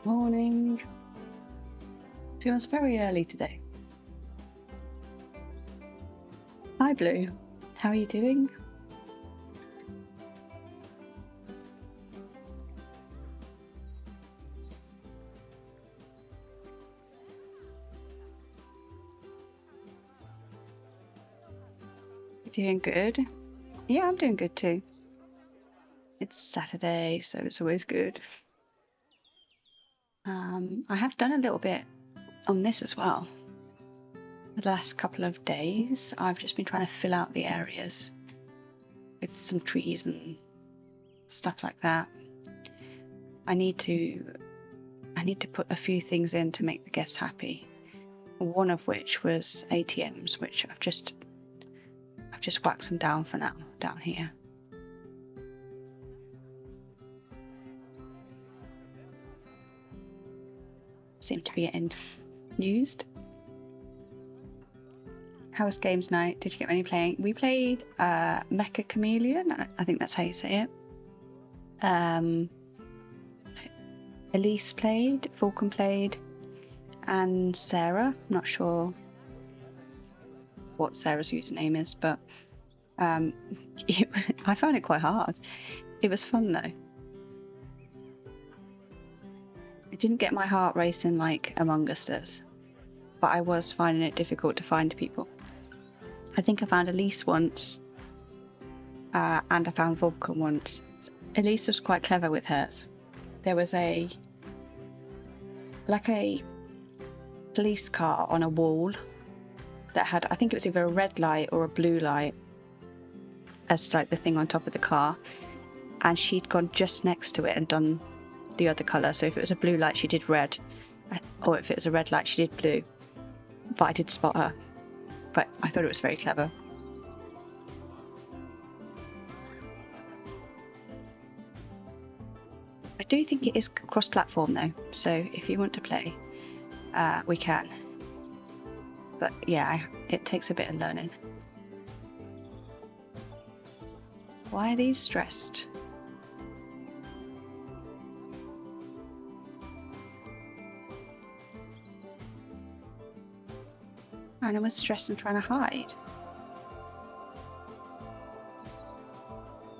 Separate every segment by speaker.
Speaker 1: Morning. Feels very early today. Hi, Blue. How are you doing? You're doing good? Yeah, I'm doing good too. It's Saturday, so it's always good. I have done a little bit on this as well. The last couple of days, I've just been trying to fill out the areas with some trees and stuff like that. I need to put a few things in to make the guests happy. One of which was ATMs, which I've just whacked some down for now, down here. Seem to be getting used. How was games night? Did you get any playing? We played Mecha Chameleon. I think that's how you say it. Elise played, Vulcan played, and Sarah. I'm not sure what Sarah's username is, but I found it quite hard. It was fun though. It didn't get my heart racing like Among Us does, but I was finding it difficult to find people. I think I found Elise once, and I found Vulcan once. Elise was quite clever with hers. There was a police car on a wall that had, I think it was either a red light or a blue light as like the thing on top of the car, and she'd gone just next to it and done the other colour. So if it was a blue light, she did red, or if it was a red light, she did blue. But I did spot her. But I thought it was very clever. I do think it is cross-platform though, so if you want to play, we can. But yeah, it takes a bit of learning. Why are these stressed? Anna was stressed and trying to hide.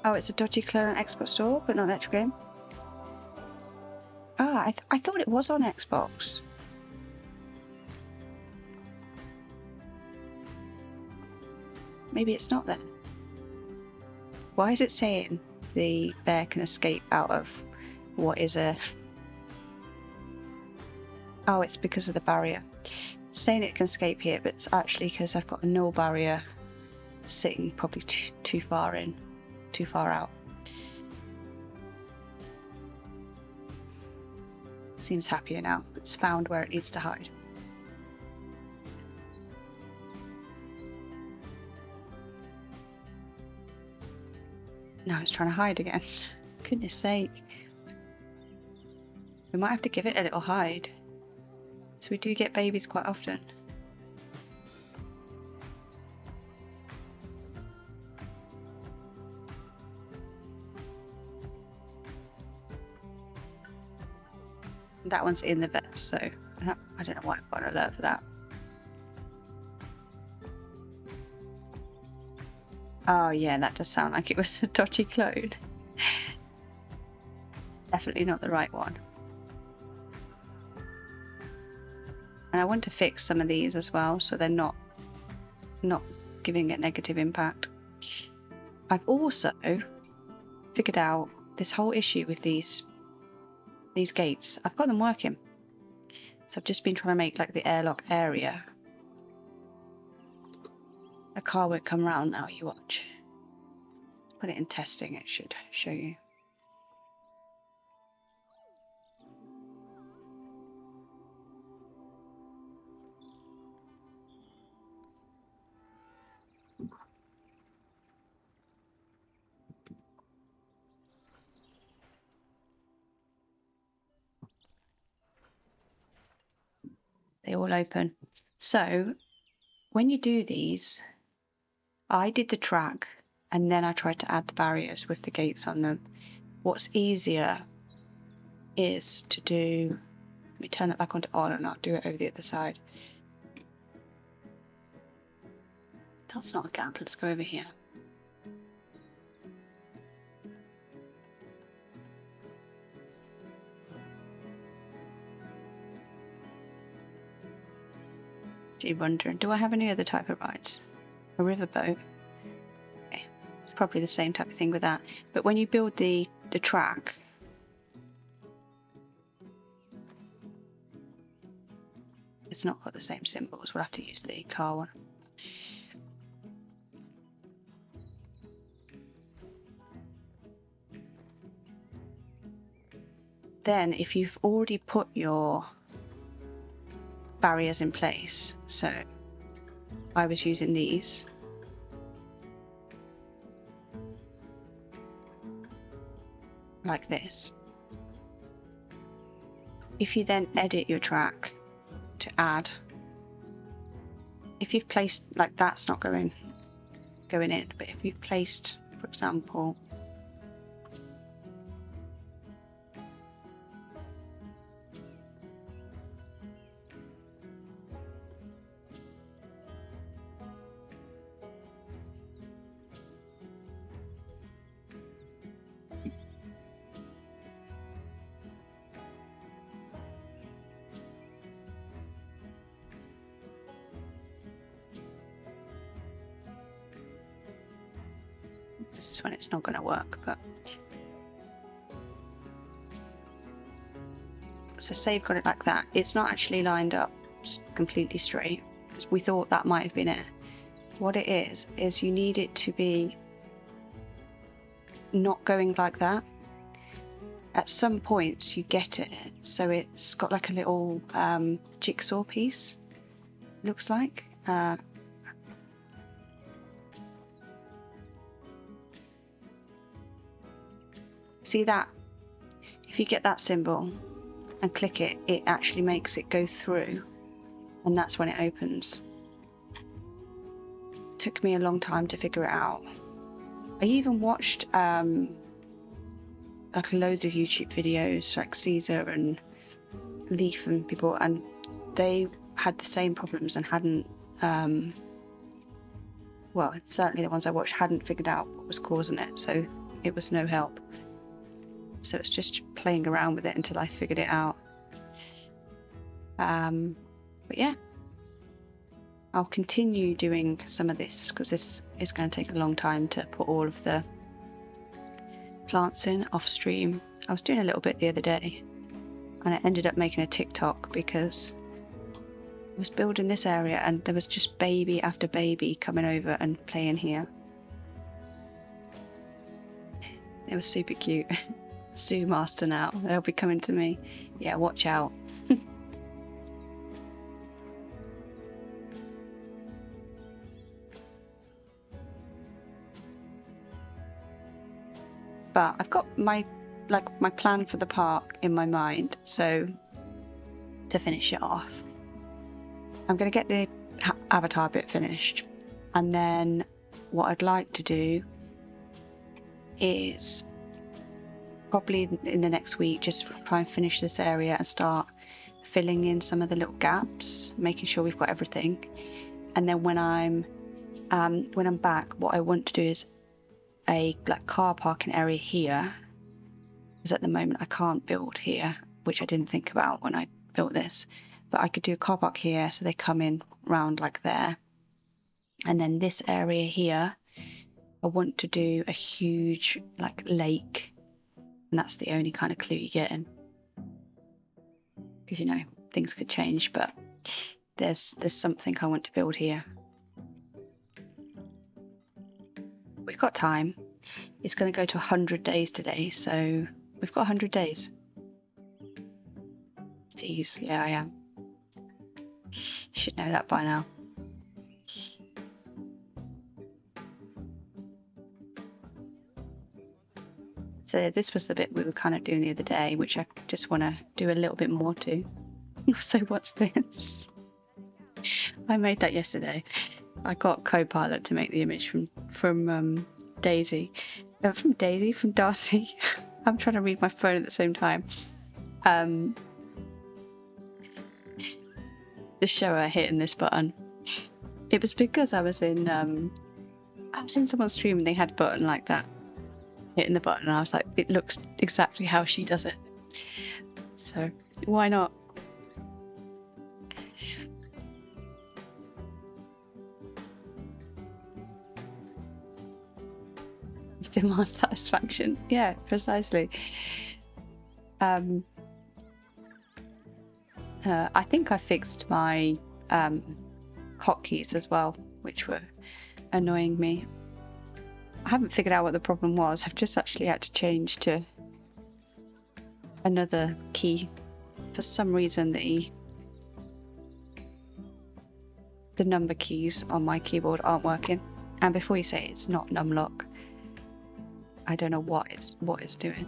Speaker 1: Oh, it's a dodgy clone on Xbox Store, but not Electric Game. Ah, I thought it was on Xbox. Maybe it's not then. Why is it saying the bear can escape out of what is a... Oh, it's because of the barrier. It's saying it can escape here, but it's actually because I've got a null barrier sitting probably too far in, too far out. Seems happier now. It's found where it needs to hide. Now it's trying to hide again. Goodness sake. We might have to give it a little hide. So we do get babies quite often. That one's in the vet, so I don't know why I've got an alert for that. Oh yeah, that does sound like it was a dodgy clone. Definitely not the right one. And I want to fix some of these as well, so they're not giving a negative impact. I've also figured out this whole issue with these gates. I've got them working. So I've just been trying to make like the airlock area. A car won't come round now, you watch. Put it in testing, it should show you. They all open. So when you do these, I did the track and then I tried to add the barriers with the gates on them. What's easier is to do me turn that back onto on and I'll do it over the other side. That's not a gap. Let's go over here. You're wondering, do I have any other type of rides? A riverboat? Okay, it's probably the same type of thing with that. But when you build the track, it's not got the same symbols. We'll have to use the car one. Then, if you've already put your barriers in place, so I was using these, like this. If you then edit your track to add, if you've placed, like, that's not going in, but if you've placed, for example, this is when it's not going to work, but so say you've got it like that. It's not actually lined up completely straight because we thought that might have been it. What it is you need it to be not going like that. At some points you get it, so it's got like a little jigsaw piece, looks like. See that? If you get that symbol and click it, it actually makes it go through, and that's when it opens. It took me a long time to figure it out. I even watched like loads of YouTube videos, like Caesar and Leaf and people, and they had the same problems and hadn't, well, certainly the ones I watched hadn't figured out what was causing it, so it was no help. So it's just playing around with it until I figured it out. But yeah, I'll continue doing some of this because this is going to take a long time to put all of the plants in off stream. I was doing a little bit the other day and I ended up making a TikTok because I was building this area and there was just baby after baby coming over and playing here. It was super cute. Zoo Master now, they'll be coming to me. Yeah, watch out. But I've got my plan for the park in my mind, so to finish it off, I'm going to get the avatar bit finished, and then what I'd like to do is probably in the next week just try and finish this area and start filling in some of the little gaps, making sure we've got everything. And then when I'm back, what I want to do is a car parking area here, because at the moment I can't build here, which I didn't think about when I built this, but I could do a car park here so they come in round like there. And then this area here, I want to do a huge lake, and that's the only kind of clue you get in, because you know things could change, but there's something I want to build here. We've got time. It's going to go to 100 days today, so we've got 100 days. Jeez, yeah, I am. Should know that by now. So this was the bit we were kind of doing the other day, which I just want to do a little bit more to. So what's this? I made that yesterday. I got Copilot to make the image from Darcy. I'm trying to read my phone at the same time. Just show her hitting this button. It was because I was in someone's stream and they had a button like that, hitting the button, and I was like, it looks exactly how she does it. So why not? Demand satisfaction. Yeah, precisely. I think I fixed my hotkeys as well, which were annoying me. I haven't figured out what the problem was. I've just actually had to change to another key. For some reason, the number keys on my keyboard aren't working. And before you say it's not numlock, I don't know what it's doing.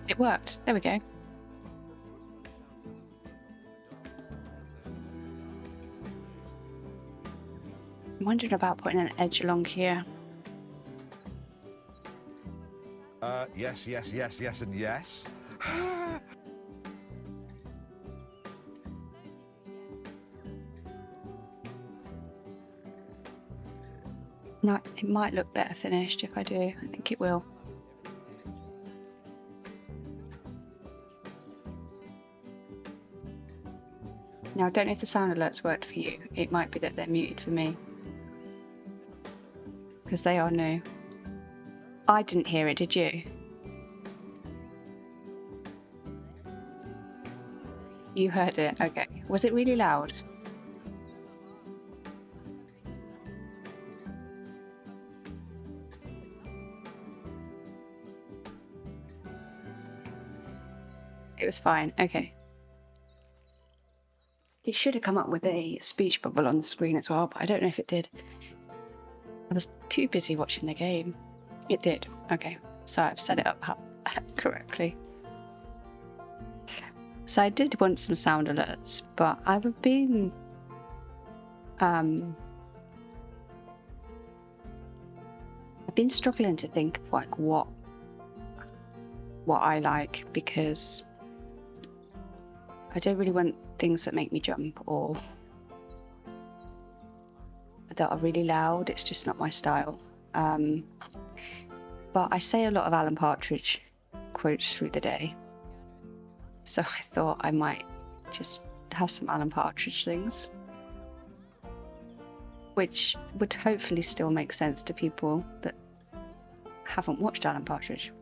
Speaker 1: It worked. There we go. I'm wondering about putting an edge along here.
Speaker 2: Yes, and yes.
Speaker 1: No, it might look better finished if I do. I think it will. Now, I don't know if the sound alerts worked for you. It might be that they're muted for me, because they are new. I didn't hear it, did you? You heard it, okay. Was it really loud? It was fine, okay. It should have come up with a speech bubble on the screen as well, but I don't know if it did. I was too busy watching the game. It did, okay. So I've set it up correctly. So I did want some sound alerts, but I've been struggling to think of like what I like, because I don't really want things that make me jump or that are really loud. It's just not my style. But I say a lot of Alan Partridge quotes through the day, so I thought I might just have some Alan Partridge things, which would hopefully still make sense to people that haven't watched Alan Partridge.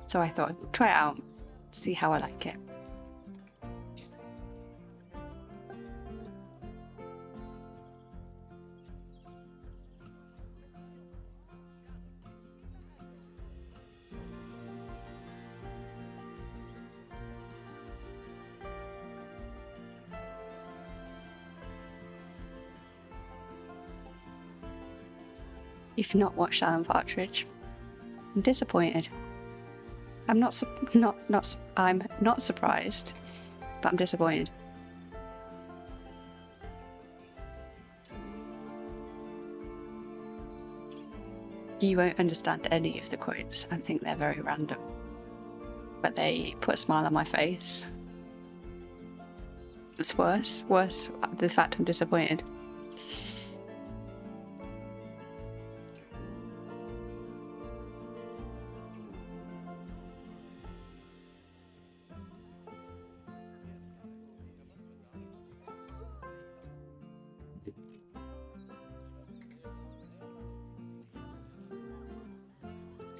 Speaker 1: So I thought I'd try it out, see how I like it. You've not watched Alan Partridge. I'm disappointed. I'm not surprised, but I'm disappointed. You won't understand any of the quotes. I think they're very random, but they put a smile on my face. It's worse. The fact I'm disappointed.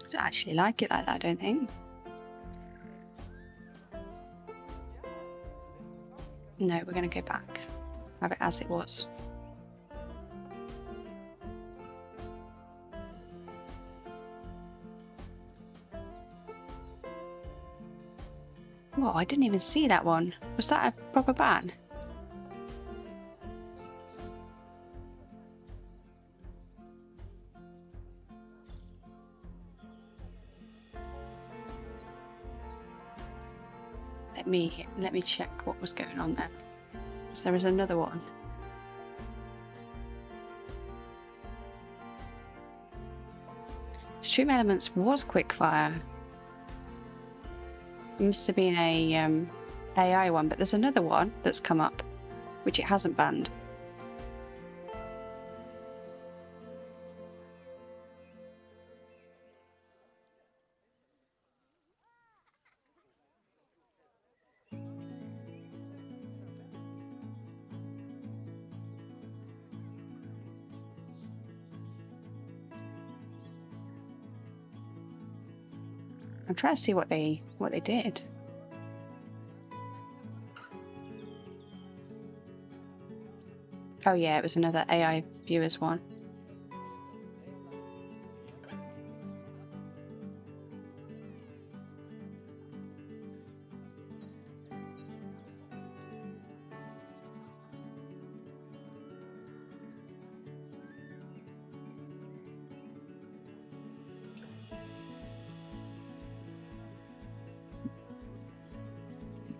Speaker 1: I don't actually like it like that, I don't think. No, we're going to go back. Have it as it was. Whoa, I didn't even see that one. Was that a proper ban? Let me check what was going on there. So there was another one. Extreme Elements was quickfire. It must have been a AI one, but there's another one that's come up, which it hasn't banned. I'm trying to see what they did. Oh yeah, it was another AI viewers one.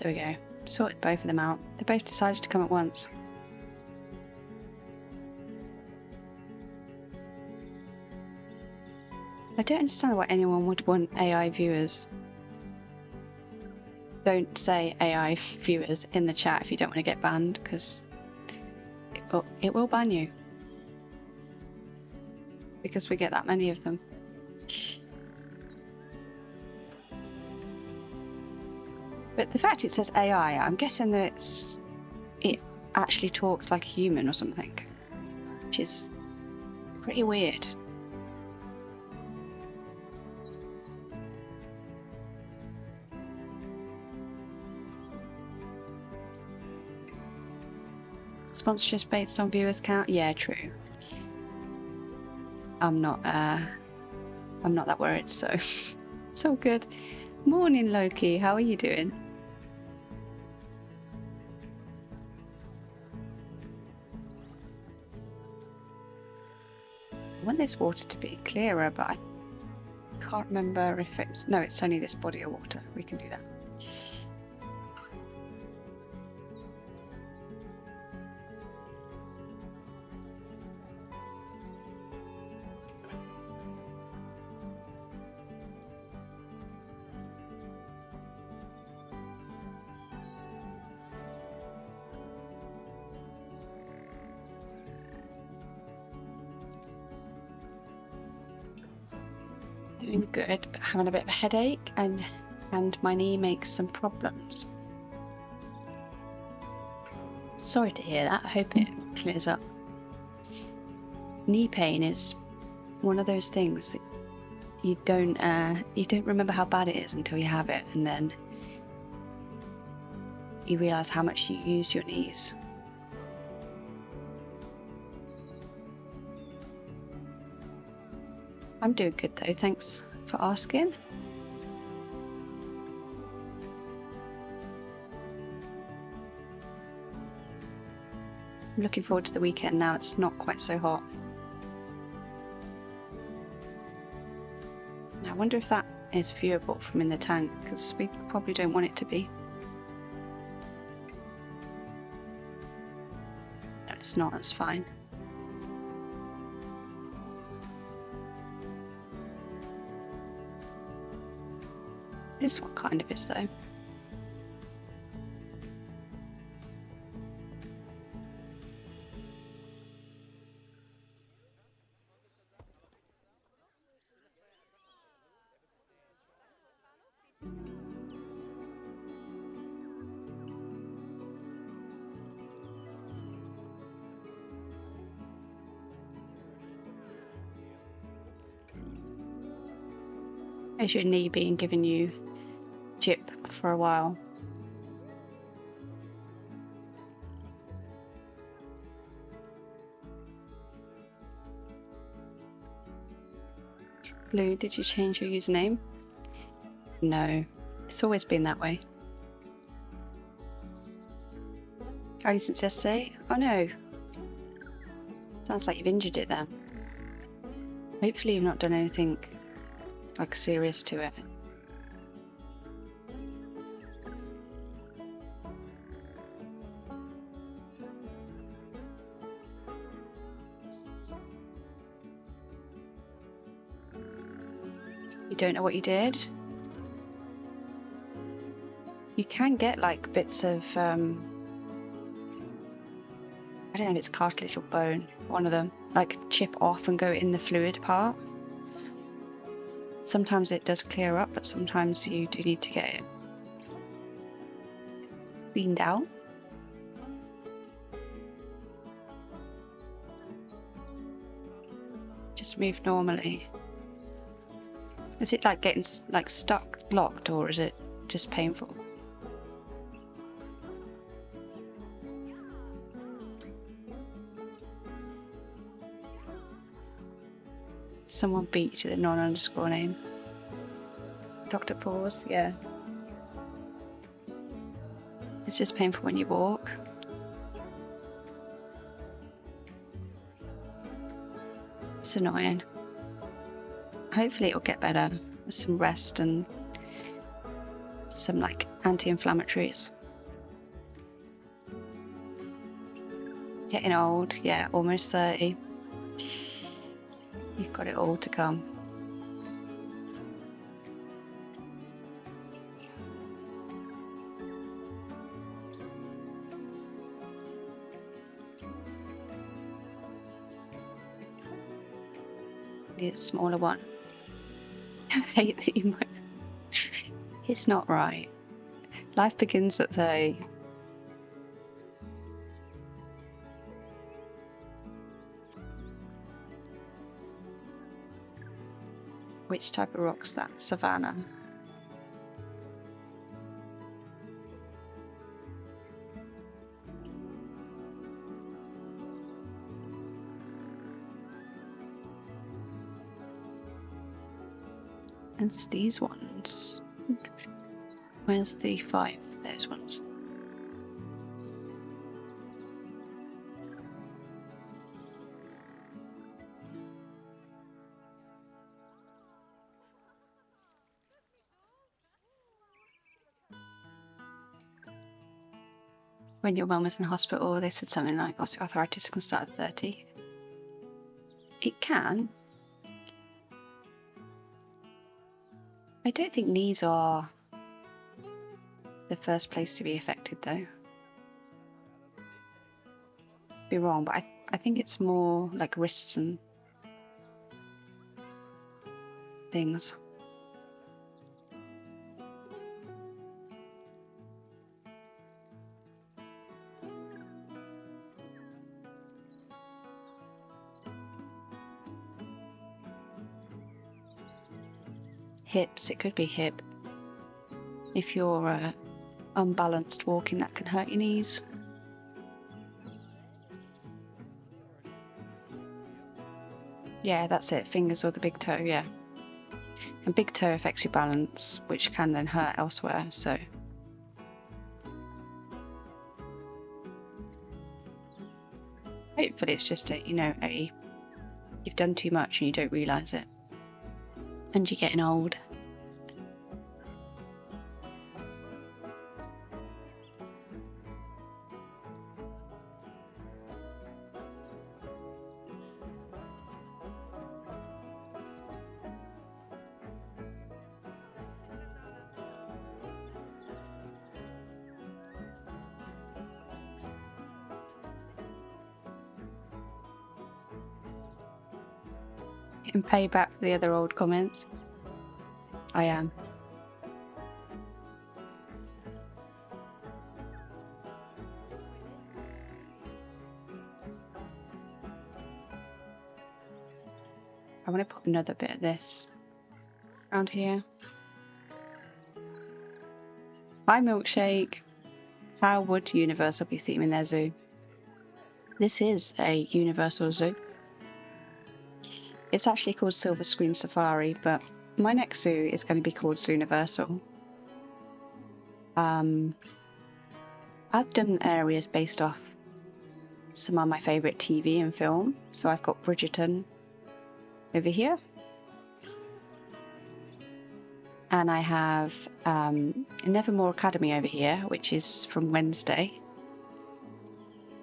Speaker 1: There we go. Sorted both of them out. They both decided to come at once. I don't understand why anyone would want AI viewers. Don't say AI viewers in the chat if you don't want to get banned, because it will ban you. Because we get that many of them. But the fact it says AI, I'm guessing that it actually talks like a human or something, which is pretty weird. Sponsorships based on viewers count? Yeah, true. I'm not that worried, so it's all good. Morning, Loki. How are you doing? I want this water to be clearer, but I can't remember if it's... No, it's only this body of water. We can do that. Doing good, but having a bit of a headache, and my knee makes some problems. Sorry to hear that. I hope it clears up. Knee pain is one of those things that you don't remember how bad it is until you have it, and then you realise how much you use your knees. I'm doing good though, thanks for asking. I'm looking forward to the weekend now, it's not quite so hot. Now I wonder if that is viewable from in the tank, because we probably don't want it to be. No, it's not, that's fine. This one kind of is though. There's your knee being given you chip for a while. Blue, did you change your username? No, it's always been that way. Only since yesterday? Oh no. Sounds like you've injured it then. Hopefully you've not done anything like serious to it. You don't know what you did? You can get like bits of, I don't know if it's cartilage or bone, one of them, like chip off and go in the fluid part. Sometimes it does clear up, but sometimes you do need to get it cleaned out. Just move normally. Is it like getting like stuck, locked, or is it just painful? Someone beat to the non-underscore name. Dr. Pause, yeah. It's just painful when you walk. It's annoying. Hopefully it'll get better with some rest and some like anti-inflammatories. Getting old, yeah, almost 30. You've got it all to come. Need a smaller one. I hate the emoji. It's not right. Life begins at 30. Which type of rock's that? Savannah. It's these ones. Where's the 5? Those ones. When your mum was in hospital, they said something like osteoarthritis can start at 30. It can. I don't think knees are the first place to be affected, though. Be wrong, but I think it's more like wrists and things. Hips, it could be hip. If you're unbalanced walking, that can hurt your knees. Yeah, that's it, fingers or the big toe, yeah. And big toe affects your balance, which can then hurt elsewhere, so. Hopefully it's just you've done too much and you don't realise it. And you're getting old. Getting payback for the other old comments. I am. I want to put another bit of this around here. Hi Milkshake. How would Universal be theming their zoo? This is a Universal zoo. It's actually called Silver Screen Safari, but my next zoo is going to be called Zooniversal. I've done areas based off some of my favourite TV and film. So I've got Bridgerton over here. And I have Nevermore Academy over here, which is from Wednesday.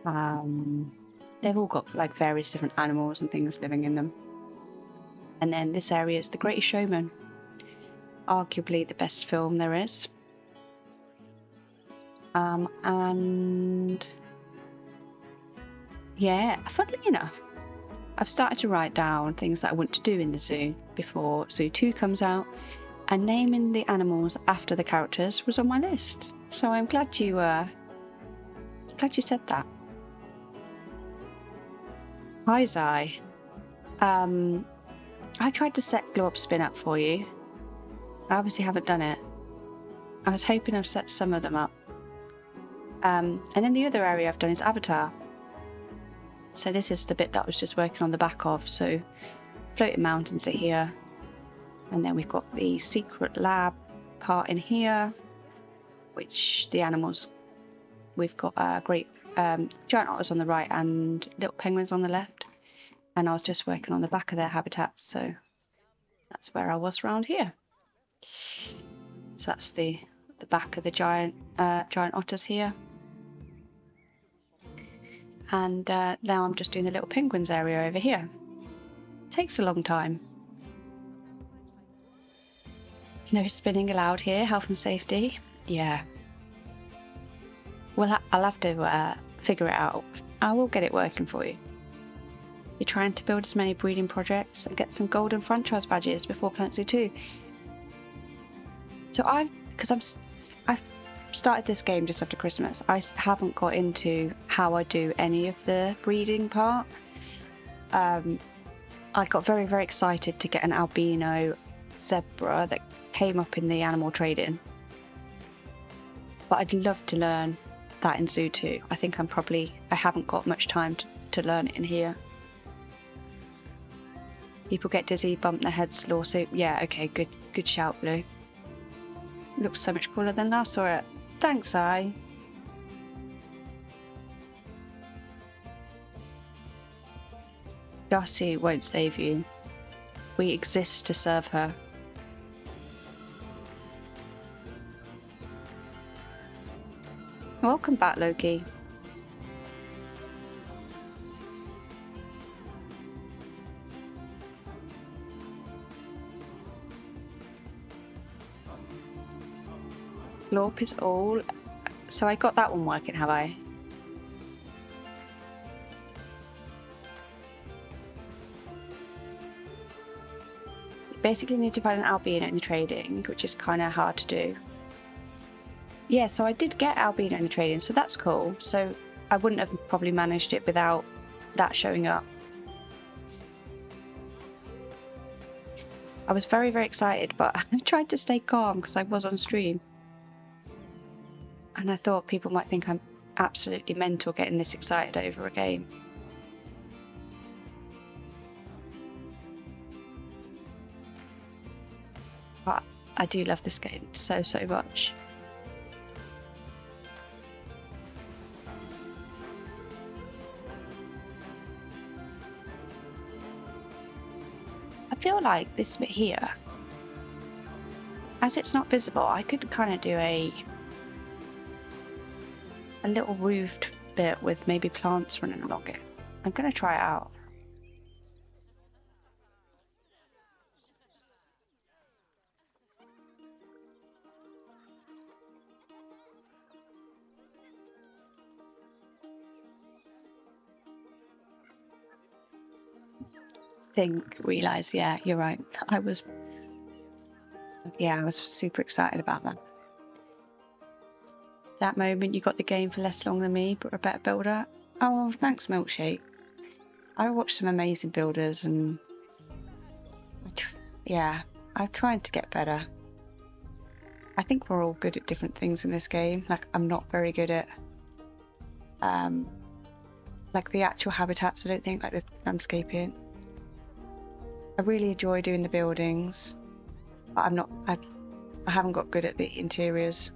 Speaker 1: They've all got like various different animals and things living in them. And then this area is The Greatest Showman. arguably the best film there is. And yeah, funnily enough, I've started to write down things that I want to do in the zoo before Zoo 2 comes out, and naming the animals after the characters was on my list. So I'm glad you said that. Hi, Zai. I tried to set Glow Up Spin up for you. I obviously haven't done it. I was hoping I've set some of them up. And then the other area I've done is Avatar. So this is the bit that I was just working on the back of. So floating mountains are here. And then we've got the secret lab part in here, which the animals, we've got great giant otters on the right and little penguins on the left. And I was just working on the back of their habitats, so that's where I was around here. So that's the back of the giant otters here. And now I'm just doing the little penguins area over here. Takes a long time. No spinning allowed here, health and safety. Yeah. Well, I'll have to figure it out. I will get it working for you. You're trying to build as many breeding projects and get some golden franchise badges before Planet Zoo 2. So I've started this game just after Christmas. I haven't got into how I do any of the breeding part. I got very, very excited to get an albino zebra that came up in the animal trading. But I'd love to learn that in Zoo 2. I think I haven't got much time to learn it in here. People get dizzy, bump their heads, lawsuit. Yeah, okay, good shout, Blue. Looks so much cooler than last saw it. Thanks, I. Darcy won't save you. We exist to serve her. Welcome back, Loki. Glorp is all. So I got that one working, have I? You basically need to find an albino in the trading, which is kind of hard to do. Yeah, so I did get albino in the trading, so that's cool. So I wouldn't have probably managed it without that showing up. I was very, very excited, but I tried to stay calm because I was on stream. And I thought people might think I'm absolutely mental getting this excited over a game. But I do love this game so, so much. I feel like this bit here, as it's not visible, I could kind of do a little roofed bit with maybe plants running along it. I'm going to try it out. Realise, yeah, you're right. I was super excited about that. That moment you got the game for less long than me, but a better builder. Oh, thanks, Milkshake. I watched some amazing builders and I've tried to get better. I think we're all good at different things in this game. Like, I'm not very good at like the actual habitats. I don't think, like the landscaping. I really enjoy doing the buildings, but I haven't got good at the interiors.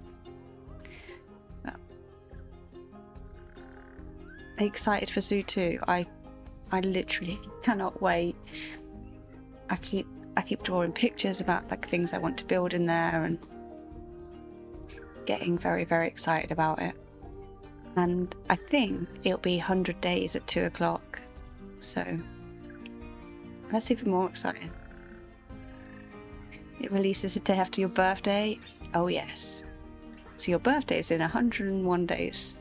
Speaker 1: Excited for Zoo 2. I literally cannot wait. I keep drawing pictures about like things I want to build in there and getting very, very excited about it. And I think it'll be 100 days at 2 o'clock, so that's even more exciting. It releases a day after your birthday. Oh yes. So your birthday is in 101 days.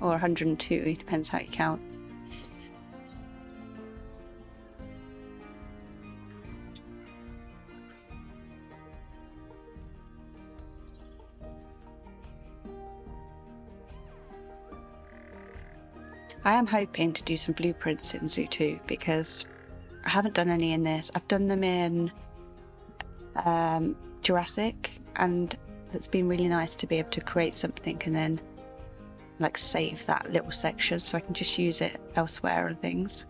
Speaker 1: Or 102, it depends how you count. I am hoping to do some blueprints in Zoo 2 because I haven't done any in this. I've done them in Jurassic, and it's been really nice to be able to create something and then like save that little section so I can just use it elsewhere and things.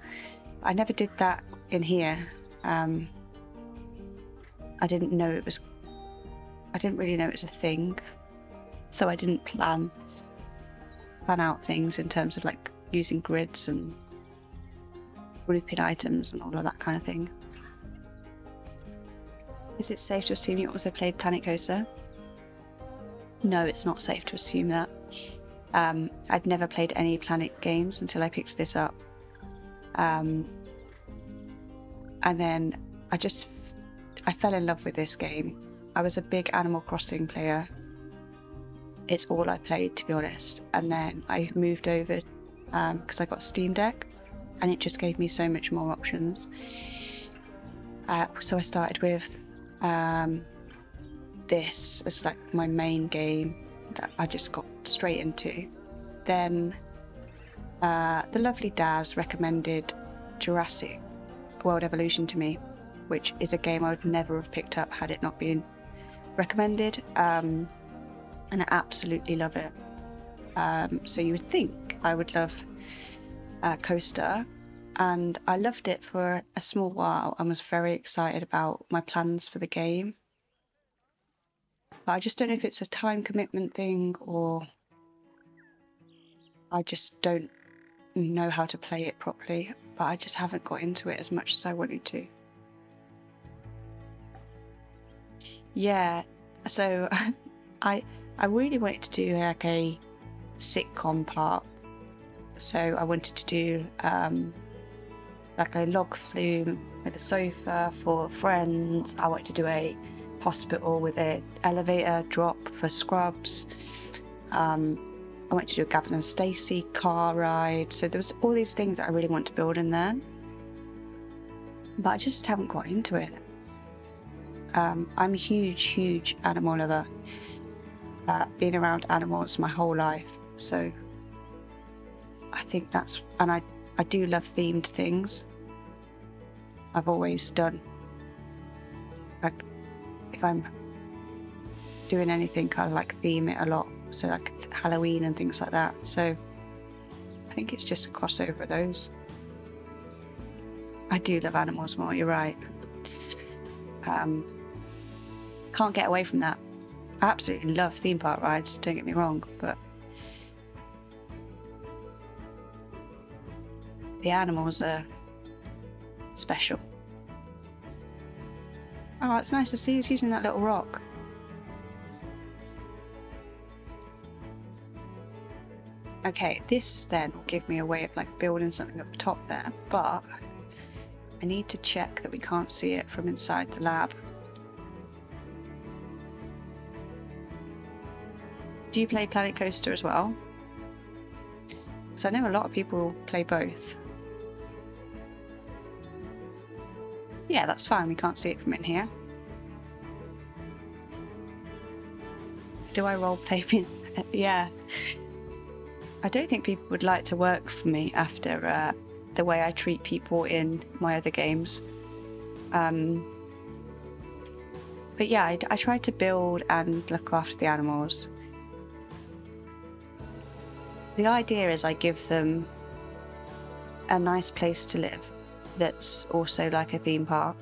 Speaker 1: I never did that in here. I didn't know it was. I didn't really know it was a thing, so I didn't plan out things in terms of like using grids and grouping items and all of that kind of thing. Is it safe to assume you also played Planet Coaster? No, it's not safe to assume that. I'd never played any Planet games until I picked this up. And then I fell in love with this game. I was a big Animal Crossing player. It's all I played, to be honest. And then I moved over because I got a Steam Deck, and it just gave me so much more options. So I started with this as like my main game that I just got straight into. Then the lovely Daz recommended Jurassic World Evolution to me, which is a game I would never have picked up had it not been recommended, and I absolutely love it. So you would think I would love Coaster, and I loved it for a small while and was very excited about my plans for the game. But I just don't know if it's a time commitment thing or I just don't know how to play it properly, but I just haven't got into it as much as I wanted to. Yeah, so I really wanted to do like a sitcom part. So I wanted to do like a log flume with a sofa for friends. I wanted to do a hospital with an elevator drop for Scrubs. I wanted to do a Gavin and Stacey car ride. So there was all these things that I really want to build in there, but I just haven't got into it. I'm a huge animal lover. Been around animals my whole life, so I think that's, and I do love themed things. I've always done, like, if I'm doing anything, I like theme it a lot, so like Halloween and things like that. So I think it's just a crossover of those. I do love animals more, you're right. Can't get away from that. I absolutely love theme park rides, don't get me wrong, but the animals are special. Oh, it's nice to see us using that little rock. Okay, this then will give me a way of like building something up top there, but I need to check that we can't see it from inside the lab. Do you play Planet Coaster as well? Because I know a lot of people play both. Yeah, that's fine, we can't see it from in here. Do I roleplay? Yeah. I don't think people would like to work for me after the way I treat people in my other games. But yeah, I try to build and look after the animals. The idea is I give them a nice place to live that's also like a theme park.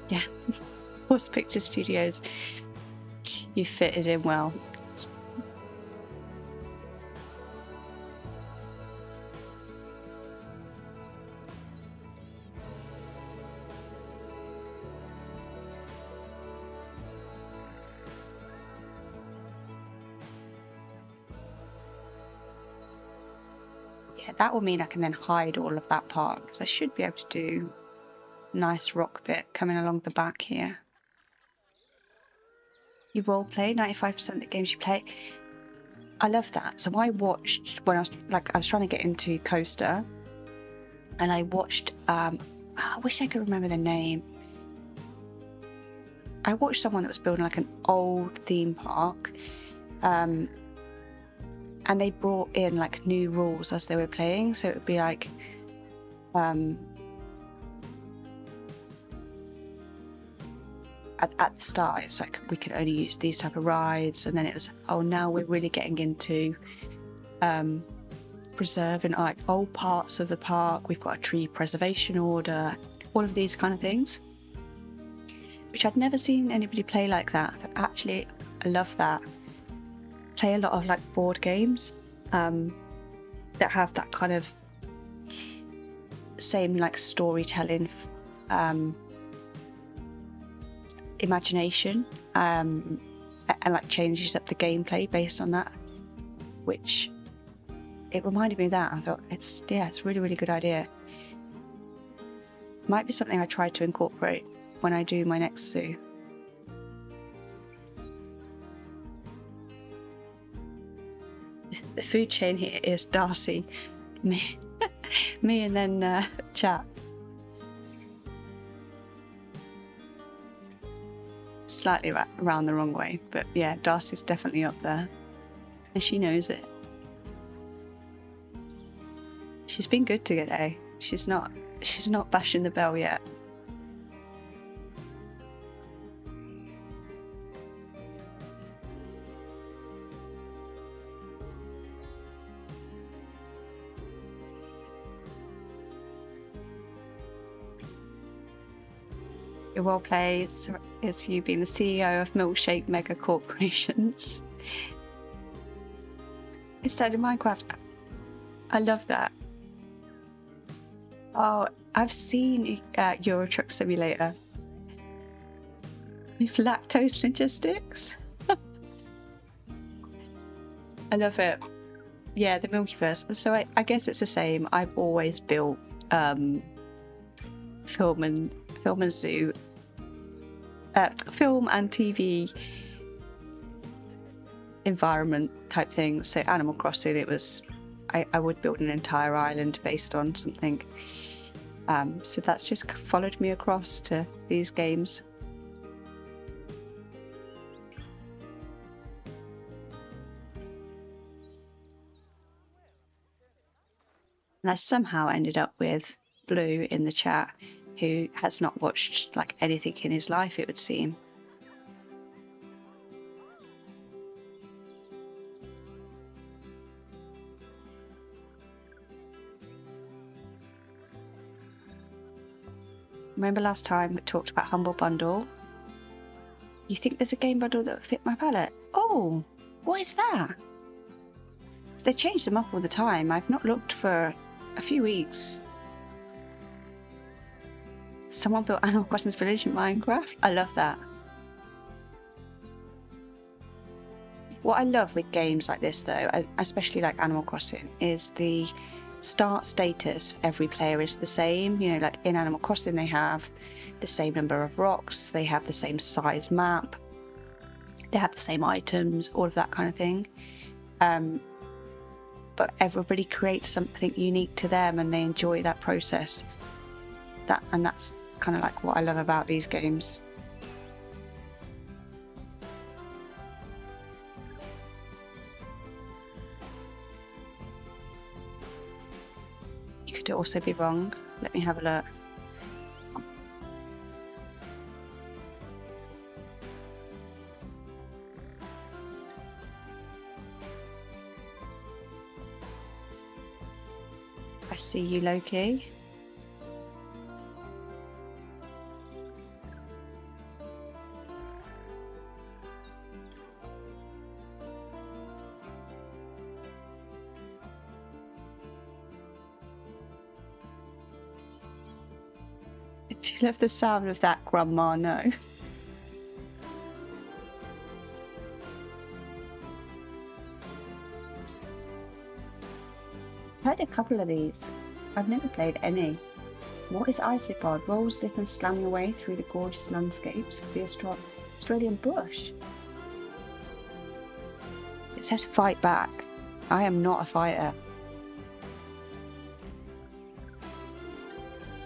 Speaker 1: Yeah, Horse Picture Studios, you fitted in well. that will mean I can then hide all of that part. So I should be able to do a nice rock bit coming along the back here. You role play 95% of the games you play. I love that. So I watched when I was trying to get into Coaster, and I watched. I wish I could remember the name. I watched someone that was building like an old theme park, and they brought in like new rules as they were playing. So it would be like, at the start, it's like we could only use these type of rides, and then it was, oh, now we're really getting into preserving like old parts of the park. We've got a tree preservation order, all of these kind of things, which I'd never seen anybody play like that. Actually, I love that. Play a lot of like board games that have that kind of same like storytelling imagination, and like changes up the gameplay based on that, which it reminded me of that. I thought it's a really, really good idea. Might be something I try to incorporate when I do my next zoo. The food chain here is Darcy, me and then chat. Slightly around the wrong way, but yeah, Darcy's definitely up there, and she knows it. She's been good today. She's not bashing the bell yet. Your role play is you being the CEO of milkshake mega corporations. Instead of Minecraft. I love that. Oh, I've seen Euro Truck Simulator with lactose logistics. I love it. Yeah, the Milkyverse. So I guess it's the same. I've always built film and zoo, film and TV environment type things. So Animal Crossing, it was I would build an entire island based on something. So that's just followed me across to these games. And I somehow ended up with Blue in the chat, who has not watched like anything in his life, it would seem. Remember last time we talked about Humble Bundle? You think there's a game bundle that would fit my palette? Oh, what is that? So they change them up all the time. I've not looked for a few weeks. Someone built Animal Crossing's Village in Minecraft. I love that. What I love with games like this, though, especially like Animal Crossing, is the start status for every player is the same. You know, like in Animal Crossing, they have the same number of rocks, they have the same size map, they have the same items, all of that kind of thing. But everybody creates something unique to them, and they enjoy that process. That's kind of like what I love about these games. You could also be wrong. Let me have a look. I see you, Loki. I do love the sound of that, Grandma, no. Played a couple of these. I've never played any. What is Isopod? Roll, zip and slam your way through the gorgeous landscapes of the Australian bush. It says fight back. I am not a fighter.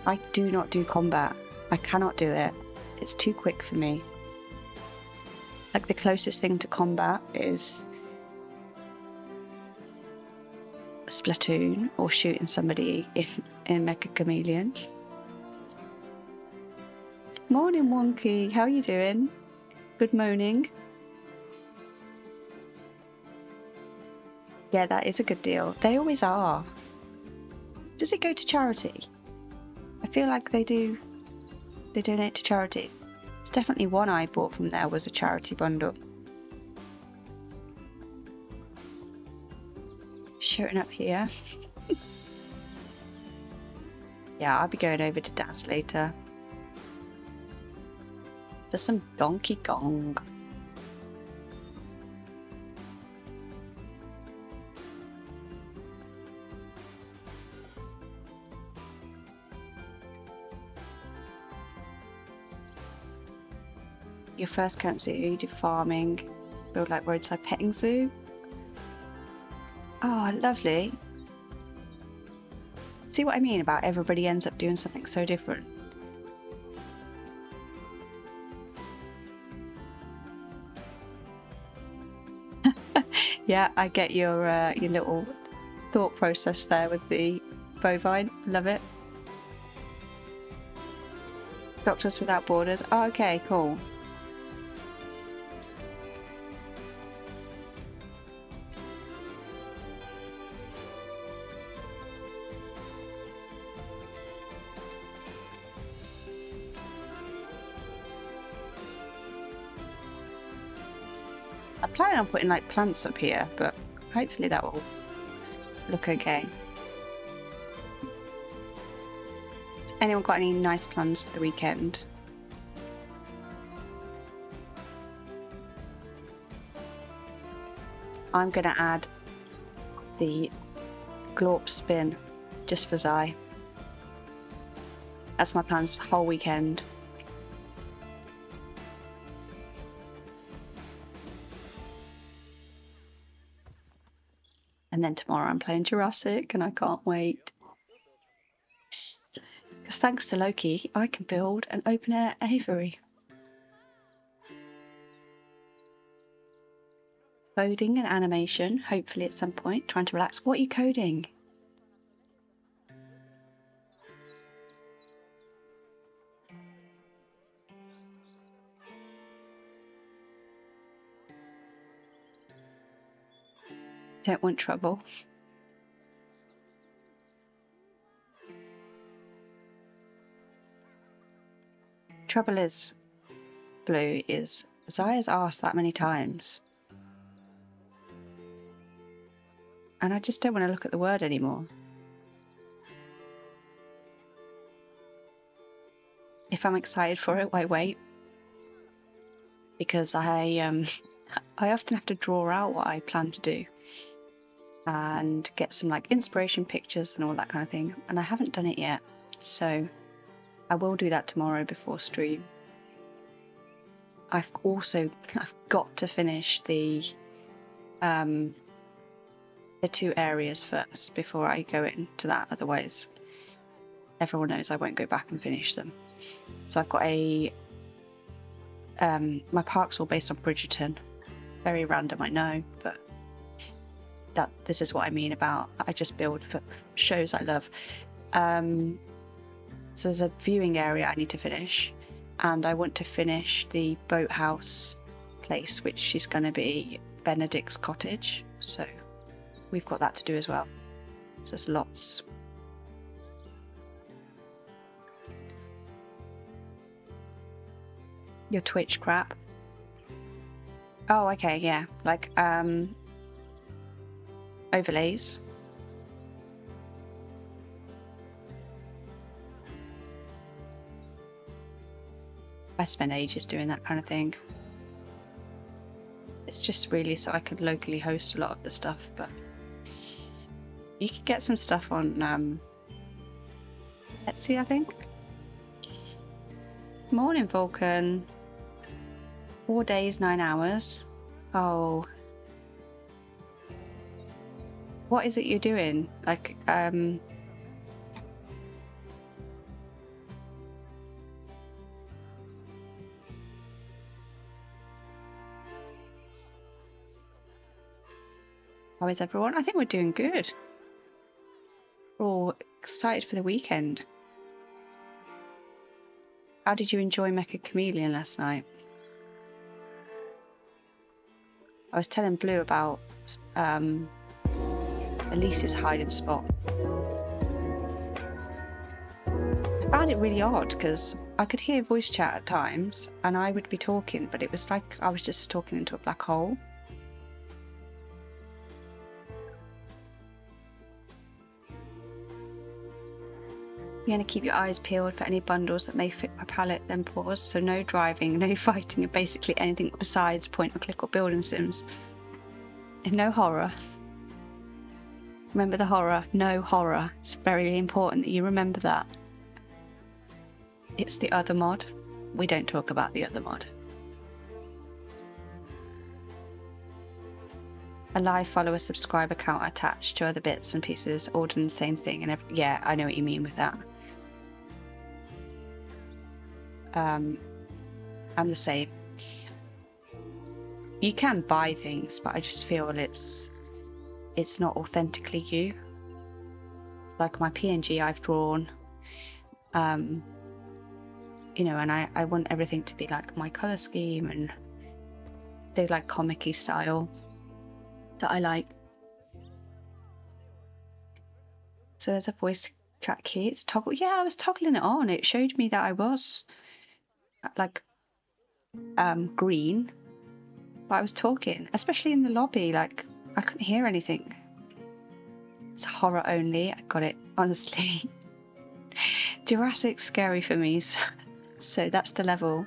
Speaker 1: I do not do combat. I cannot do it. It's too quick for me. Like the closest thing to combat is Splatoon or shooting somebody in Mecha Chameleon. Morning, Wonky. How are you doing? Good morning. Yeah, that is a good deal. They always are. Does it go to charity? I feel like they do. They donate to charity. It's definitely one I bought from there was a charity bundle. Shooting up here. Yeah, I'll be going over to Daz later. For some Donkey Kong. Your first camp zoo, you do farming, build like roadside petting zoo. Oh, lovely. See what I mean about everybody ends up doing something so different. Yeah, I get your little thought process there with the bovine. Love it. Doctors Without Borders. Oh, okay, cool. I plan on putting like plants up here, but hopefully that will look okay. Has anyone got any nice plans for the weekend? I'm gonna add the Glorp spin just for Zai. That's my plans for the whole weekend. And then tomorrow I'm playing Jurassic and I can't wait. Because thanks to Loki, I can build an open air aviary. Coding and animation, hopefully at some point. Trying to relax. What are you coding? Don't want trouble. Trouble is, Blue, is Zaya's asked that many times. And I just don't want to look at the word anymore. If I'm excited for it, why wait? Because I often have to draw out what I plan to do. And get some like inspiration pictures and all that kind of thing, and I haven't done it yet, so I will do that tomorrow before stream. I've got to finish the 2 areas first before I go into that, otherwise everyone knows I won't go back and finish them. So I've got my park's all based on Bridgerton. Very random, I know, but this is what I mean about I just build for shows I love. So there's a viewing area I need to finish, and I want to finish the boathouse place, which is going to be Benedict's cottage. So we've got that to do as well. So there's lots. Your Twitch crap. Oh, okay, yeah. Like overlays. I spent ages doing that kind of thing. It's just really so I could locally host a lot of the stuff, but You could get some stuff on Etsy, I think. Morning, Vulcan. 4 days, 9 hours. Oh. What is it you're doing? Like, how is everyone? I think we're doing good. We're all excited for the weekend. How did you enjoy Mecha Chameleon last night? I was telling Blue about Elise's hiding spot. I found it really odd because I could hear voice chat at times and I would be talking, but it was like I was just talking into a black hole. You're going to keep your eyes peeled for any bundles that may fit my palette, then pause. So no driving, no fighting, and basically anything besides point and click or building sims. And no horror. Remember the horror, no horror. It's very important that you remember that. It's the other mod. We don't talk about the other mod. A live follower subscribe account attached to other bits and pieces, all doing the same thing. And yeah, I know what you mean with that. I'm the same. You can buy things, but I just feel it's not authentically you. Like my PNG I've drawn, you know, and I want everything to be like my colour scheme and the like comic-y style that I like. So there's a voice chat key. It's toggle. Yeah, I was toggling it on. It showed me that I was like green, but I was talking, especially in the lobby. Like I couldn't hear anything. It's horror only. I got it, honestly. Jurassic's scary for me, so that's the level.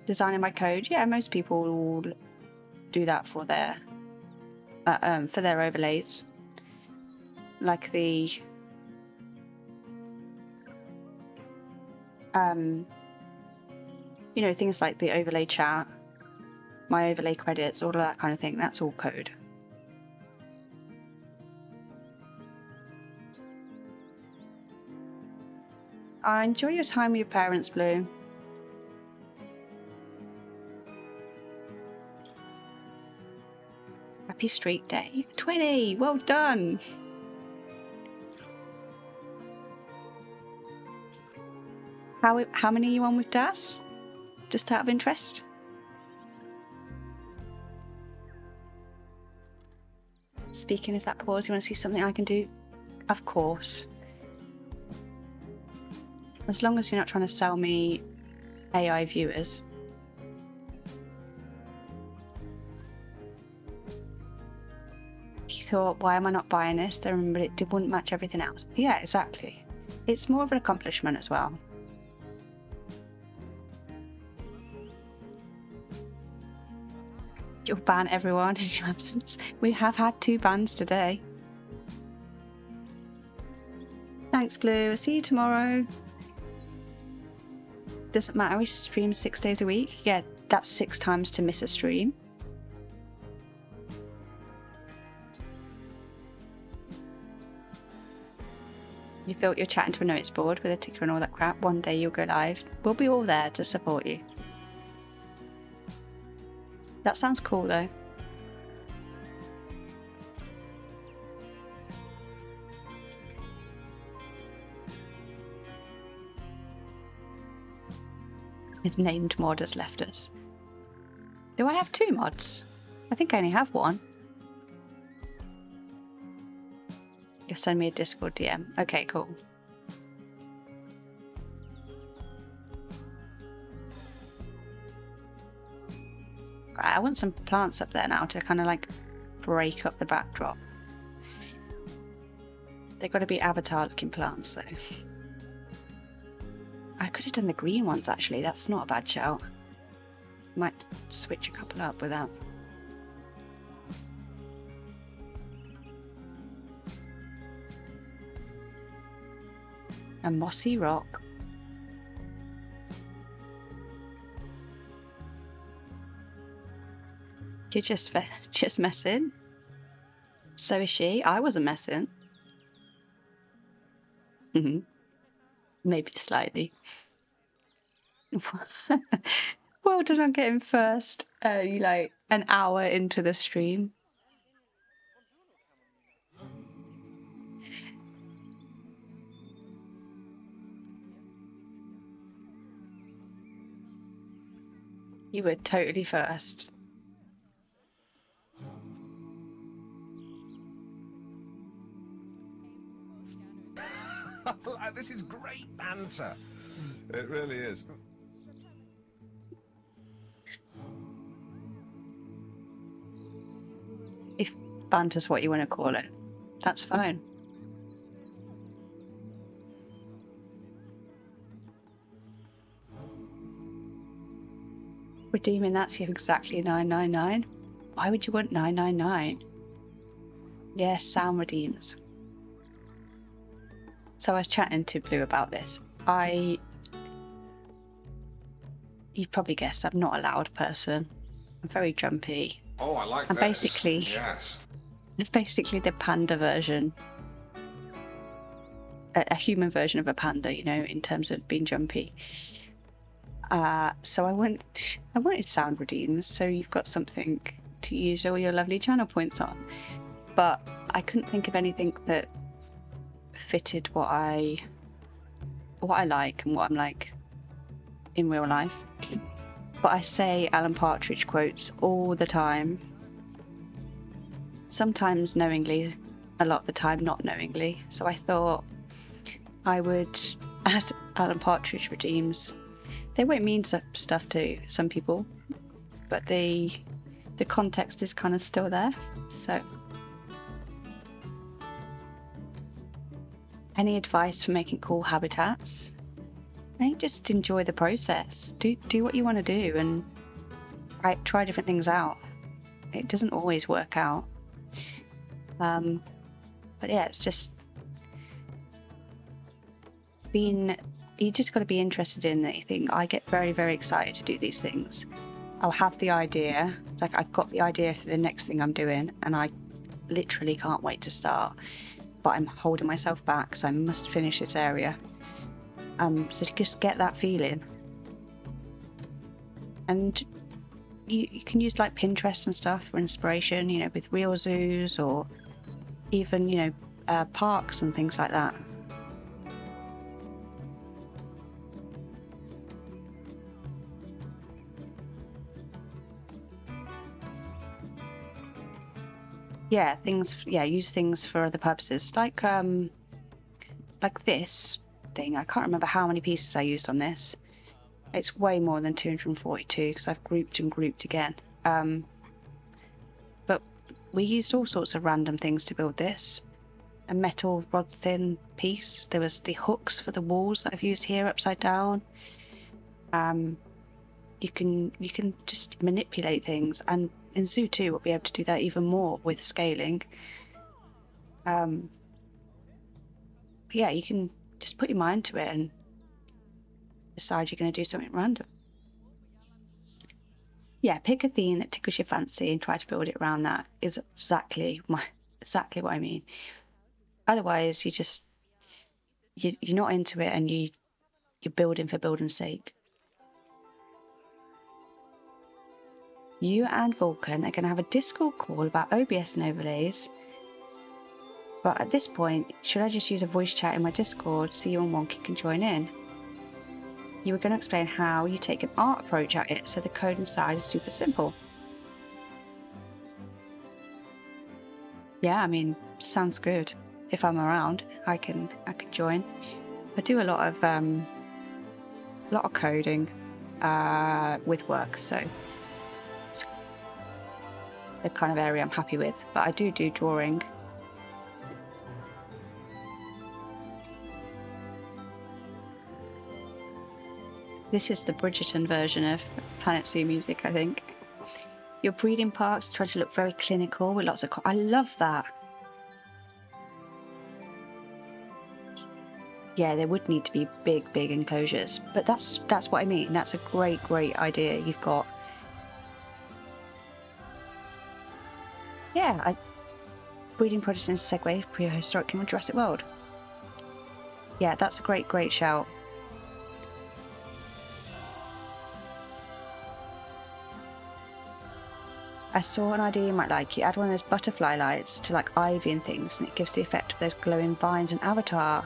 Speaker 1: Designing my code, yeah, most people will do that for their overlays, like the you know, things like the overlay chat, my overlay credits, all of that kind of thing. That's all code. Enjoy your time with your parents, Blue. Happy Street Day. 20! Well done! How many are you on with Das? Just out of interest? Speaking of that pause, you want to see something I can do? Of course. As long as you're not trying to sell me AI viewers. You thought, why am I not buying this? Then remembered it wouldn't match everything else. Yeah, exactly. It's more of an accomplishment as well. You'll ban everyone in your absence. We have had 2 bans today. Thanks, Blue. I'll see you tomorrow. Doesn't matter, we stream 6 days a week. Yeah, that's 6 times to miss a stream. You built your chat into a notes board with a ticker and all that crap. One day you'll go live. We'll be all there to support you. That sounds cool though. His named mod has left us. Do I have 2 mods? I think I only have 1. You'll send me a Discord DM. Okay, cool. Right, I want some plants up there now to kind of like break up the backdrop. They've got to be avatar looking plants though. I could have done the green ones actually, that's not a bad shout. Might switch a couple up with that. A mossy rock. You're just messing. So is she. I wasn't messing. Maybe slightly. Well done on getting first. You like an hour into the stream. You were totally first.
Speaker 2: This is great banter. It really is.
Speaker 1: If banter's what you want to call it, that's fine. Redeeming that's exactly 999. Why would you want 999? Yes, sound redeems. So I was chatting to Blue about this. You've probably guessed I'm not a loud person. I'm very jumpy.
Speaker 2: Oh, I like
Speaker 1: I'm
Speaker 2: this.
Speaker 1: basically,
Speaker 2: Yes.
Speaker 1: it's basically the panda version. A human version of a panda, you know, in terms of being jumpy. So I wanted sound redeems, so you've got something to use all your lovely channel points on. But I couldn't think of anything that fitted what I like and what I'm like in real life. But I say Alan Partridge quotes all the time. Sometimes knowingly, a lot of the time not knowingly. So I thought I would add Alan Partridge redeems. They won't mean stuff to some people, but the context is kind of still there. So, any advice for making cool habitats? I think just enjoy the process. Do what you want to do and try different things out. It doesn't always work out. But yeah, it's just you just got to be interested in anything. I get very, very excited to do these things. I'll have the idea, like I've got the idea for the next thing I'm doing, and I literally can't wait to start. But I'm holding myself back because I must finish this area. So to just get that feeling. And you can use like Pinterest and stuff for inspiration, you know, with real zoos or even, you know, parks and things like that. Yeah, use things for other purposes. Like this thing. I can't remember how many pieces I used on this. It's way more than 242 because I've grouped and grouped again. But we used all sorts of random things to build this. A metal rod thin piece. There was the hooks for the walls that I've used here upside down. You can just manipulate things, and in Zoo 2 we'll be able to do that even more with scaling. Yeah, you can just put your mind to it and decide you're going to do something random. Yeah, pick a theme that tickles your fancy and try to build it around that is exactly what I mean. Otherwise, you're not into it and you're building for building's sake. You and Vulcan are going to have a Discord call about OBS and overlays. But at this point, should I just use a voice chat in my Discord so you and Wonky can join in? You were going to explain how you take an art approach at it so the code inside is super simple. Yeah, I mean, sounds good. If I'm around, I can join. I do a lot of coding with work, so it's the kind of area I'm happy with. But I do drawing. This is the Bridgerton version of Planet Zoo music, I think. Your breeding parks try to look very clinical with lots of... I love that. Yeah, there would need to be big enclosures, but that's what I mean. That's a great idea you've got. Yeah, breeding projects in segue prehistoric Kingdom Jurassic World. Yeah, that's a great shout. I saw an idea you might like. You add one of those butterfly lights to like ivy and things, and it gives the effect of those glowing vines and Avatar.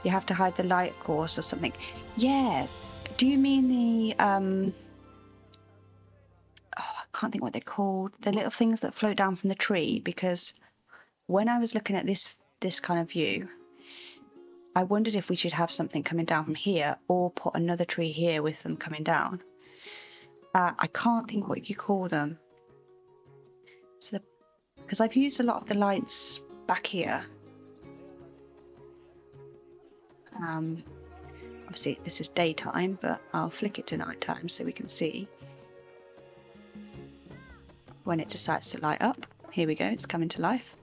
Speaker 1: You have to hide the light, of course, or something. Yeah. Do you mean the I can't think what they're called. The little things that float down from the tree, because when I was looking at this kind of view, I wondered if we should have something coming down from here or put another tree here with them coming down. I can't think what you call them. So, because I've used a lot of the lights back here. Obviously this is daytime, but I'll flick it to nighttime so we can see when it decides to light up. Here we go, it's coming to life.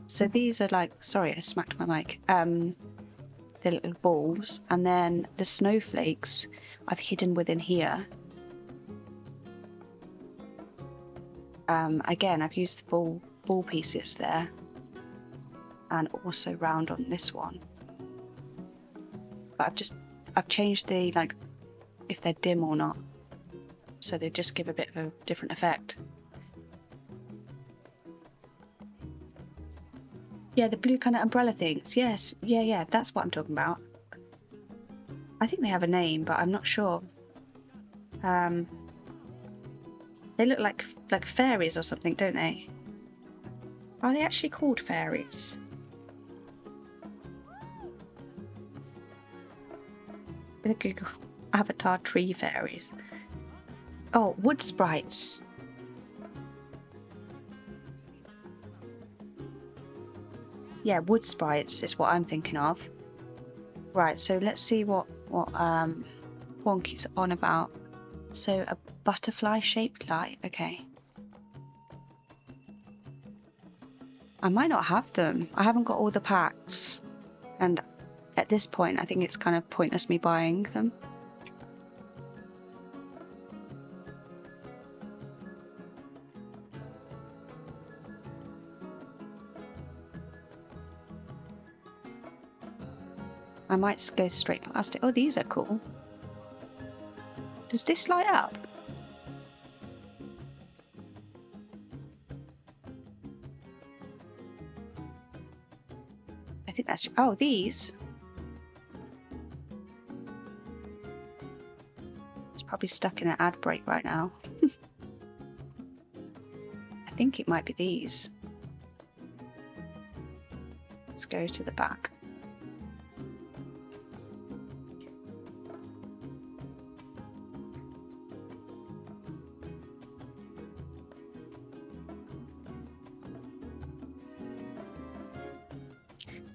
Speaker 1: So these are like, sorry, I smacked my mic. The little balls, and then the snowflakes I've hidden within here. Again, I've used the ball pieces there, and also round on this one. But I've changed the, like, if they're dim or not, so they just give a bit of a different effect. Yeah, the blue kind of umbrella things. Yes, yeah, that's what I'm talking about. I think they have a name, but I'm not sure. They look like fairies or something, don't they? Are they actually called fairies? I'm gonna Google Avatar tree fairies. Oh, wood sprites. Yeah, wood sprites is what I'm thinking of. Right, so let's see what Wonky's on about. So a butterfly-shaped light, okay. I might not have them. I haven't got all the packs. And at this point, I think it's kind of pointless me buying them. I might go straight past it. Oh, these are cool. Does this light up? I think that's... Oh, these. It's probably stuck in an ad break right now. I think it might be these. Let's go to the back.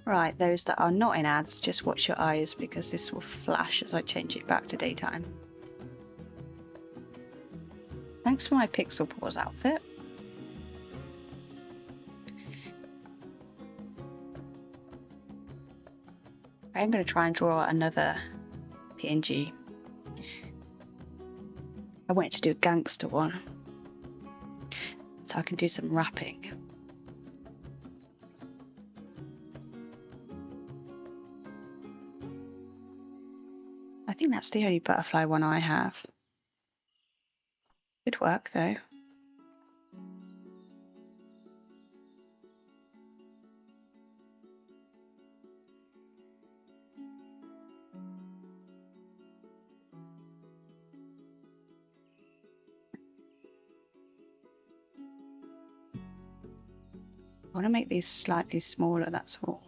Speaker 1: Right, those that are not in ads, just watch your eyes because this will flash as I change it back to daytime. Thanks for my Pixel Paws outfit. I'm going to try and draw another PNG. I wanted to do a gangster one, so I can do some rapping. I think that's the only butterfly one I have. Good work, though. I want to make these slightly smaller, that's all.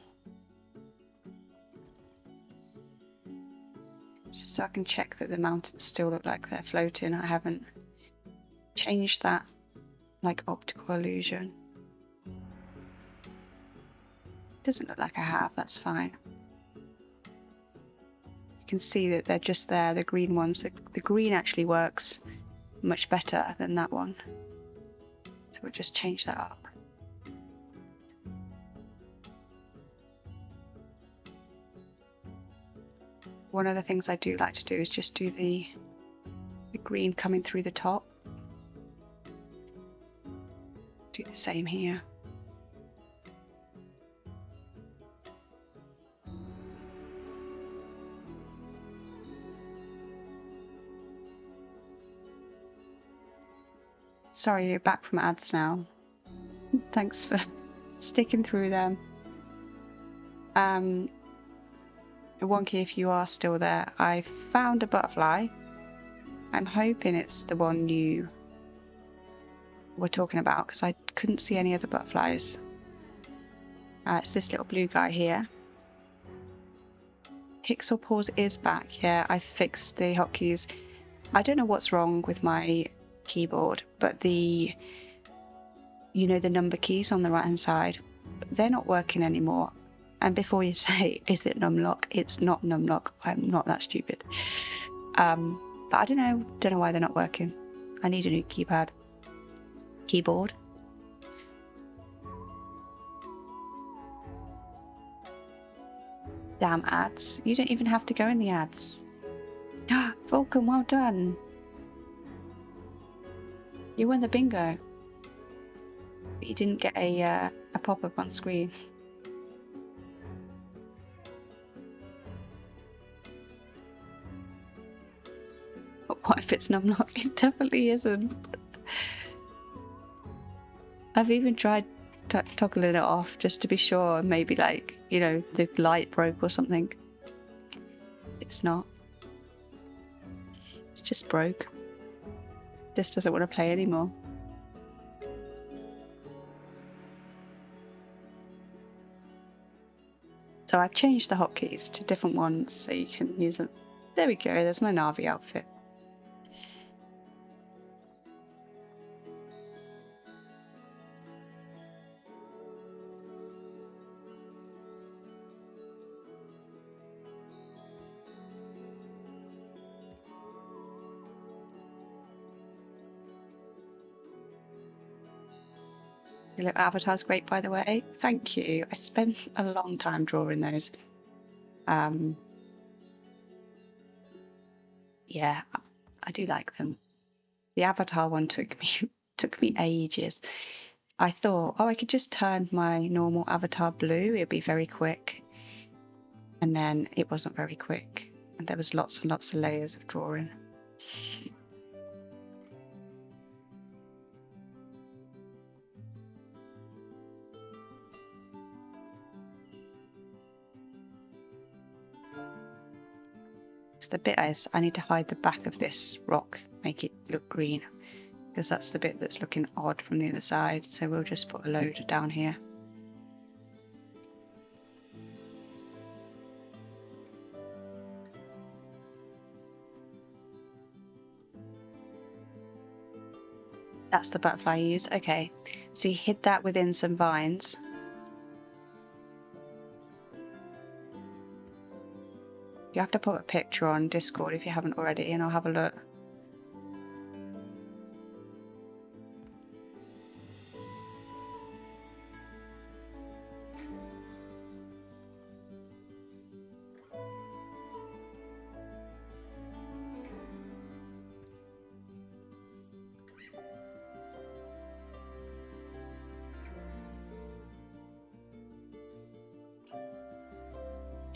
Speaker 1: Just so I can check that the mountains still look like they're floating. I haven't changed that, like, optical illusion. Doesn't look like I have, that's fine. You can see that they're just there, the green ones. So the green actually works much better than that one. So we'll just change that up. One of the things I do like to do is just do the green coming through the top. Do the same here. Sorry, you're back from ads now. Thanks for sticking through them. Wonky, if you are still there, I found a butterfly. I'm hoping it's the one you were talking about, because I couldn't see any other butterflies. It's this little blue guy here. Pixel pause is back. Yeah, I fixed the hotkeys. I don't know what's wrong with my keyboard, but the number keys on the right hand side, they're not working anymore. And before you say, is it numlock? It's not numlock. I'm not that stupid. But I don't know why they're not working. I need a new keyboard. Damn ads. You don't even have to go in the ads. Vulcan, well done. You won the bingo. But you didn't get a pop-up on screen. What if it's numlock? It definitely isn't. I've even tried toggling it off just to be sure, maybe like, the light broke or something. It's not. It's just broke. Just doesn't want to play anymore. So I've changed the hotkeys to different ones so you can use them. There we go, there's my Na'vi outfit. Your little avatar's great, by the way. Thank you. I spent a long time drawing those. Yeah, I do like them. The avatar one took me ages. I thought, I could just turn my normal avatar blue. It'd be very quick. And then it wasn't very quick. And there was lots and lots of layers of drawing. The bit is I need to hide the back of this rock, make it look green, because that's the bit that's looking odd from the other side. So we'll just put a load down here. That's the butterfly you used. Okay, so you hid that within some vines. You have to put a picture on Discord if you haven't already, and I'll have a look.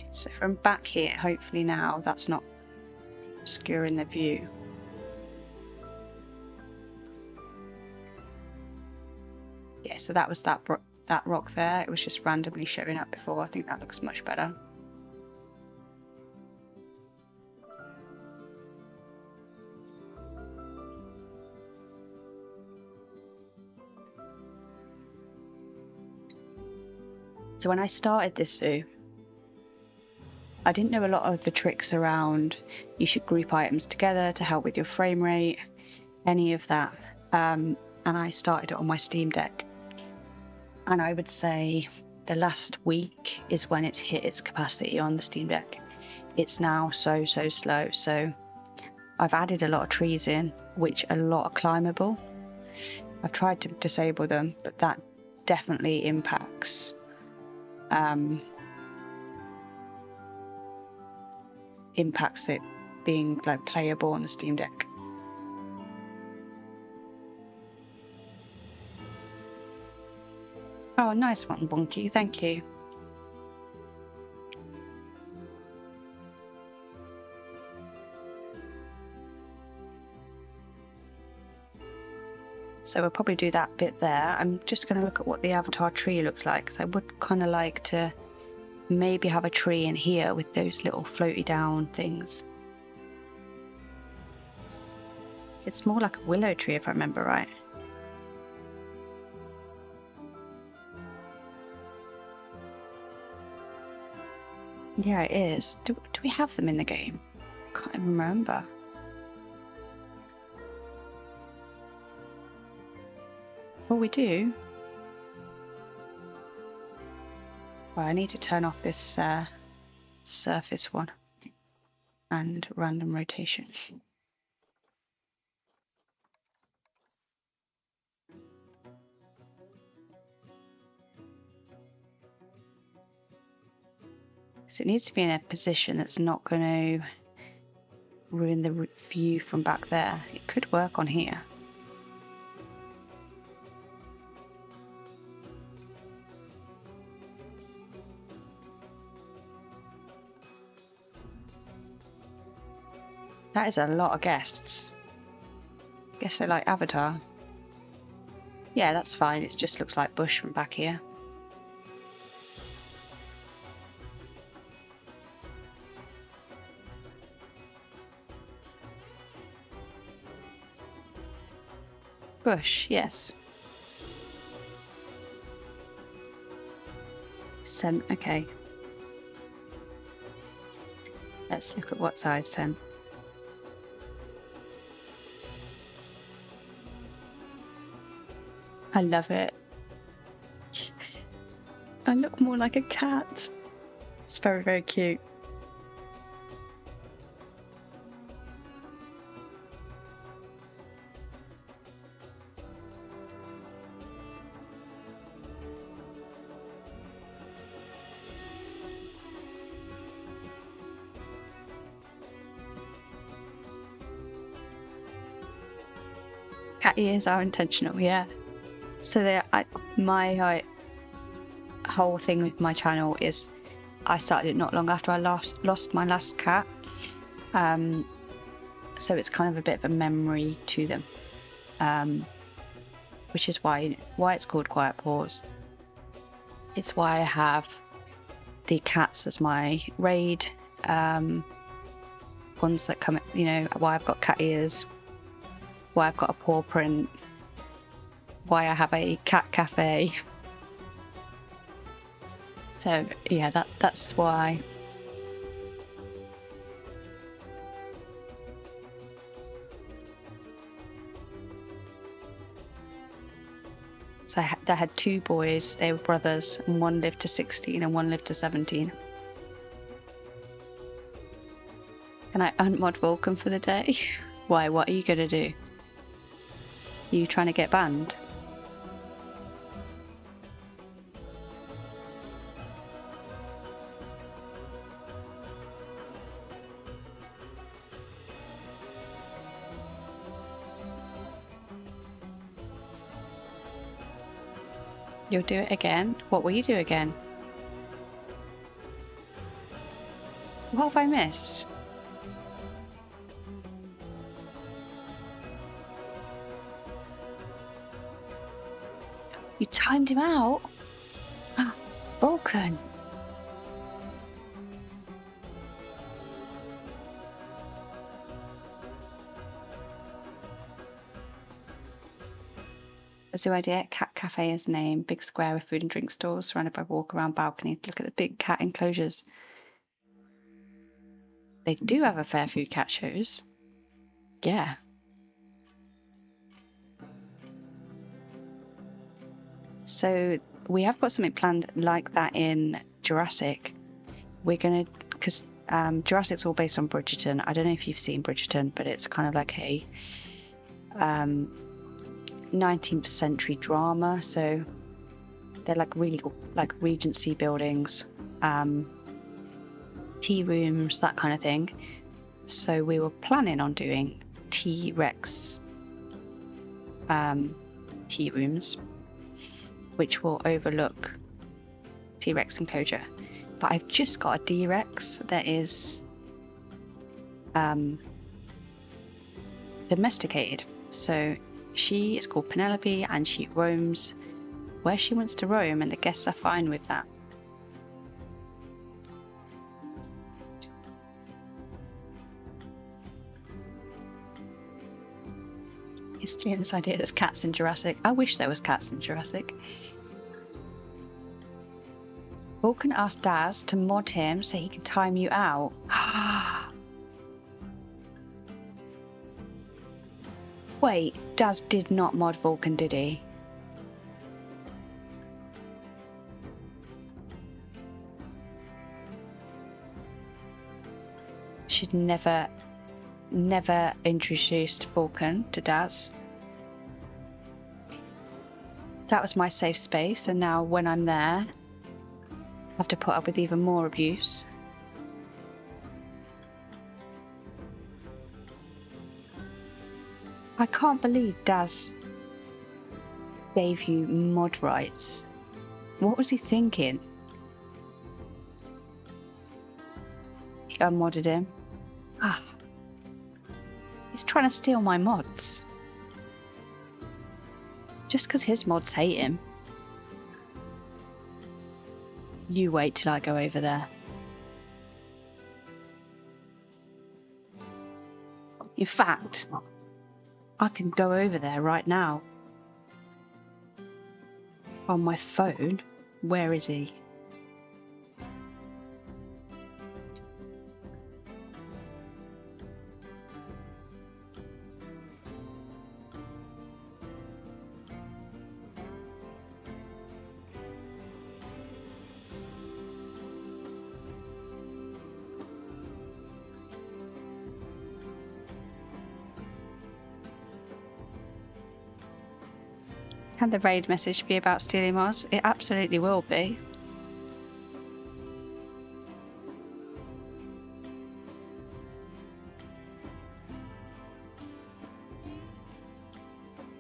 Speaker 1: So from back here, hopefully now that's not obscuring the view. Yeah, so that was that rock there. It was just randomly showing up before. I think that looks much better. So when I started this zoo, I didn't know a lot of the tricks around you should group items together to help with your frame rate, any of that. And I started it on my Steam Deck. And I would say the last week is when it's hit its capacity on the Steam Deck. it's now so slow. So I've added a lot of trees in, which a lot are climbable. I've tried to disable them, but that definitely impacts it being like playable on the Steam Deck. Oh, nice one, Bonky. Thank you. So we'll probably do that bit there. I'm just going to look at what the avatar tree looks like, because I would kind of like to maybe have a tree in here with those little floaty down things. It's more like a willow tree if I remember right. Yeah, it is. Do we have them in the game? Can't even remember. Well, we do. Well, I need to turn off this surface one and random rotation. So it needs to be in a position that's not going to ruin the view from back there. It could work on here. That is a lot of guests. Guess they like Avatar. Yeah, that's fine. It just looks like bush from back here. Bush, yes. Scent, okay. Let's look at what size scent. I love it. I look more like a cat. It's very, very cute. Cat ears are intentional, yeah. So my whole thing with my channel is I started it not long after I lost my last cat. So it's kind of a bit of a memory to them, which is why it's called Quiet Paws. It's why I have the cats as my raid, ones that come, why I've got cat ears, why I've got a paw print, why I have a cat cafe. So yeah, that's why. So I had two boys, they were brothers, and one lived to 16 and one lived to 17. Can I unmod Vulcan for the day? Why, what are you gonna do? Are you trying to get banned? You'll do it again? What will you do again? What have I missed? You timed him out? Oh, Vulcan. Zoo idea, cat cafe is name, big square with food and drink stalls surrounded by walk around balcony. Look at the big cat enclosures. They do have a fair few cat shows. Yeah. So we have got something planned like that in Jurassic. We're gonna, because Jurassic's all based on Bridgerton. I don't know if you've seen Bridgerton, but it's kind of like a 19th century drama. So they're like really like Regency buildings, tea rooms, that kind of thing. So we were planning on doing T-Rex tea rooms, which will overlook T-Rex enclosure. But I've just got a D-Rex that is domesticated. So she is called Penelope, and she roams where she wants to roam, and the guests are fine with that. You're stealing this idea there's cats in Jurassic. I wish there was cats in Jurassic. Vulcan asked Daz to mod him so he can time you out. Wait, Daz did not mod Vulcan, did he? Should never introduced Vulcan to Daz. That was my safe space, and now when I'm there, I have to put up with even more abuse. I can't believe Daz gave you mod rights. What was he thinking? I modded him. Ah, he's trying to steal my mods. Just because his mods hate him. You wait till I go over there. In fact, I can go over there right now. On my phone. Where is he? Can the raid message be about stealing mods? It absolutely will be.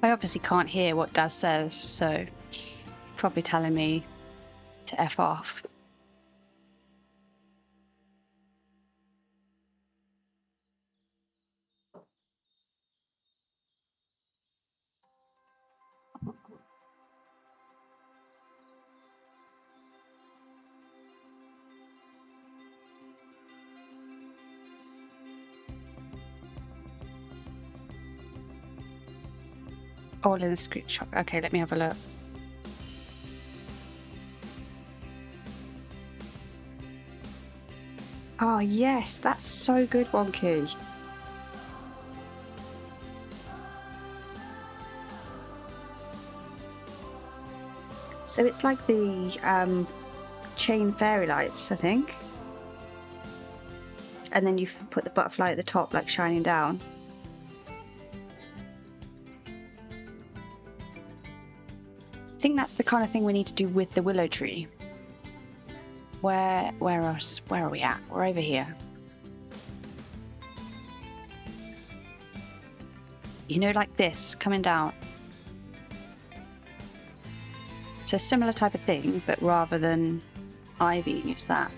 Speaker 1: I obviously can't hear what Daz says, so probably telling me to F off. All in the screenshot. Okay, let me have a look. Oh yes, that's so good, Wonky. So it's like the chain fairy lights, I think. And then you put the butterfly at the top, like shining down. I think that's the kind of thing we need to do with the willow tree. Where else? Where are we at? We're over here. You know, like this, coming down. So similar type of thing, but rather than ivy, use that.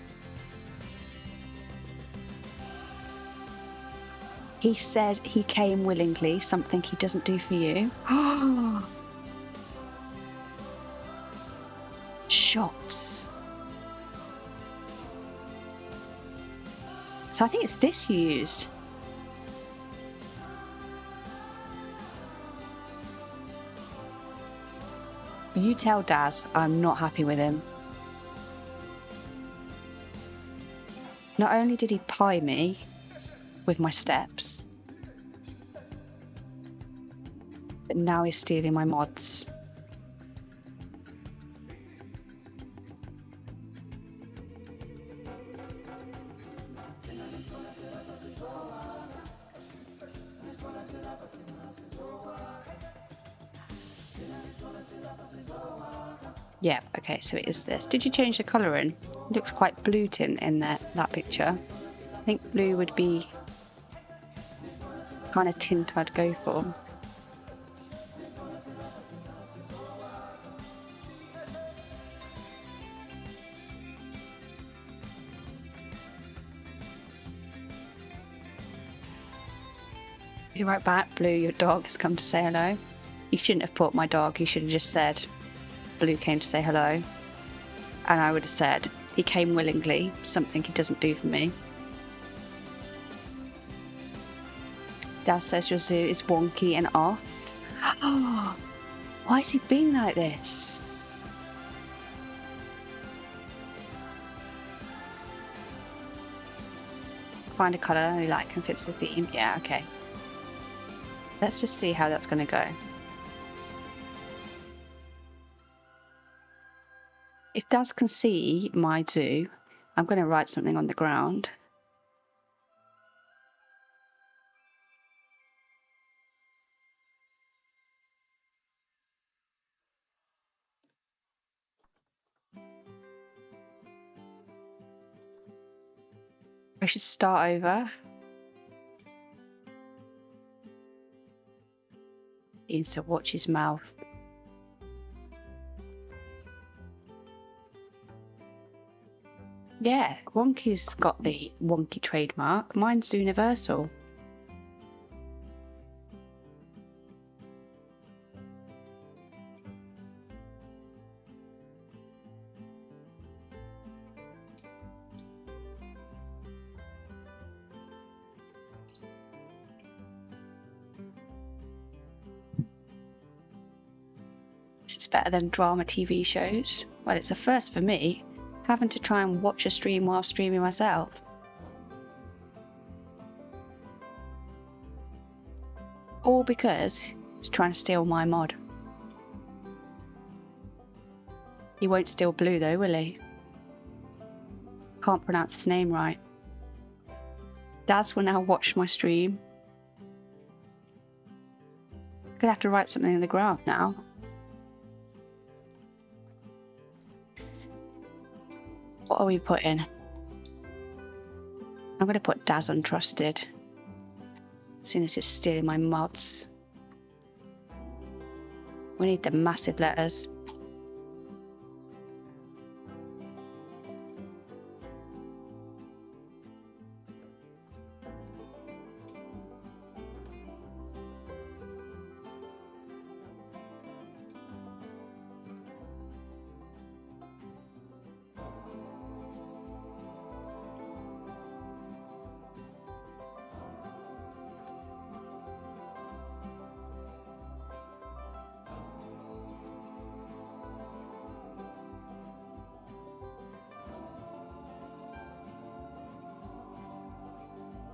Speaker 1: He said he came willingly, something he doesn't do for you. Shots. So I think it's this you used. You tell Daz I'm not happy with him. Not only did he pie me with my steps, but now he's stealing my mods. Yeah, okay, so it is this. Did you change the colouring? It looks quite blue tint in that picture. I think blue would be kind of tint I'd go for. You write back, Blue, your dog has come to say hello. You shouldn't have put my dog, you should have just said, Blue came to say hello. And I would have said, he came willingly, something he doesn't do for me. Dad says your zoo is wonky and off. Oh, why has he been like this? Find a colour you like and fits the theme. Yeah, okay. Let's just see how that's going to go. If Daz can see my zoo, I'm going to write something on the ground. I should start over. He needs to watch his mouth. Yeah, Wonky's got the Wonky trademark. Mine's universal. This is better than drama TV shows. Well, it's a first for me, having to try and watch a stream while streaming myself. All because he's trying to steal my mod. He won't steal Blue though, will he? Can't pronounce his name right. Daz will now watch my stream. Gonna have to write something in the graph now. What are we putting? I'm gonna put Daz untrusted. Seeing as it's stealing my mods. We need the massive letters.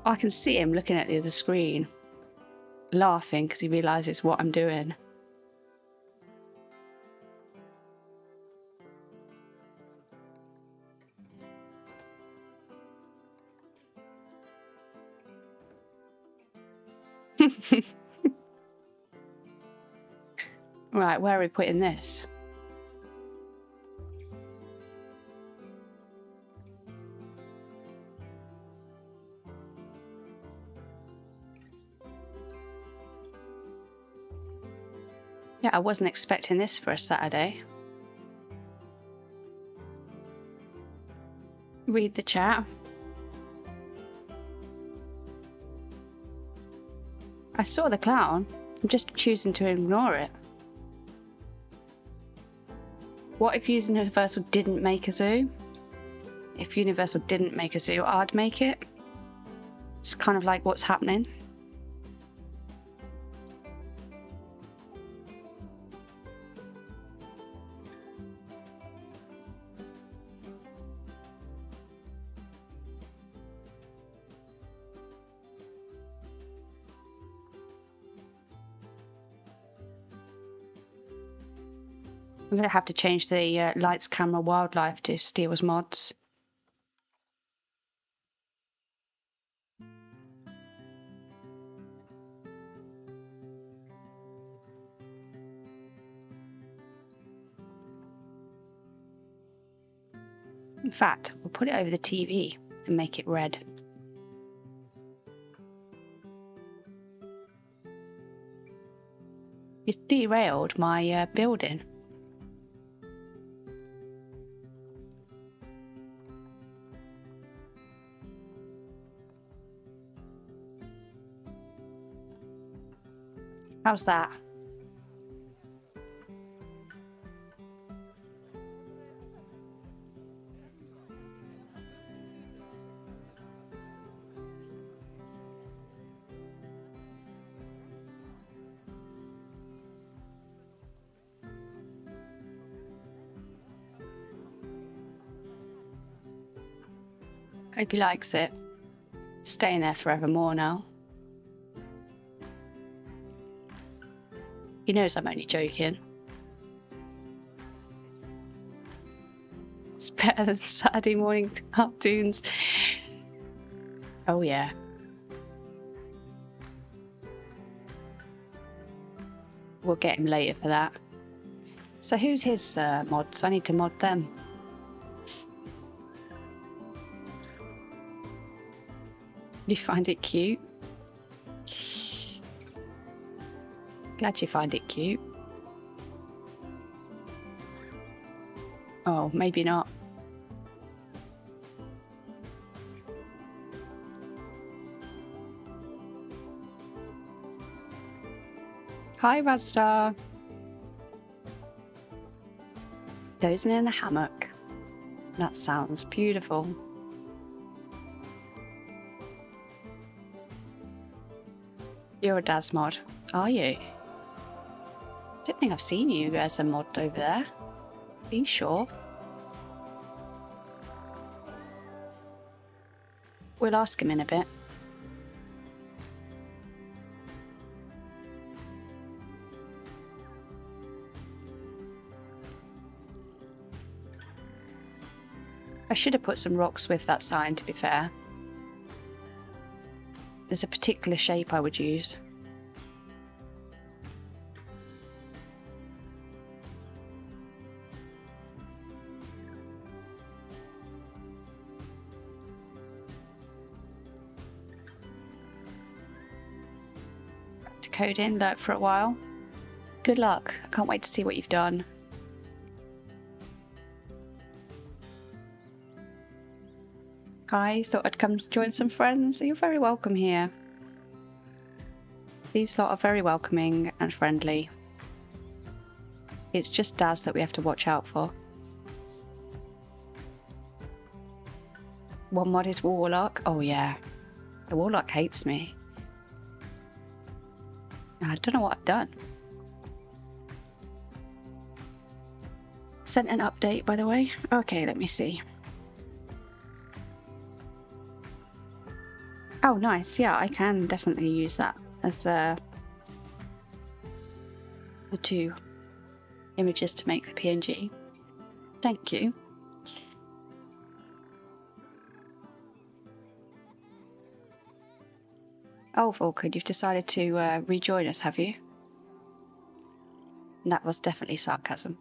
Speaker 1: I can see him looking at the other screen, laughing because he realises what I'm doing. Right, where are we putting this? Yeah, I wasn't expecting this for a Saturday. Read the chat. I saw the clown. I'm just choosing to ignore it. What if Universal didn't make a zoo? If Universal didn't make a zoo, I'd make it. It's kind of like what's happening. I'm going to have to change the lights, camera, wildlife to Steel's mods. In fact, we'll put it over the TV and make it red. It's derailed my building. How's that? Hope he likes it. Staying there forevermore now. He knows I'm only joking. It's better than Saturday morning cartoons. Oh yeah. We'll get him later for that. So who's his mods? I need to mod them. You find it cute? Glad you find it cute. Oh, maybe not. Hi, Radstar. Dozing in a hammock. That sounds beautiful. You're a Daz mod, are you? Don't think I've seen you as a mod over there. Are you sure? We'll ask him in a bit. I should have put some rocks with that sign, to be fair. There's a particular shape I would use. Back to coding, lurk for a while. Good luck. I can't wait to see what you've done. Hi, thought I'd come join some friends. You're very welcome here. These lot are very welcoming and friendly. It's just Daz that we have to watch out for. One mod is Warlock. Oh yeah, the Warlock hates me. I don't know what I've done. Sent an update, by the way. Okay, let me see. Oh, nice. Yeah, I can definitely use that as the two images to make the PNG. Thank you. Oh, Volker, you've decided to rejoin us, have you? That was definitely sarcasm.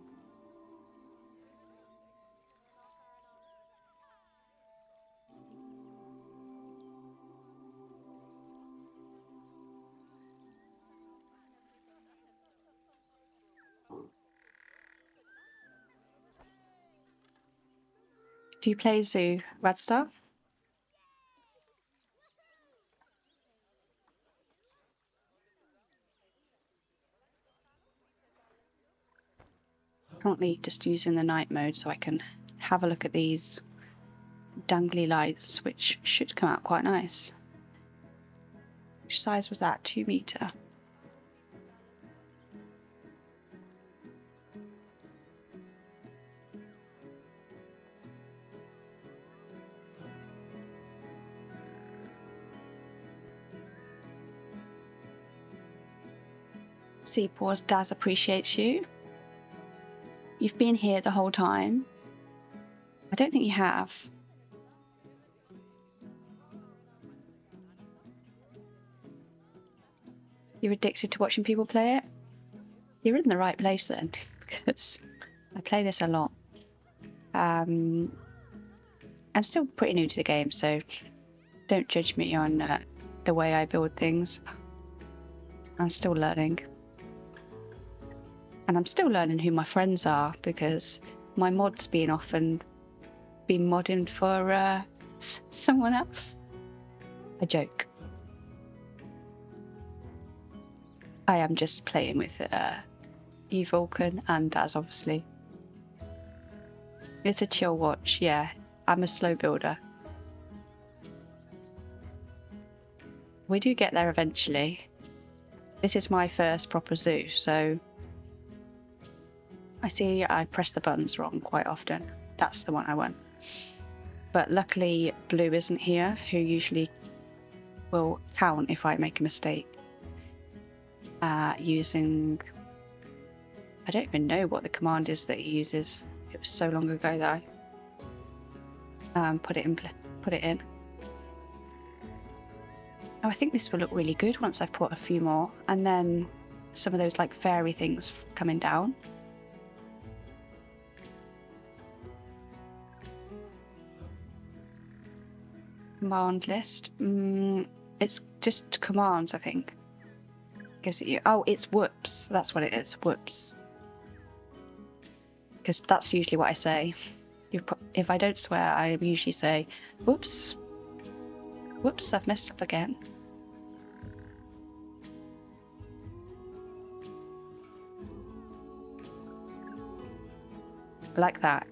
Speaker 1: Do you play Zoo, Radstar? Currently just using the night mode so I can have a look at these dangly lights, which should come out quite nice. Which size was that? 2 meter. Seapause, Daz appreciates you. You've been here the whole time. I don't think you have. You're addicted to watching people play it? You're in the right place then, because I play this a lot. I'm still pretty new to the game, so don't judge me on the way I build things. I'm still learning. And I'm still learning who my friends are, because my mod's been off and been modding for someone else. A joke. I am just playing with you, Vulcan, and Daz, obviously. It's a chill watch, yeah. I'm a slow builder. We do get there eventually. This is my first proper zoo, so I see I press the buttons wrong quite often. That's the one I want. But luckily Blue isn't here, who usually will count if I make a mistake. Using... I don't even know what the command is that he uses. It was so long ago that I put it in. Oh, I think this will look really good once I've put a few more, and then some of those like fairy things coming down. Command list. It's just commands, I think. Gives it you. Oh, it's whoops. That's what it is. Whoops. Because that's usually what I say. If I don't swear, I usually say, whoops. Whoops, I've messed up again. Like that.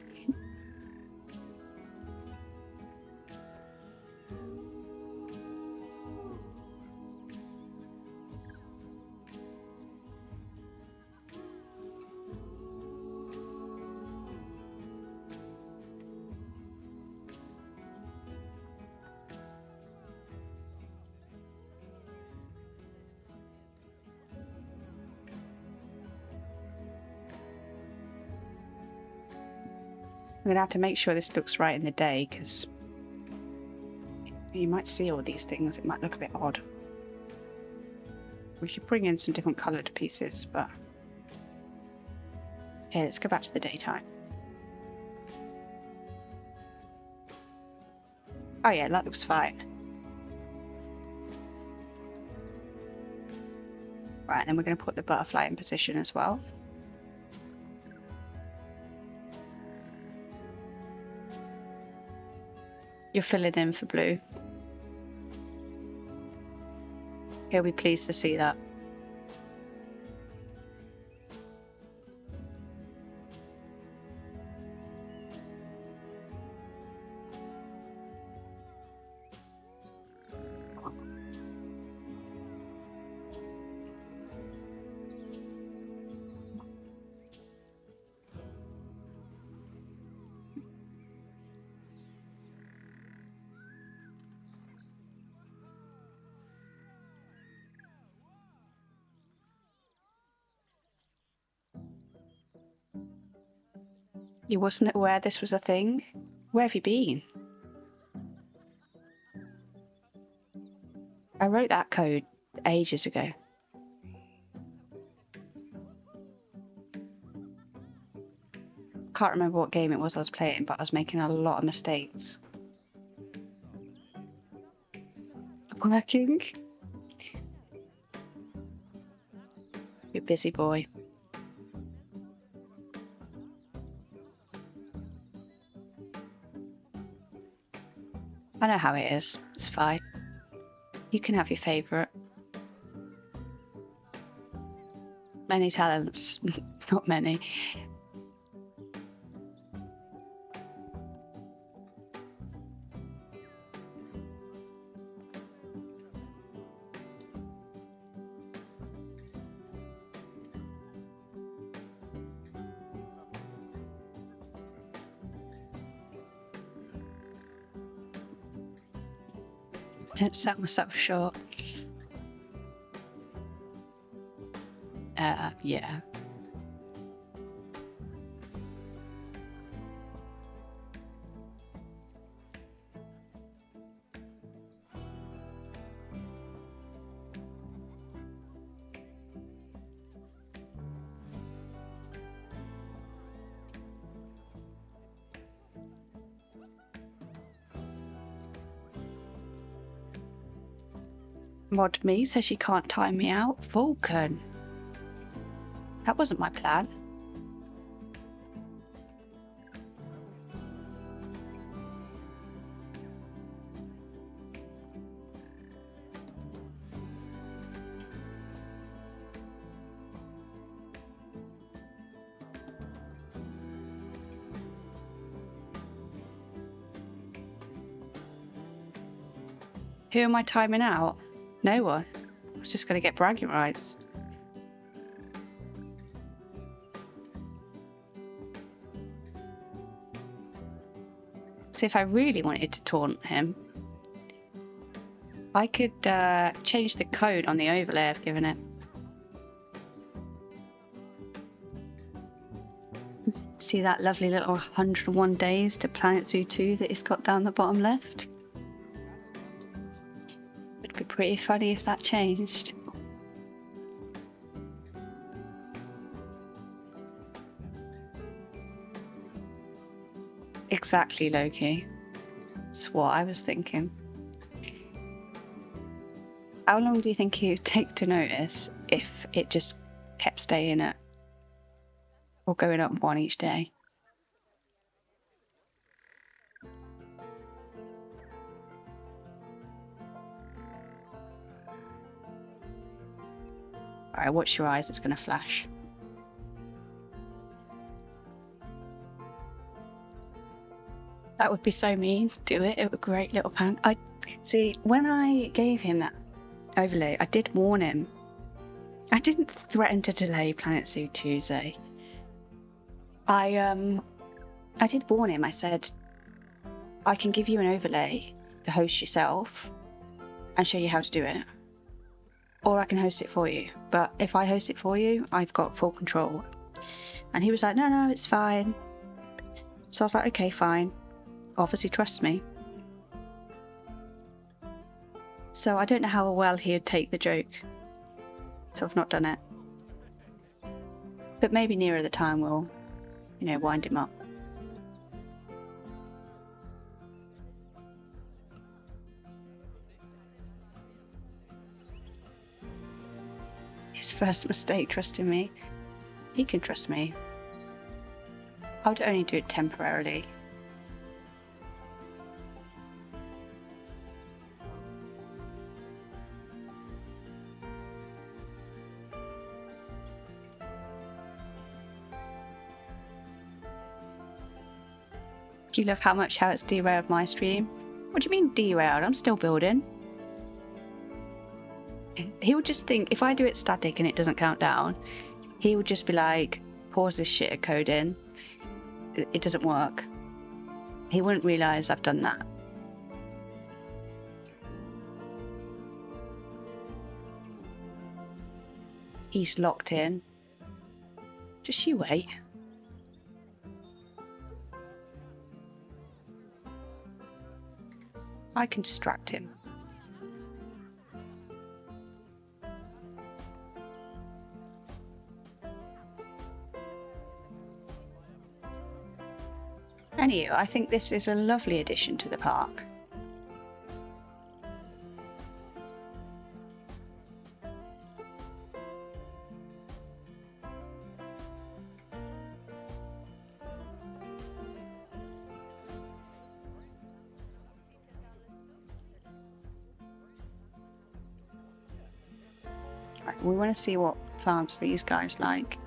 Speaker 1: I'm going to have to make sure this looks right in the day, because you might see all these things. It might look a bit odd. We could bring in some different coloured pieces, but... Okay, let's go back to the daytime. Oh yeah, that looks fine. Right, and then we're going to put the butterfly in position as well. You're filling in for Blue. He'll be pleased to see that. You wasn't aware this was a thing? Where have you been? I wrote that code ages ago. Can't remember what game it was I was playing, but I was making a lot of mistakes. Working? You're a busy boy. I know how it is. It's fine. You can have your favourite. Many talents. Not many. Don't sell myself short. Yeah. mod me so she can't time me out. Vulcan. That wasn't my plan. Who am I timing out? No one. I was just going to get bragging rights. So if I really wanted to taunt him, I could change the code on the overlay I've given it. See that lovely little 101 days to Planet Zoo 2 that it's got down the bottom left? Would be pretty funny if that changed. Exactly, Loki. That's what I was thinking. How long do you think it would take to notice if it just kept staying at or going up one each day? Alright, watch your eyes, it's going to flash. That would be so mean. Do it. It would be a great little prank. See, when I gave him that overlay, I did warn him. I didn't threaten to delay Planet Zoo Tuesday. I did warn him. I said, I can give you an overlay to host yourself and show you how to do it. Or I can host it for you. But if I host it for you, I've got full control. And he was like, no, it's fine. So I was like, okay, fine. Obviously trusts me. So I don't know how well he'd take the joke. So I've not done it. But maybe nearer the time we'll, wind him up. His first mistake trusting me. He can trust me. I would only do it temporarily. Do you love how it's derailed my stream? What do you mean derailed? I'm still building. He would just think, if I do it static and it doesn't count down, he would just be like, pause this shit of code in. It doesn't work. He wouldn't realise I've done that. He's locked in. Just you wait. I can distract him. Anyway, I think this is a lovely addition to the park. Right, we want to see what plants these guys like.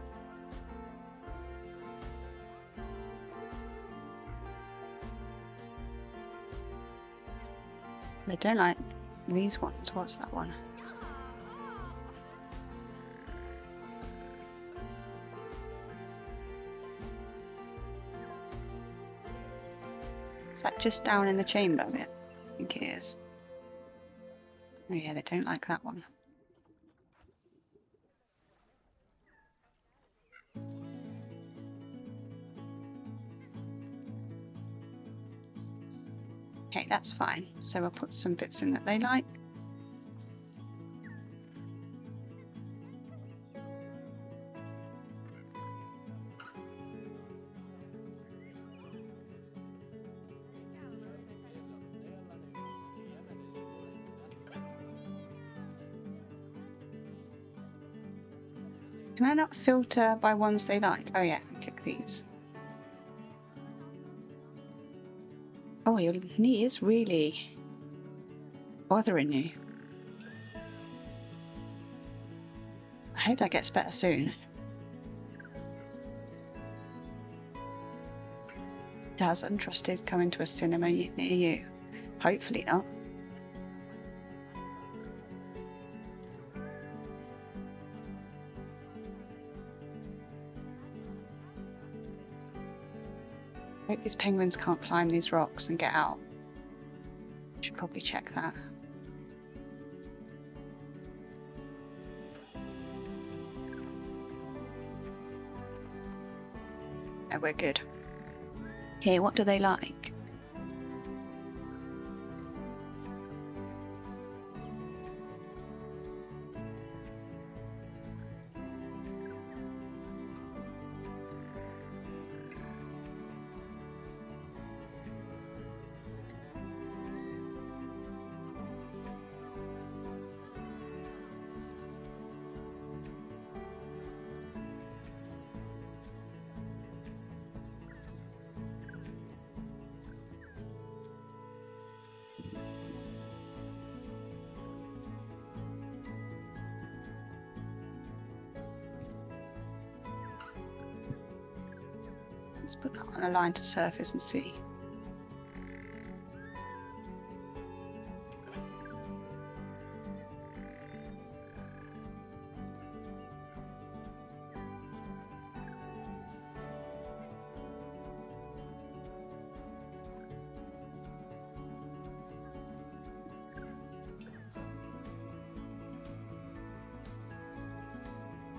Speaker 1: They don't like these ones. What's that one? Is that just down in the chamber bit? I think it is. Oh yeah, they don't like that one. Okay, that's fine. So we'll put some bits in that they like. Can I not filter by ones they like? Oh yeah, click these. Oh, your knee is really bothering you. I hope that gets better soon. Does untrusted come into a cinema near you? Hopefully not. I hope these penguins can't climb these rocks and get out. Should probably check that. Oh, we're good. Okay, what do they like? Let's put that on a line to surface and see.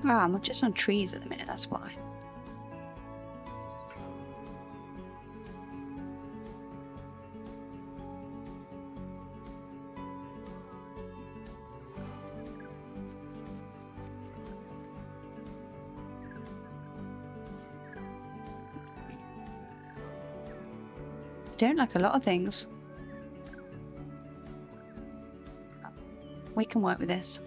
Speaker 1: Ah, I'm just on trees at the minute, that's why. Don't like a lot of things. We can work with this.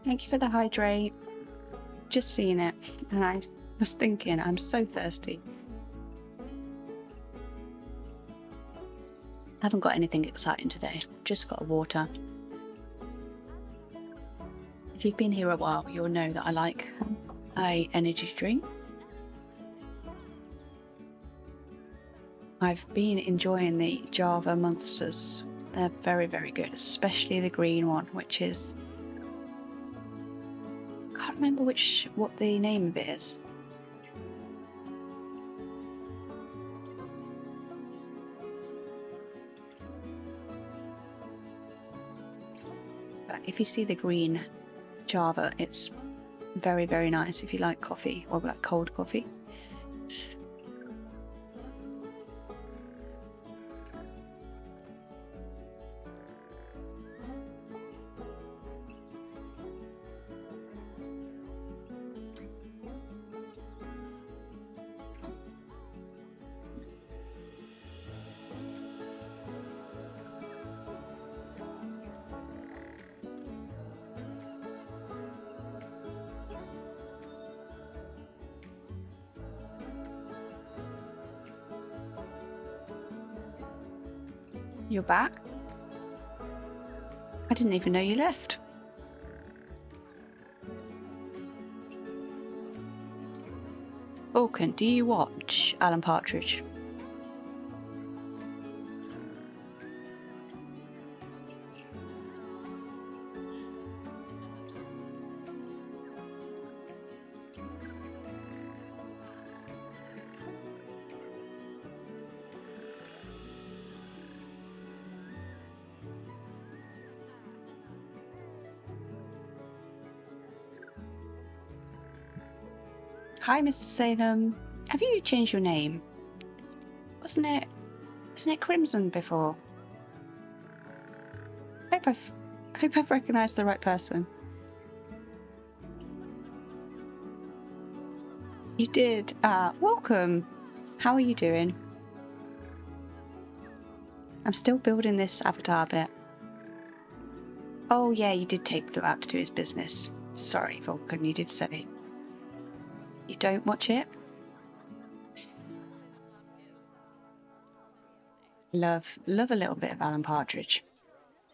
Speaker 1: Thank you for the hydrate. Just seeing it, and I was thinking, I'm so thirsty. I haven't got anything exciting today, just got water. If you've been here a while, you'll know that I like an energy drink. I've been enjoying the Java Monsters. They're very, very good, especially the green one, which is... I can't remember what the name of it is. But if you see the green Java, it's very, very nice if you like coffee or like cold coffee. You're back? I didn't even know you left. Vulcan, do you watch Alan Partridge? Hi, Mr. Salem. Have you changed your name? Wasn't it Crimson before? I hope I've recognised the right person. You did. Welcome. How are you doing? I'm still building this avatar bit. Oh yeah, you did take Blue out to do his business. Sorry, Vulcan, you did say. You don't watch it? Love a little bit of Alan Partridge.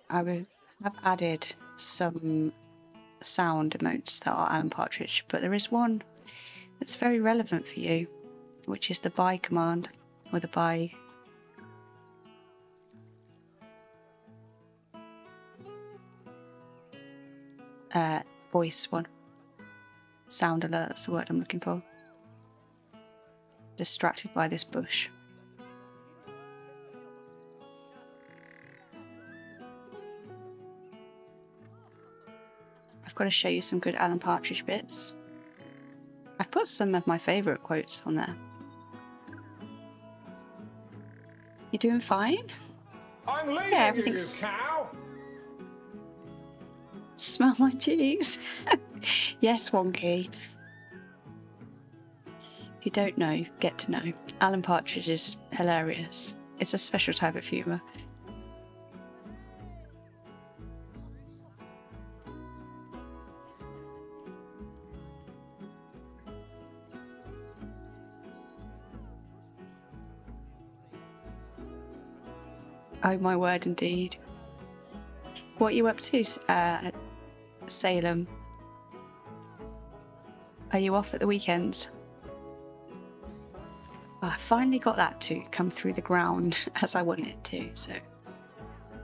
Speaker 1: I have added some sound emotes that are Alan Partridge, but there is one that's very relevant for you, which is the buy command, or the buy. Voice one. Sound alert, that's the word I'm looking for. Distracted by this bush. I've got to show you some good Alan Partridge bits. I've put some of my favourite quotes on there. You doing fine?
Speaker 2: I'm leaving
Speaker 1: Yeah,
Speaker 2: you,
Speaker 1: everything's...
Speaker 2: you cow!
Speaker 1: Smell my cheeks. Yes, Wonky. If you don't know, get to know. Alan Partridge is hilarious. It's a special type of humour. Oh my word, indeed. What are you up to, Salem? Are you off at the weekends? Oh, I finally got that to come through the ground as I wanted it to, so it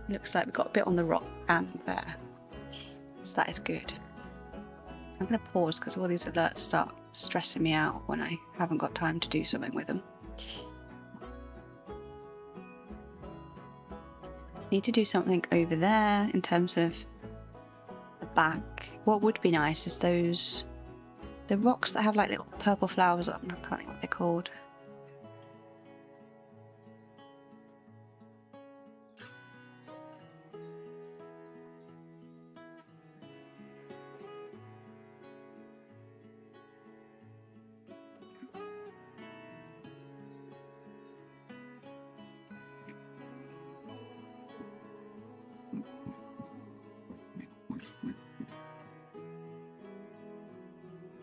Speaker 1: looks like we got a bit on the rock and there. So that is good. I'm going to pause because all these alerts start stressing me out when I haven't got time to do something with them. Need to do something over there in terms of the back. What would be nice is the rocks that have like little purple flowers on. I can't think what they're called.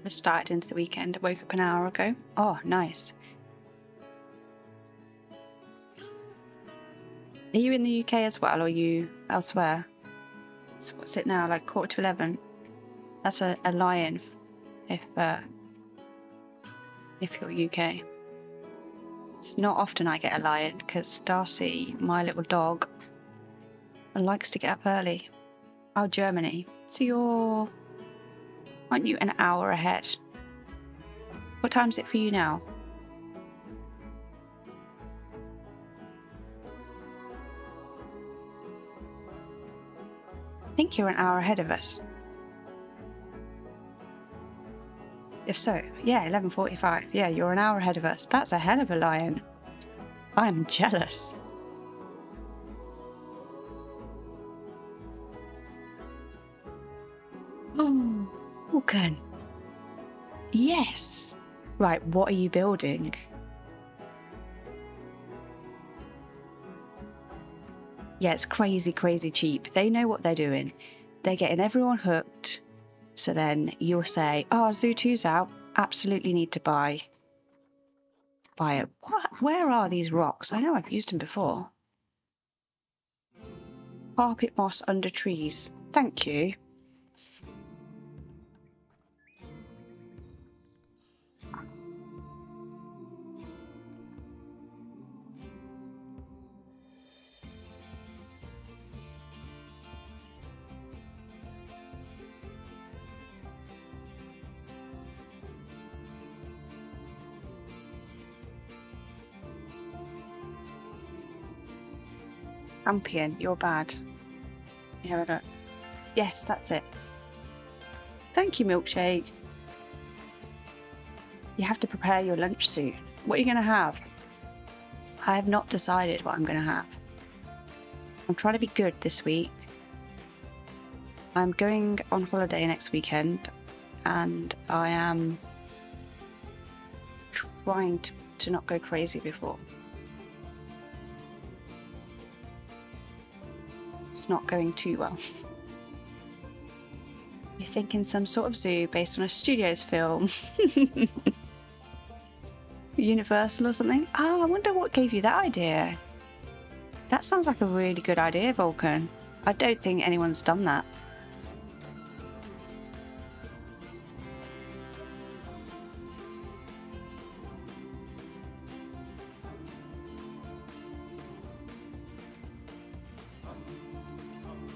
Speaker 1: I started into the weekend. I woke up an hour ago. Oh, nice. Are you in the UK as well, or are you elsewhere? So what's it now, like 11:15? That's a lion if you're UK. It's not often I get a lion because Darcy, my little dog, likes to get up early. Oh, Germany. So aren't you an hour ahead? What time is it for you now? I think you're an hour ahead of us. If so, yeah, 11:45. Yeah, you're an hour ahead of us. That's a hell of a lion. I'm jealous. Oh, Vulcan. Yes. Right, what are you building? Yeah, it's crazy, crazy cheap. They know what they're doing. They're getting everyone hooked. So then you'll say, oh, Zoo 2's out. Absolutely need to buy it. What? Where are these rocks? I know I've used them before. Carpet moss under trees. Thank you. Champion, you're bad. Here we go. Yes, that's it. Thank you, Milkshake. You have to prepare your lunch soon. What are you going to have? I have not decided what I'm going to have. I'm trying to be good this week. I'm going on holiday next weekend, and I am trying to not go crazy before. It's not going too well. You're thinking some sort of zoo based on a studios film. Universal or something? Oh, I wonder what gave you that idea. That sounds like a really good idea, Vulcan. I don't think anyone's done that.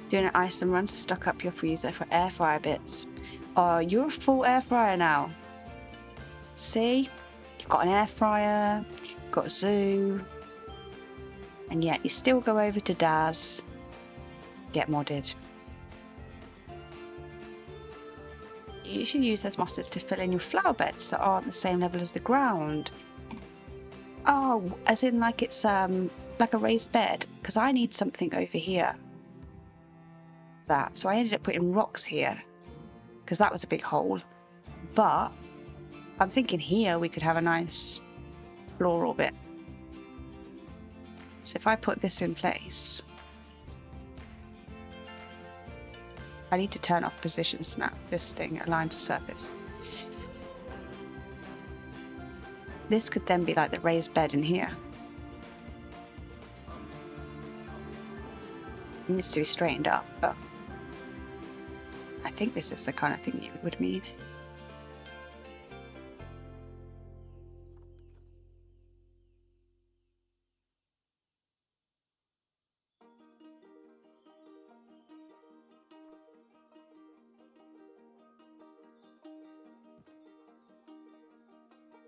Speaker 1: Doing an ice and run to stock up your freezer for air fryer bits. Oh, you're a full air fryer now. See? You've got an air fryer, you've got a zoo, and yet you still go over to Daz, get modded. You should use those mosses to fill in your flower beds that aren't the same level as the ground. Oh, as in like it's like a raised bed, because I need something over here. That. So I ended up putting rocks here, because that was a big hole. But I'm thinking here we could have a nice floral bit. So if I put this in place, I need to turn off position snap, this thing align to surface. This could then be like the raised bed in here. It needs to be straightened up, but I think this is the kind of thing you would mean.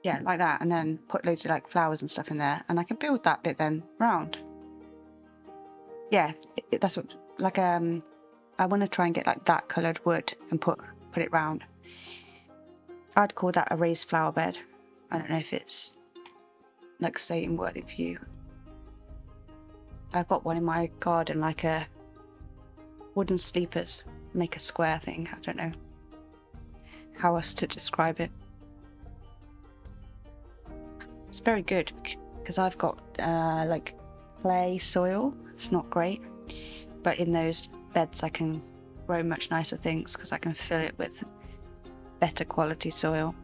Speaker 1: Yeah, like that, and then put loads of like flowers and stuff in there, and I can build that bit then round. Yeah, that's what, like I want to try and get like that coloured wood and put it round. I'd call that a raised flower bed. I don't know if it's like same wording for you. I've got one in my garden, like a wooden sleepers, make a square thing. I don't know how else to describe it. It's very good because I've got like clay soil. It's not great, but in those beds I can grow much nicer things because I can fill it with better quality soil.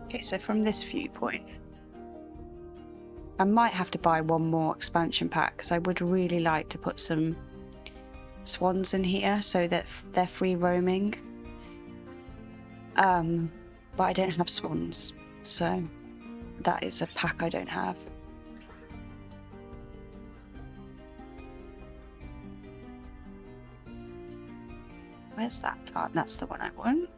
Speaker 1: Okay, so from this viewpoint, I might have to buy one more expansion pack because I would really like to put some swans in here so that they're free roaming. But I don't have swans, so that is a pack I don't have. Where's that plant? That's the one I want.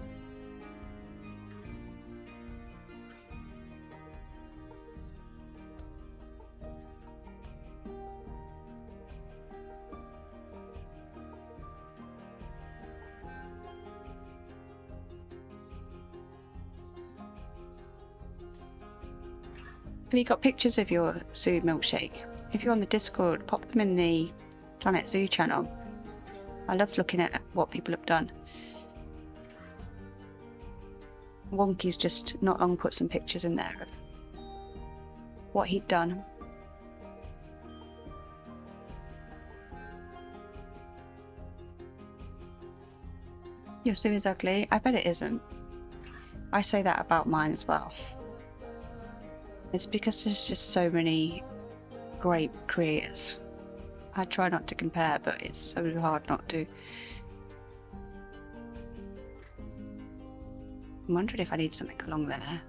Speaker 1: Have you got pictures of your zoo, Milkshake? If you're on the Discord, pop them in the Planet Zoo channel. I love looking at what people have done. Wonky's just not long put some pictures in there of what he'd done. Your zoo is ugly. I bet it isn't. I say that about mine as well. It's because there's just so many great creators. I try not to compare, but it's so hard not to. I'm wondering if I need something along there.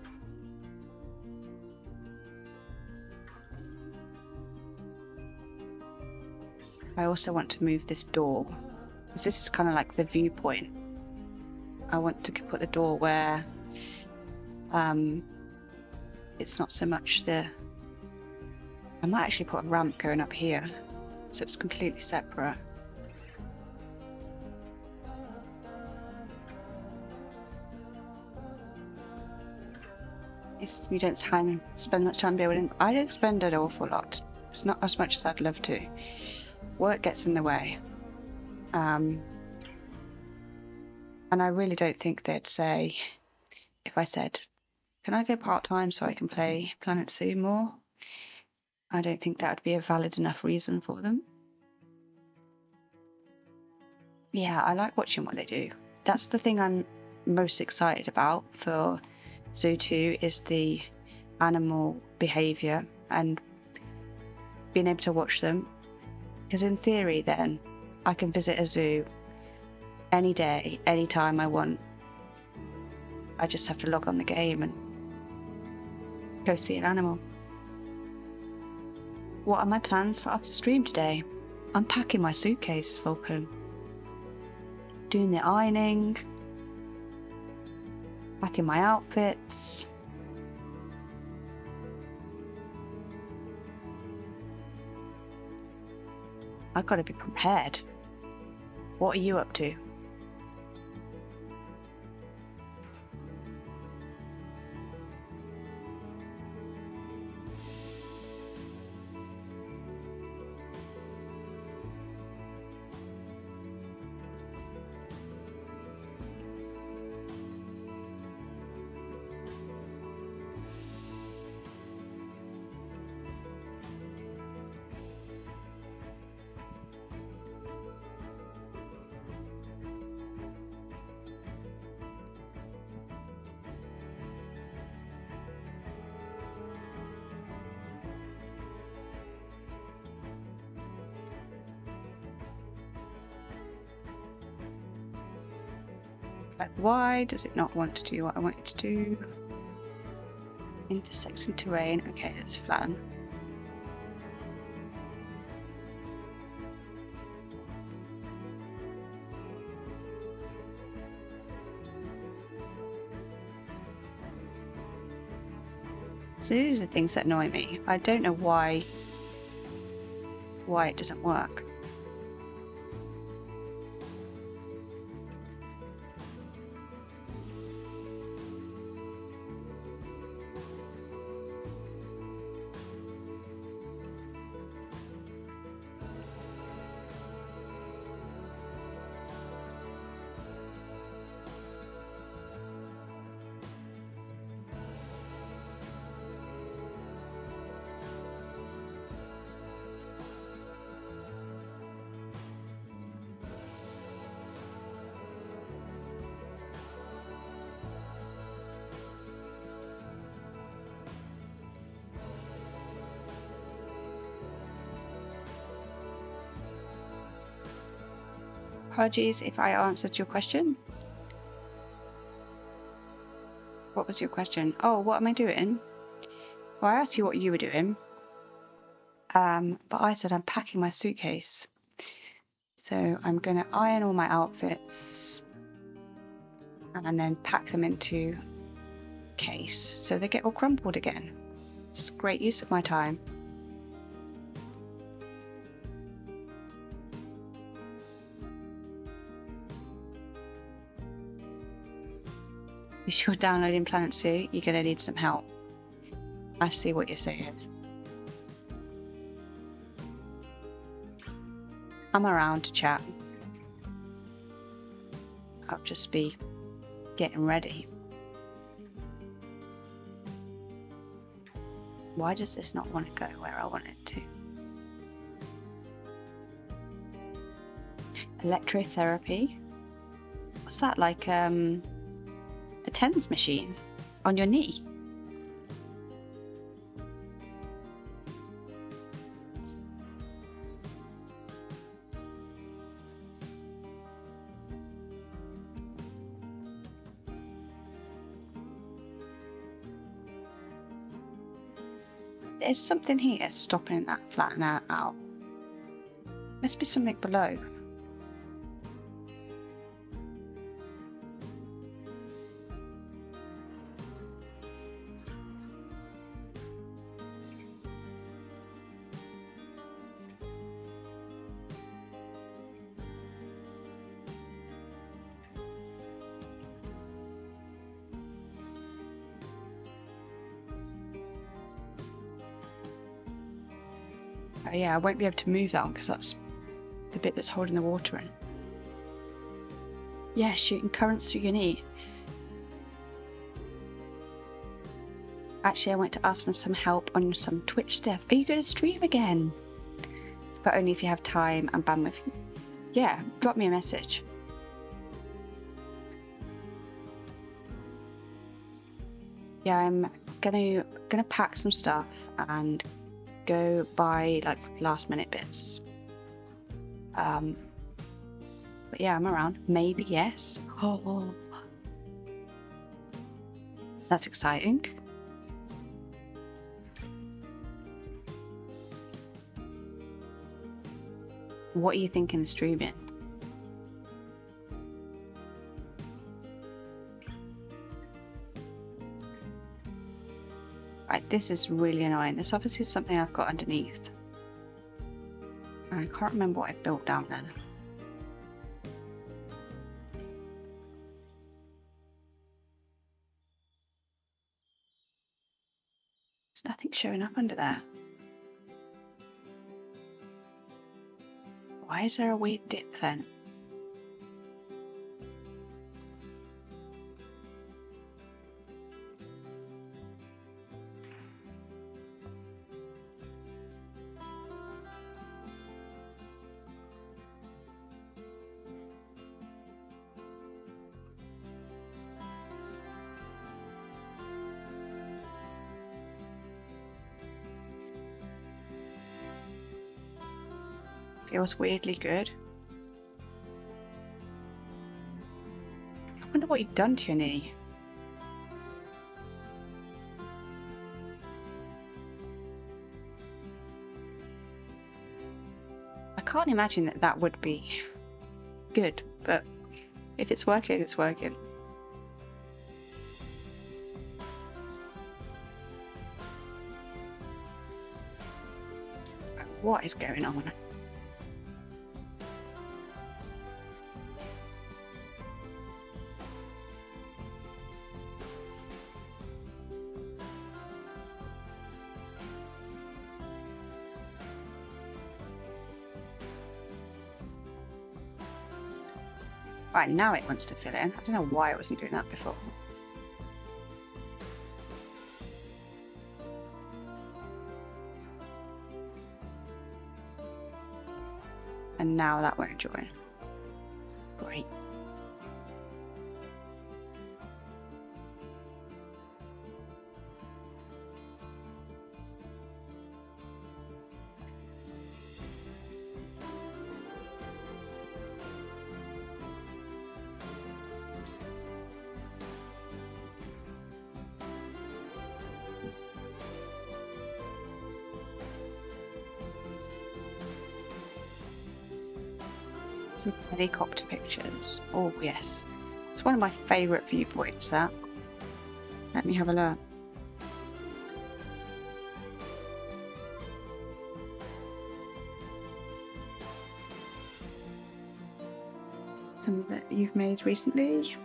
Speaker 1: I also want to move this door, because this is kind of like the viewpoint. I want to put the door where it's not so much the... I might actually put a ramp going up here, so it's completely separate. You don't spend much time building. I don't spend an awful lot. It's not as much as I'd love to. Work gets in the way. And I really don't think they'd say, if I said, can I go part-time so I can play Planet Zoo more? I don't think that would be a valid enough reason for them. Yeah, I like watching what they do. That's the thing I'm most excited about for Zoo 2 is the animal behaviour and being able to watch them. Because in theory then, I can visit a zoo any day, any time I want. I just have to log on the game and go see an animal. What are my plans for after stream today? Unpacking my suitcase, Vulcan. Doing the ironing. Packing my outfits. I've got to be prepared. What are you up to? Like, why does it not want to do what I want it to do? Intersecting terrain. Okay, let's flatten. So these are the things that annoy me. I don't know why it doesn't work. Apologies if I answered your question. What was your question? Oh, what am I doing? Well, I asked you what you were doing. But I said I'm packing my suitcase. So I'm going to iron all my outfits and then pack them into a case so they get all crumpled again. It's great use of my time. If you're downloading Planet Zoo, you're going to need some help. I see what you're saying. I'm around to chat. I'll just be getting ready. Why does this not want to go where I want it to? Electrotherapy? What's that, like a TENS machine on your knee? There's something here stopping that flattener out. Must be something below. Oh yeah, I won't be able to move that one because that's the bit that's holding the water in. Yeah, shooting currents through your knee. Actually, I went to ask for some help on some Twitch stuff. Are you going to stream again? But only if you have time and bandwidth. Yeah, drop me a message. Yeah, I'm gonna pack some stuff and go buy like last minute bits. But yeah, I'm around. Maybe yes. Oh, that's exciting. What are you thinking of streaming? Right, this is really annoying. This obviously is something I've got underneath. I can't remember what I built down there. There's nothing showing up under there. Why is there a weird dip then? Feels weirdly good. I wonder what you've done to your knee. I can't imagine that that would be good, but if it's working, it's working. What is going on? Right, now it wants to fill in. I don't know why it wasn't doing that before. And now that won't join. Great. Some helicopter pictures. Oh yes, it's one of my favourite viewpoints. That. Let me have a look. Some that you've made recently.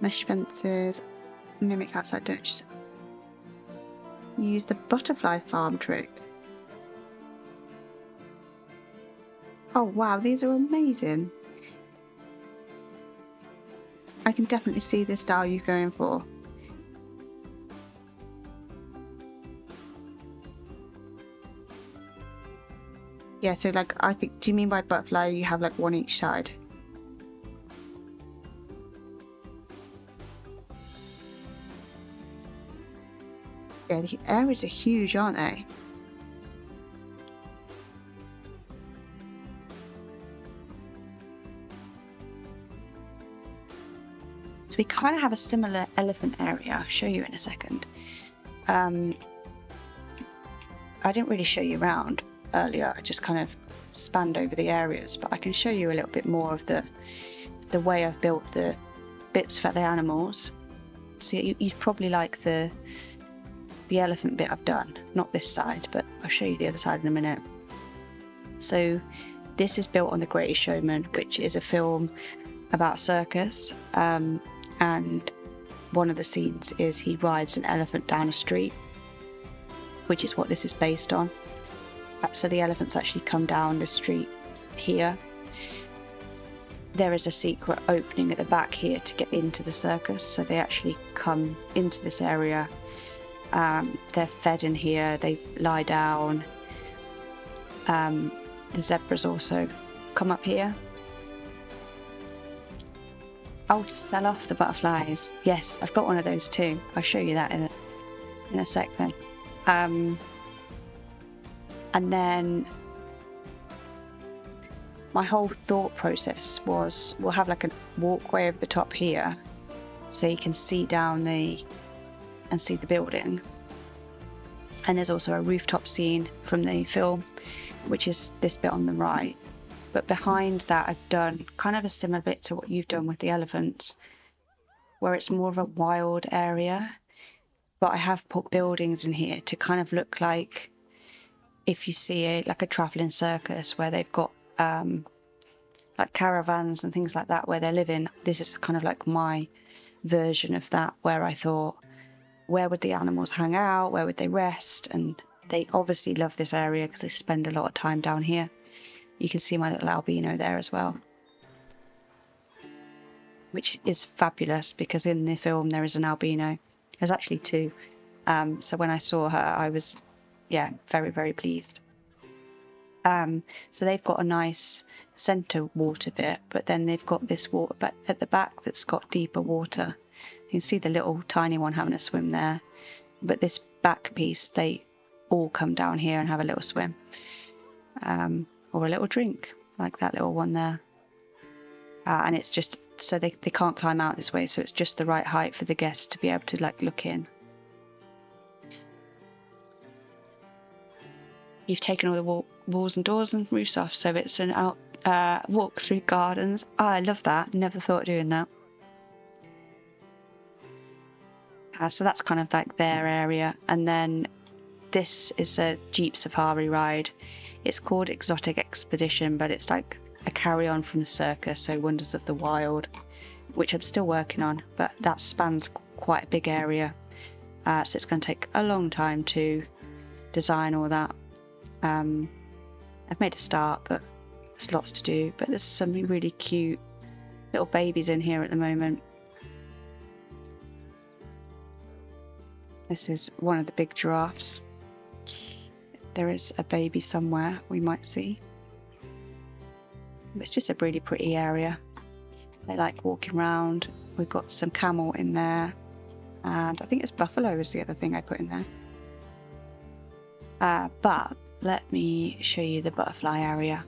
Speaker 1: Mesh fences, mimic outside doors. Use the butterfly farm trick. Oh wow, these are amazing. I can definitely see the style you're going for. Yeah, so like I think, do you mean by butterfly you have like one each side? Yeah, the areas are huge, aren't they? So we kind of have a similar elephant area. I'll show you in a second. I didn't really show you around earlier. I just kind of spanned over the areas, but I can show you a little bit more of the way I've built the bits for the animals. So you'd probably like the elephant bit I've done, not this side, but I'll show you the other side in a minute. So this is built on The Greatest Showman, which is a film about a circus, and one of the scenes is he rides an elephant down a street, which is what this is based on. So the elephants actually come down the street here. There is a secret opening at the back here to get into the circus, so they actually come into this area. They're fed in here, they lie down. The zebras also come up here. Oh, to sell off the butterflies. Yes, I've got one of those too. I'll show you that in a sec then. And then my whole thought process was we'll have like a walkway over the top here so you can see down and see the building. And there's also a rooftop scene from the film, which is this bit on the right. But behind that, I've done kind of a similar bit to what you've done with the elephants, where it's more of a wild area. But I have put buildings in here to kind of look like if you see like a travelling circus where they've got like caravans and things like that where they're living. This is kind of like my version of that, where I thought, where would the animals hang out? Where would they rest? And they obviously love this area because they spend a lot of time down here. You can see my little albino there as well, which is fabulous because in the film there is an albino. There's actually two. So when I saw her, I was, very, very pleased. So they've got a nice centre water bit, but then they've got this water but at the back that's got deeper water. You can see the little tiny one having a swim there, but this back piece, they all come down here and have a little swim. Or a little drink, like that little one there. And it's just, so they can't climb out this way, so it's just the right height for the guests to be able to like look in. You've taken all the walls and doors and roofs off, so it's an out walk through gardens. Oh, I love that. Never thought of doing that. So that's kind of like their area. And then this is a Jeep safari ride. It's called Exotic Expedition, but it's like a carry-on from the circus, so Wonders of the Wild, which I'm still working on, but that spans quite a big area. So it's going to take a long time to design all that. I've made a start, but there's lots to do. But there's some really cute little babies in here at the moment. This is one of the big giraffes. There is a baby somewhere we might see. It's just a really pretty area. They like walking around. We've got some camel in there. And I think it's buffalo is the other thing I put in there. But let me show you the butterfly area.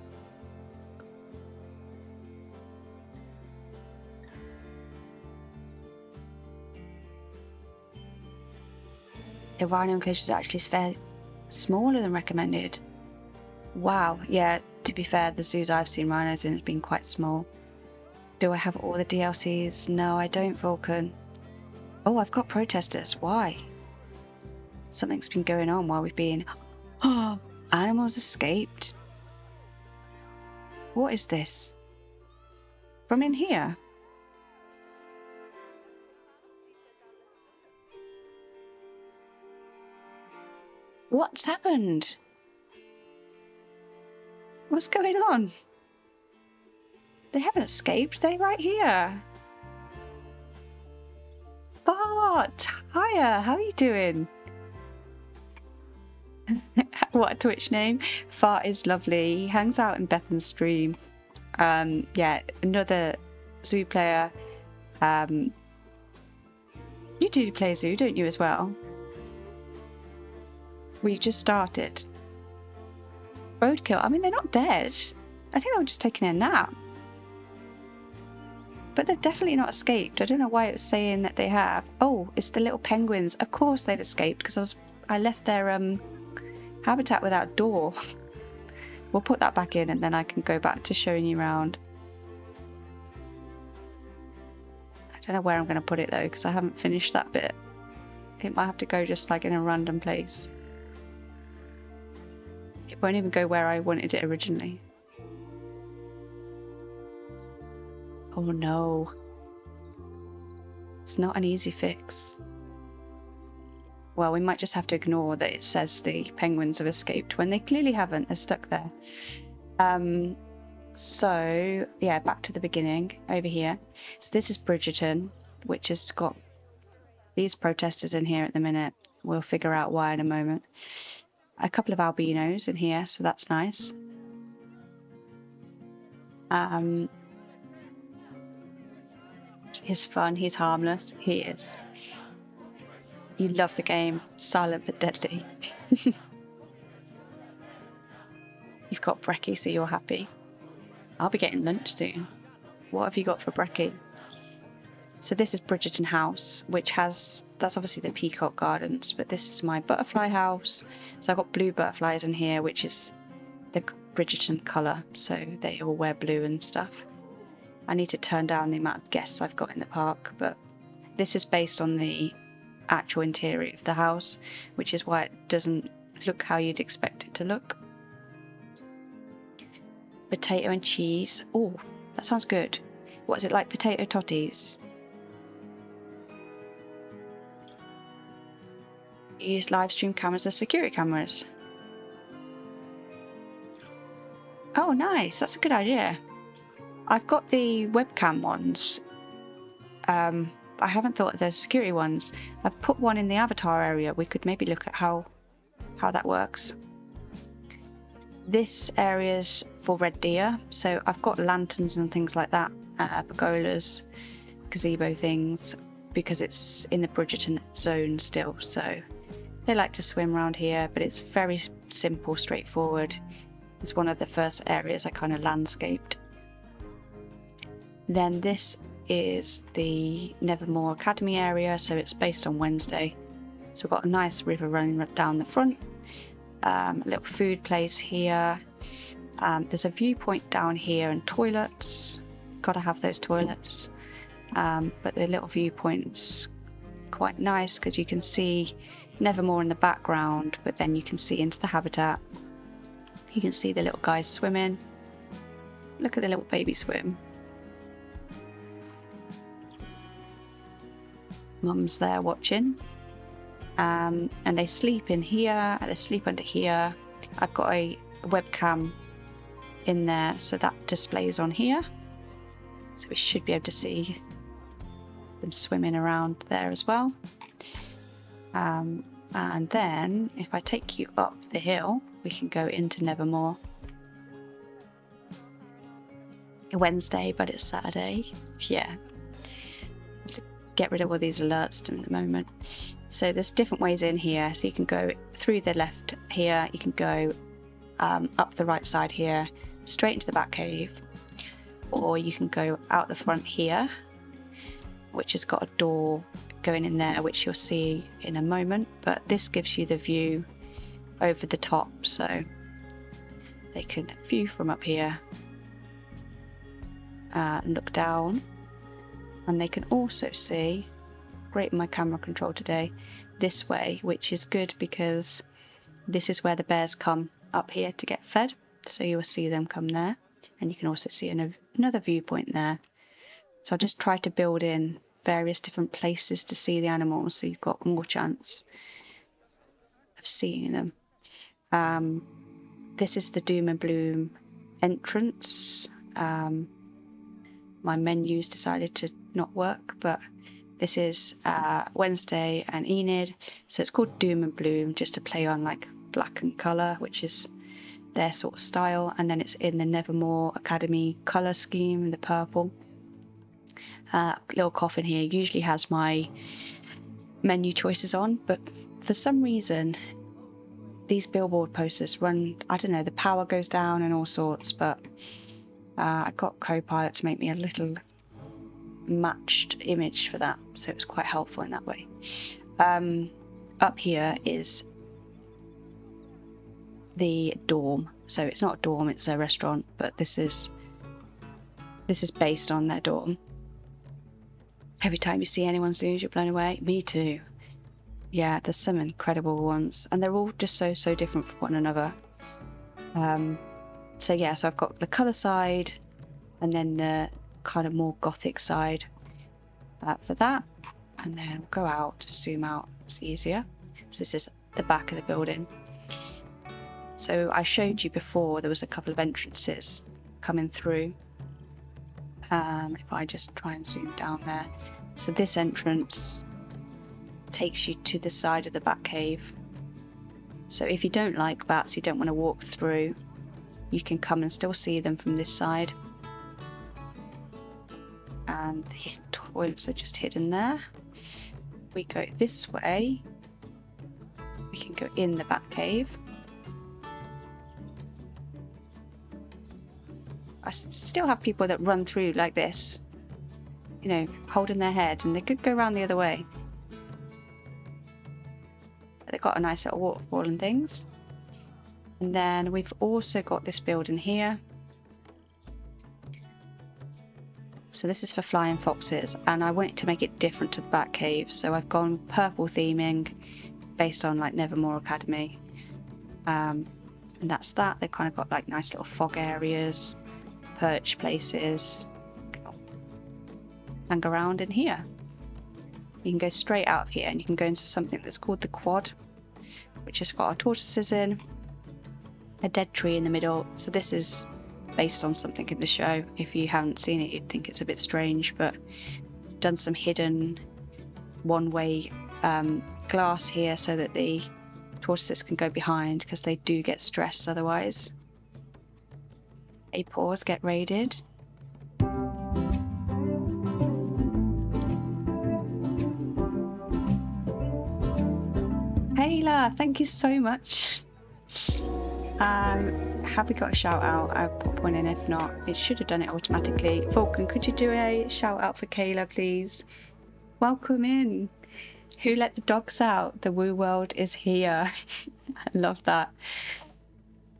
Speaker 1: The rhino enclosure is actually fairly smaller than recommended. Wow, yeah, to be fair, the zoos I've seen rhinos in has been quite small. Do I have all the DLCs? No, I don't, Vulcan. Oh, I've got protesters. Why? Something's been going on while we've been... Oh, animals escaped. What is this? From in here? What's happened? What's going on? They haven't escaped, they're right here. Bart, hiya, how are you doing? What a Twitch name. Fart is lovely. He hangs out in Bethan's stream. Yeah, another zoo player. You do play zoo, don't you, as well? We just started. Roadkill. I mean, they're not dead. I think they were just taking a nap. But they've definitely not escaped. I don't know why it was saying that they have. Oh, it's the little penguins. Of course they've escaped because I left their Habitat without door. We'll put that back in and then I can go back to showing you around. I don't know where I'm going to put it though, because I haven't finished that bit. It might have to go just like in a random place. It won't even go where I wanted it originally. Oh no. It's not an easy fix. Well, we might just have to ignore that it says the penguins have escaped when they clearly haven't. They're stuck there. So, yeah, back to the beginning over here. So this is Bridgerton, which has got these protesters in here at the minute. We'll figure out why in a moment. A couple of albinos in here, so that's nice. He's fun, he's harmless. He is. You love the game. Silent but deadly. You've got brekkie, so you're happy. I'll be getting lunch soon. What have you got for brekkie? So this is Bridgerton House, which has, that's obviously the Peacock Gardens, but this is my butterfly house. So I've got blue butterflies in here, which is the Bridgerton colour, so they all wear blue and stuff. I need to turn down the amount of guests I've got in the park, but this is based on the actual interior of the house, which is why it doesn't look how you'd expect it to look. Potato and cheese. Oh, that sounds good. What is it, like potato totties? Use live stream cameras as security cameras. Oh, nice. That's a good idea. I've got the webcam ones. I haven't thought of the security ones. I've put one in the avatar area. We could maybe look at how that works. This area's for red deer, so I've got lanterns and things like that, pergolas, gazebo things, because it's in the Bridgerton zone still, so they like to swim around here, but it's very simple, straightforward. It's one of the first areas I kind of landscaped. Then this is the Nevermore Academy area, so it's based on Wednesday. So we've got a nice river running down the front, a little food place here. There's a viewpoint down here and toilets. Gotta have those toilets. But the little viewpoint's quite nice because you can see Nevermore in the background, but then you can see into the habitat. You can see the little guys swimming. Look at the little baby swim. Mum's there watching. And they sleep in here, they sleep under here. I've got a webcam in there, so that displays on here. So we should be able to see them swimming around there as well. And then if I take you up the hill, we can go into Nevermore. Wednesday, but it's Saturday. Yeah. Have to get rid of all these alerts at the moment. So there's different ways in here. So you can go through the left here, you can go up the right side here, straight into the back cave, or you can go out the front here, which has got a door going in there, which you'll see in a moment, but this gives you the view over the top, so they can view from up here and look down, and they can also see, great my camera control today, this way, which is good because this is where the bears come up here to get fed, so you will see them come there, and you can also see another viewpoint there. So I'll just try to build in various different places to see the animals, so you've got more chance of seeing them. This is the Doom and Bloom entrance. My menu's decided to not work, but this is Wednesday and Enid, so it's called Doom and Bloom just to play on like black and colour, which is their sort of style, and then it's in the Nevermore Academy colour scheme, the purple. Little coffin here usually has my menu choices on, but for some reason these billboard posters run, I don't know, the power goes down and all sorts, but I got Copilot to make me a little matched image for that, so it was quite helpful in that way. Up here is the dorm. So it's not a dorm, it's a restaurant, but this is based on their dorm. Every time you see anyone zoos, you're blown away. Me too. Yeah, there's some incredible ones, and they're all just so different from one another. So yeah, so I've got the colour side, and then the kind of more gothic side for that, and then we'll go out to zoom out. It's easier. So this is the back of the building. So I showed you before there was a couple of entrances coming through. If I just try and zoom down there, so this entrance takes you to the side of the bat cave. So if you don't like bats, you don't want to walk through, you can come and still see them from this side. And toilets are just hidden there. We go this way, we can go in the bat cave. I still have people that run through like this, you know, holding their head, and they could go around the other way. They've got a nice little waterfall and things. And then we've also got this building here. So this is for flying foxes, and I wanted to make it different to the bat cave, so I've gone purple theming based on like Nevermore Academy. And that's that. They've kind of got like nice little fog areas, perch places. Hang around in here. You can go straight out of here and you can go into something that's called the quad, which has got our tortoises in, a dead tree in the middle. So this is based on something in the show. If you haven't seen it, you'd think it's a bit strange, but done some hidden one-way glass here so that the tortoises can go behind, because they do get stressed otherwise. A paws get raided. Kayla, thank you so much. Have we got a shout out? I'll pop one in. If not, it should have done it automatically. Falcon, could you do a shout out for Kayla, please? Welcome in. Who let the dogs out? The woo world is here. I love that.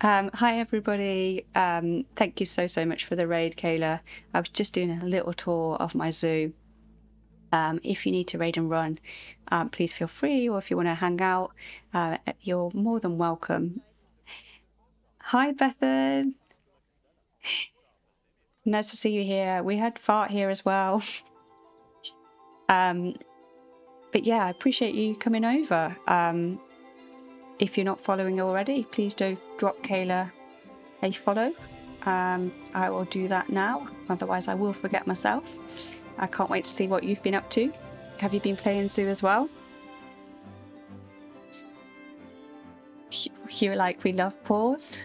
Speaker 1: Hi everybody. Thank you so much for the raid, Kayla. I was just doing a little tour of my zoo. If you need to raid and run, please feel free, or if you want to hang out, you're more than welcome. Hi Bethan. Nice to see you here. We had Fart here as well. But yeah, I appreciate you coming over. If you're not following already, please do drop Kayla a follow. I will do that now, otherwise I will forget myself. I can't wait to see what you've been up to. Have you been playing Zoo as well? You're like, we love paws.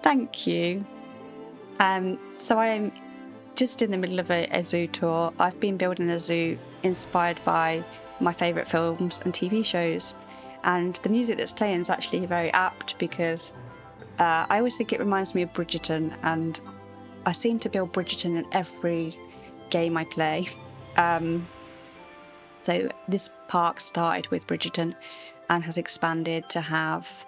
Speaker 1: Thank you. So I am just in the middle of a zoo tour. I've been building a zoo inspired by my favourite films and TV shows, and the music that's playing is actually very apt, because I always think it reminds me of Bridgerton, and I seem to build Bridgerton in every game I play. So this park started with Bridgerton and has expanded to have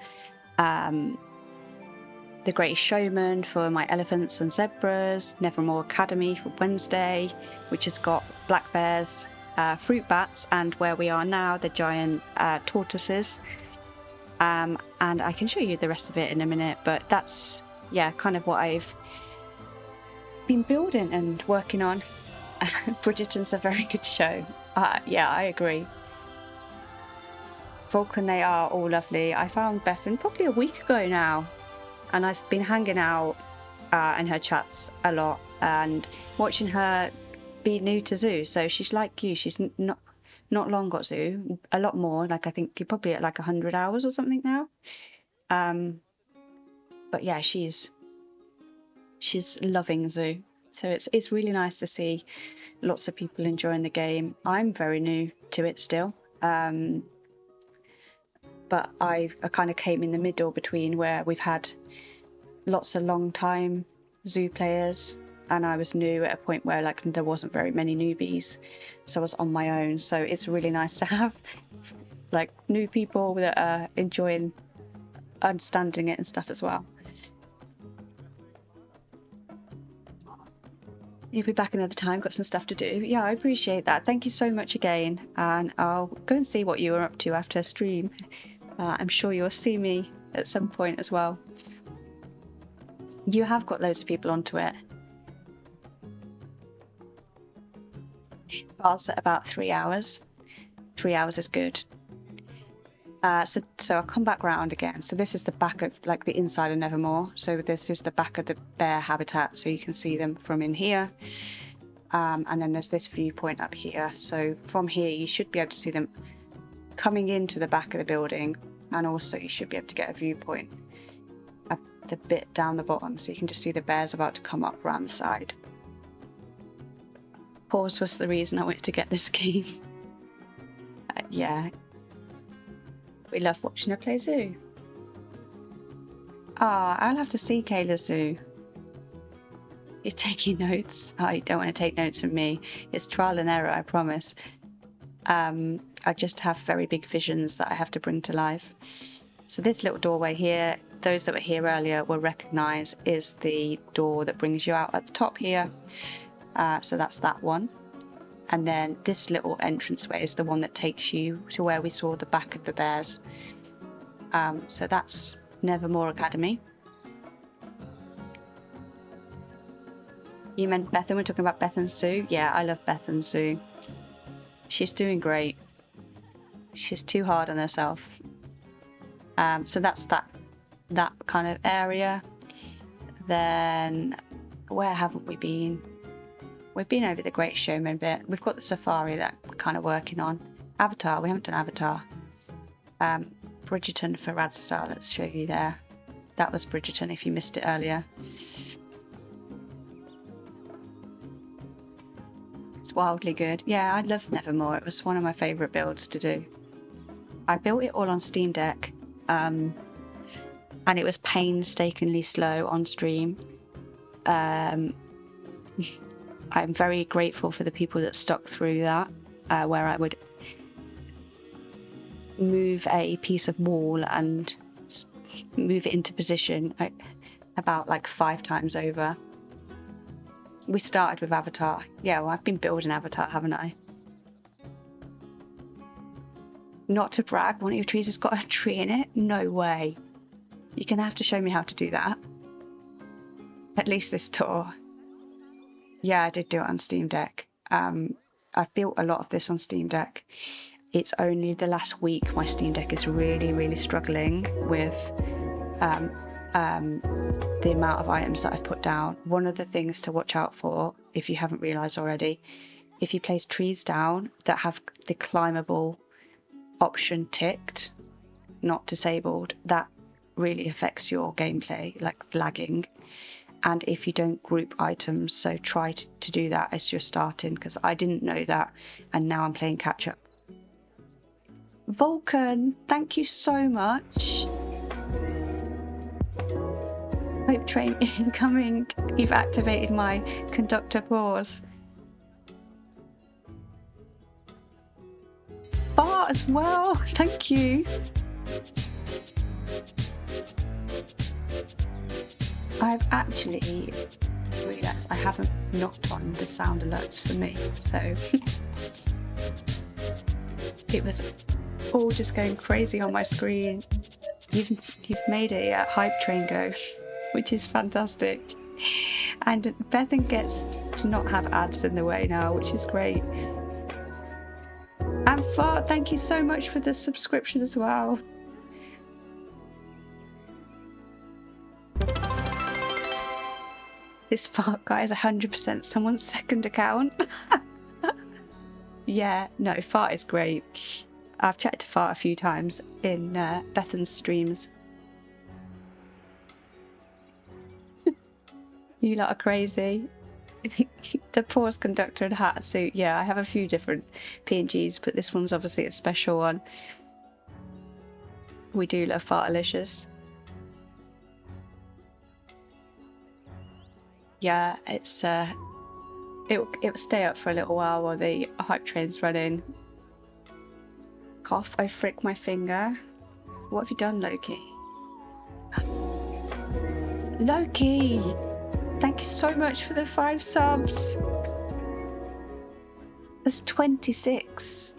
Speaker 1: The Greatest Showman for my elephants and zebras, Nevermore Academy for Wednesday, which has got black bears, fruit bats, and where we are now, the giant tortoises. And I can show you the rest of it in a minute, but that's, yeah, kind of what I've been building and working on. Bridgerton's a very good show. Yeah, I agree. Vulcan, they are all lovely. I found Bethan probably a week ago now, and I've been hanging out in her chats a lot and watching her be new to Zoo. So she's like you. She's not long got Zoo, a lot more. Like, I think you're probably at like 100 hours or something now. But yeah, she's loving Zoo. So it's really nice to see lots of people enjoying the game. I'm very new to it still. But I kind of came in the middle between where we've had lots of long time Zoo players, and I was new at a point where like there wasn't very many newbies, so I was on my own. So it's really nice to have like new people that are enjoying understanding it and stuff as well. You'll be back another time, got some stuff to do. Yeah, I appreciate that. Thank you so much again. And I'll go and see what you were up to after a stream. I'm sure you'll see me at some point as well. You have got loads of people onto it. I'll set about 3 hours. 3 hours is good. So I'll come back round again. So this is the back of, like, the inside of Nevermore. So this is the back of the bear habitat, so you can see them from in here. And then there's this viewpoint up here. So from here you should be able to see them coming into the back of the building, and also you should be able to get a viewpoint of the bit down the bottom, so you can just see the bears about to come up around the side. Pause was the reason I wanted to get this game. Yeah. We love watching her play zoo. Ah, I'll have to see Kayla's zoo. You're taking notes. Oh, you don't want to take notes from me. It's trial and error, I promise. I just have very big visions that I have to bring to life. So this little doorway here, those that were here earlier will recognise is the door that brings you out at the top here. So that's that one. And then this little entranceway is the one that takes you to where we saw the back of the bears. So that's Nevermore Academy. You meant Bethan? We're talking about Bethan's zoo? Yeah, I love Bethan's zoo. She's doing great. She's too hard on herself. So that's that kind of area. Then where haven't we been? We've been over the Great Showman bit. We've got the safari that we're kind of working on. Avatar, we haven't done Avatar. Bridgerton for Radstar, let's show you there. That was Bridgerton if you missed it earlier. It's wildly good. Yeah, I love Nevermore. It was one of my favourite builds to do. I built it all on Steam Deck, and it was painstakingly slow on stream. I'm very grateful for the people that stuck through that, where I would move a piece of wall and move it into position about like 5 times over. We started with Avatar. Yeah, well, I've been building Avatar, haven't I? Not to brag, one of your trees has got a tree in it? No way. You're going to have to show me how to do that. At least this tour. Yeah, I did do it on Steam Deck. I've built a lot of this on Steam Deck. It's only the last week my Steam Deck is really, really struggling with the amount of items that I've put down. One of the things to watch out for, if you haven't realised already, if you place trees down that have the climbable option ticked, not disabled, that really affects your gameplay, like lagging. And if you don't group items, so try to do that as you're starting, because I didn't know that, and now I'm playing catch up. Vulcan, thank you so much. Hope train incoming. You've activated my conductor pause. Bart as well, thank you. I've actually realised I haven't knocked on the sound alerts for me, so it was all just going crazy on my screen. You've made a hype train go, which is fantastic. And Bethan gets to not have ads in the way now, which is great. And Fart, thank you so much for the subscription as well. This Fart guy is 100% someone's second account. Yeah, no, Fart is great. I've chatted to Fart a few times in Bethan's streams. You lot are crazy. The pause conductor and hat suit. Yeah, I have a few different PNGs, but this one's obviously a special one. We do love Fartalicious. Yeah, it's it'll stay up for a little while the hype train's running. Cough, I frick my finger. What have you done, Loki? Loki, thank you so much for the 5 subs. That's 26.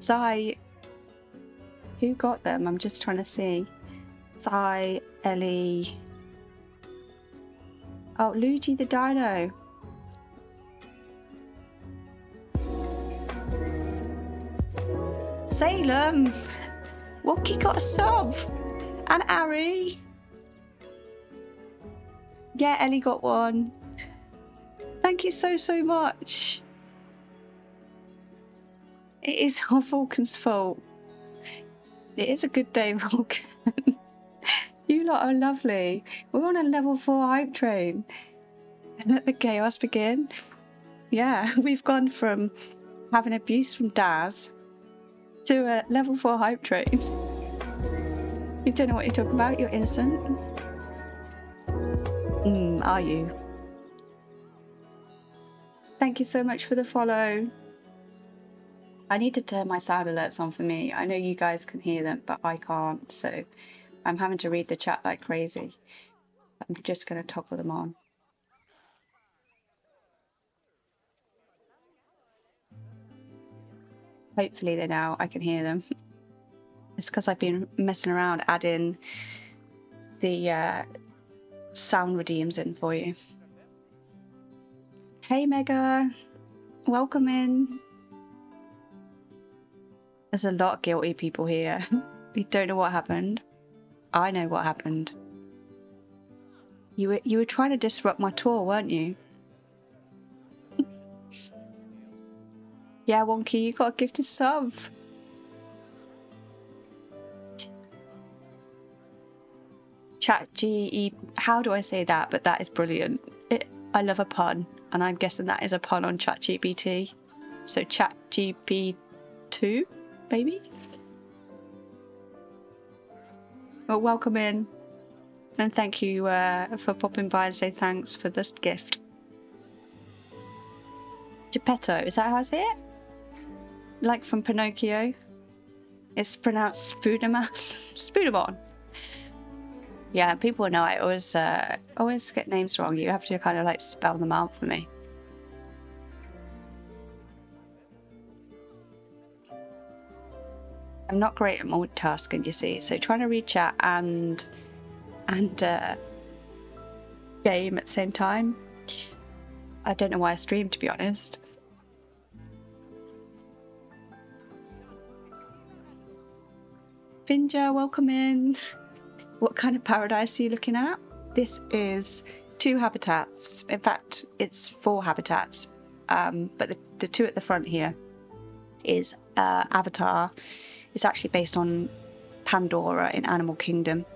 Speaker 1: Zai, who got them? I'm just trying to see. Zai, Ellie. Oh, Luigi the Dino. Salem. Wookie got a sub. And Ari. Yeah, Ellie got one. Thank you so much. It is our Vulcan's fault. It is a good day, Vulcan. You lot are lovely. We're on a level 4 hype train. And let the chaos begin. Yeah, we've gone from having abuse from Daz to a level 4 hype train. You don't know what you're talking about, you're innocent. Are you? Thank you so much for the follow. I need to turn my sound alerts on for me. I know you guys can hear them, but I can't, so I'm having to read the chat like crazy. I'm just going to toggle them on. Hopefully they now I can hear them. It's because I've been messing around adding the sound redeems in for you. Hey Mega, welcome in. There's a lot of guilty people here. You don't know what happened. I know what happened. You were trying to disrupt my tour, weren't you? Yeah, Wonky, you got a gifted sub. How do I say that? But that is brilliant. I love a pun, and I'm guessing that is a pun on ChatGPT. So ChatGPT2, maybe? Well, welcome in. And thank you for popping by and say thanks for the gift. Geppetto, is that how I say it? Like from Pinocchio? It's pronounced Spoonamon. Yeah, people know I always get names wrong. You have to kind of like spell them out for me. I'm not great at multitasking, you see, so trying to read chat and game at the same time. I don't know why I stream, to be honest. Finja, welcome in. What kind of paradise are you looking at? This is 2 habitats. In fact, it's 4 habitats. But the 2 at the front here is Avatar. It's actually based on Pandora in Animal Kingdom.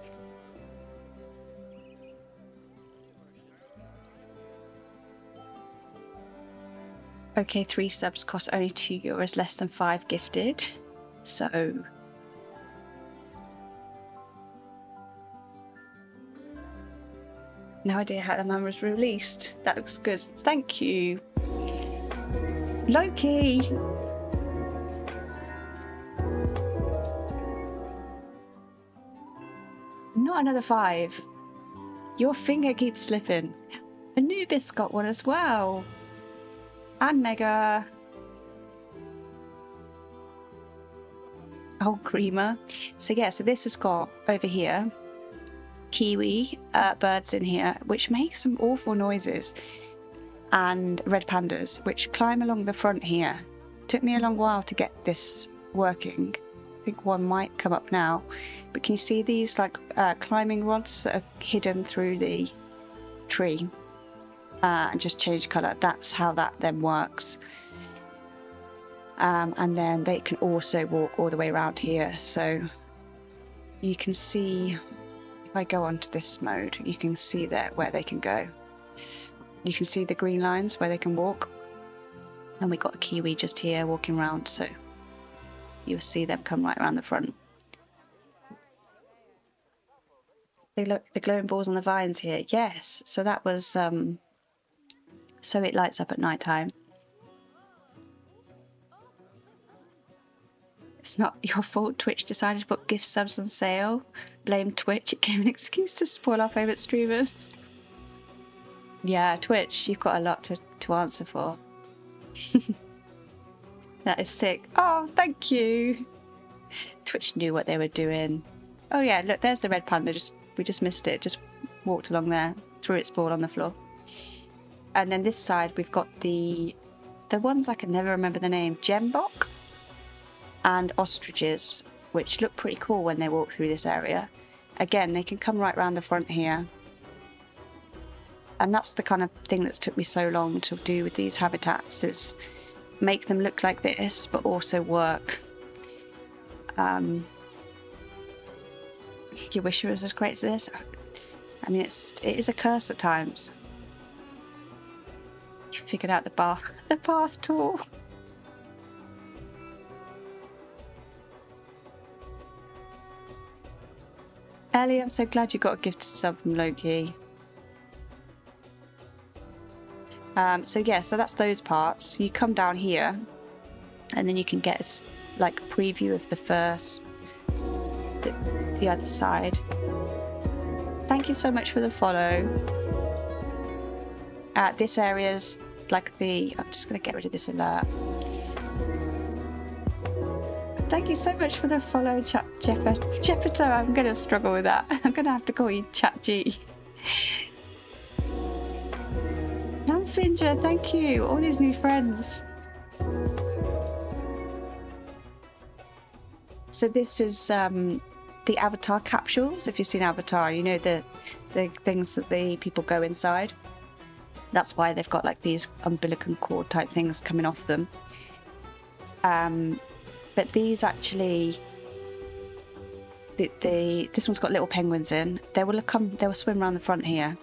Speaker 1: Okay, 3 subs cost only €2, less than 5 gifted. So no idea how the man was released. That looks good. Thank you. Loki! Not another 5. Your finger keeps slipping. Anubis got one as well. And Mega. Oh, Creamer. So yeah, so this has got over here kiwi birds in here, which make some awful noises, and red pandas, which climb along the front here. Took me a long while to get this working. I think one might come up now, but can you see these like climbing rods that are hidden through the tree and just change colour? That's how that then works. And then they can also walk all the way around here, so you can see. If I go onto this mode, you can see there where they can go. You can see the green lines where they can walk. And we got a kiwi just here walking around, so you'll see them come right around the front. They look, the glowing balls on the vines here. Yes, so that was so it lights up at night time. It's not your fault Twitch decided to put gift subs on sale. Blame Twitch. It gave an excuse to spoil our favourite streamers. Yeah, Twitch, you've got a lot to answer for. That is sick. Oh, thank you. Twitch knew what they were doing. Oh yeah, look, there's the red panda. We just missed it. Just walked along there, threw its ball on the floor. And then this side we've got the ones I can never remember the name. Gembok and ostriches, which look pretty cool when they walk through this area. Again, they can come right round the front here. And that's the kind of thing that's took me so long to do with these habitats, is make them look like this, but also work. You wish it was as great as this? I mean, it is a curse at times. You figured out the path tool. Ellie, I'm so glad you got a gifted sub from Loki. So that's those parts. You come down here, and then you can get a preview of the other side. Thank you so much for the follow. This area's like I'm just going to get rid of this alert. Thank you so much for the follow, Jepito. I'm going to struggle with that. I'm going to have to call you Chat G. Finger, thank you. All these new friends. So this is the Avatar capsules. If you've seen Avatar, you know the things that the people go inside. That's why they've got like these umbilical cord type things coming off them. But these actually, this one's got little penguins in. They will swim around the front here.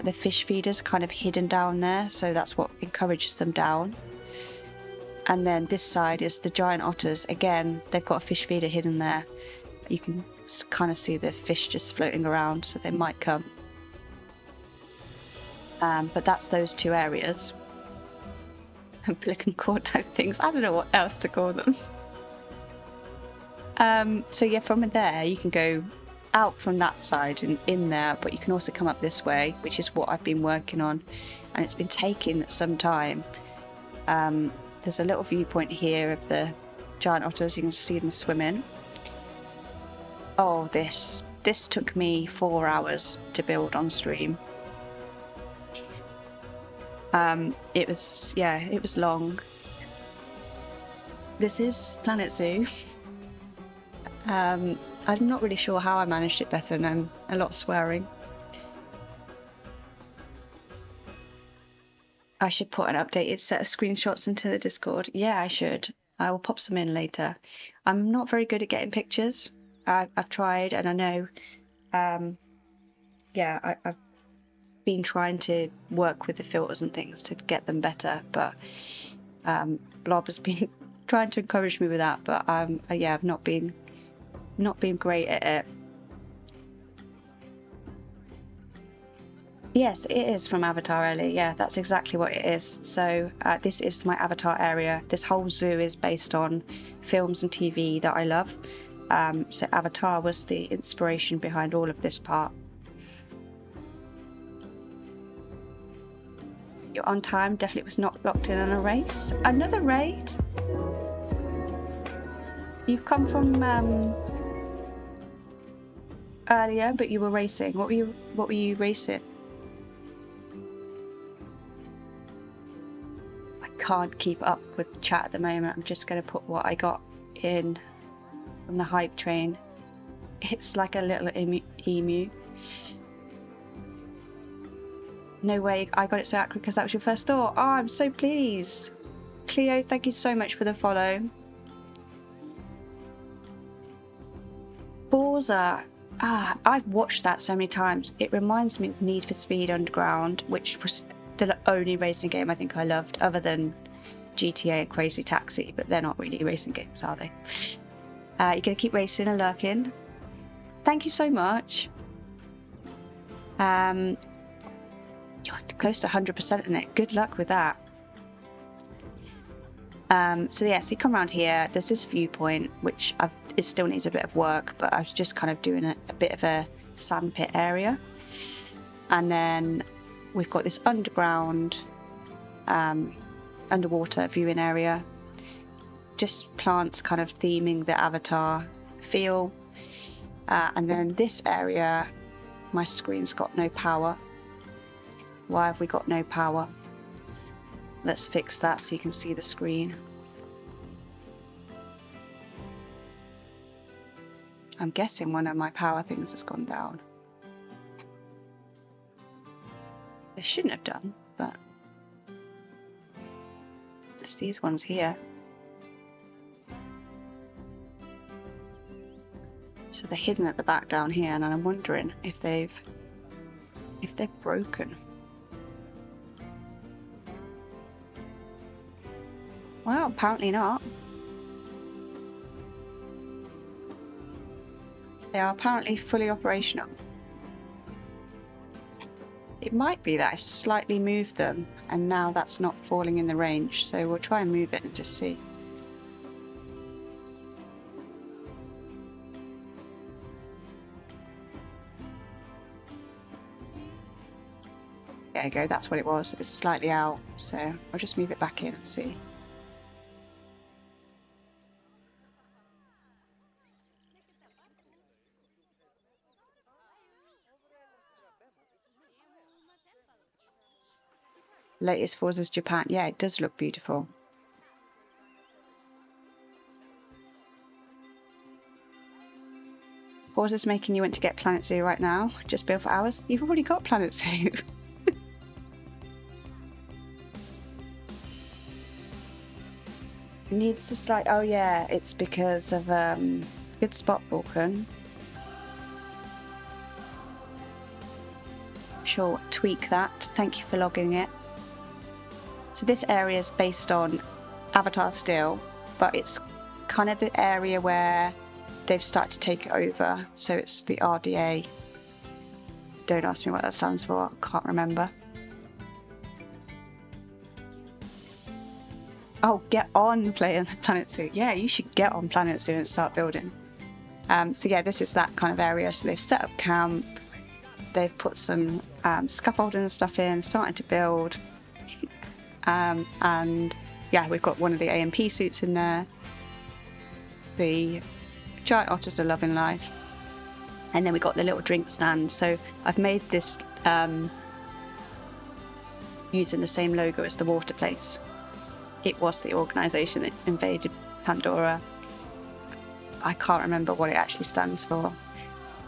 Speaker 1: The fish feeder's kind of hidden down there, so that's what encourages them down. And then this side is the giant otters. Again, they've got a fish feeder hidden there. You can kind of see the fish just floating around, so they might come. But that's those two areas. Umbilical cord type things. I don't know what else to call them. So yeah, from there you can go out from that side and in there, but you can also come up this way, which is what I've been working on, and it's been taking some time. There's a little viewpoint here of the giant otters. You can see them swimming. Oh, this took me 4 hours to build on stream. It was long. This is Planet Zoo. I'm not really sure how I managed it better, and a lot of swearing. I should put an updated set of screenshots into the Discord. Yeah, I should. I will pop some in later. I'm not very good at getting pictures. I've tried, and I know. I've been trying to work with the filters and things to get them better, but Blob has been trying to encourage me with that. But I've not been great at it. Yes, it is from Avatar, Ellie. Yeah, that's exactly what it is. So this is my Avatar area. This whole zoo is based on films and TV that I love. So Avatar was the inspiration behind all of this part. You're on time. Definitely was not locked in on a race. Another raid? You've come from earlier, but you were racing. What were you racing? I can't keep up with chat at the moment. I'm just going to put what I got in from the hype train. It's like a little emu. No way I got it so accurate because that was your first thought. Oh, I'm so pleased. Cleo, thank you so much for the follow. Forza. I've watched that so many times. It reminds me of Need for Speed Underground, which was the only racing game I think I loved, other than GTA and Crazy Taxi, but they're not really racing games, are they? You're going to keep racing and lurking. Thank you so much. You're close to 100% in it. Good luck with that. So yeah, so you come around here, there's this viewpoint, which it still needs a bit of work, but I was just kind of doing a bit of a sandpit area. And then we've got this underground, underwater viewing area. Just plants kind of theming the Avatar feel. And then this area, my screen's got no power. Why have we got no power? Let's fix that so you can see the screen. I'm guessing one of my power things has gone down. They shouldn't have done, but it's these ones here. So they're hidden at the back down here, and I'm wondering if they've broken. Well, apparently not. They are apparently fully operational. It might be that I slightly moved them and now that's not falling in the range, so we'll try and move it and just see. There you go, that's what it was. It's slightly out, so I'll just move it back in and see. Latest Forza's Japan. Yeah, it does look beautiful. Forza's making you want to get Planet Zoo right now. Just build for hours. You've already got Planet Zoo. Needs to slide. Oh yeah, it's because of good spot, Vulcan. Sure, tweak that. Thank you for logging it. So this area is based on Avatar still, but it's kind of the area where they've started to take it over. So it's the RDA. Don't ask me what that stands for. I can't remember. Oh, get on playing Planet Zoo. Yeah, you should get on Planet Zoo and start building. So yeah, this is that kind of area. So they've set up camp. They've put some scaffolding and stuff in, starting to build. And yeah, we've got one of the AMP suits in there. The giant otters are loving life. And then we got the little drink stand. So I've made this using the same logo as the water place. It was the organisation that invaded Pandora. I can't remember what it actually stands for.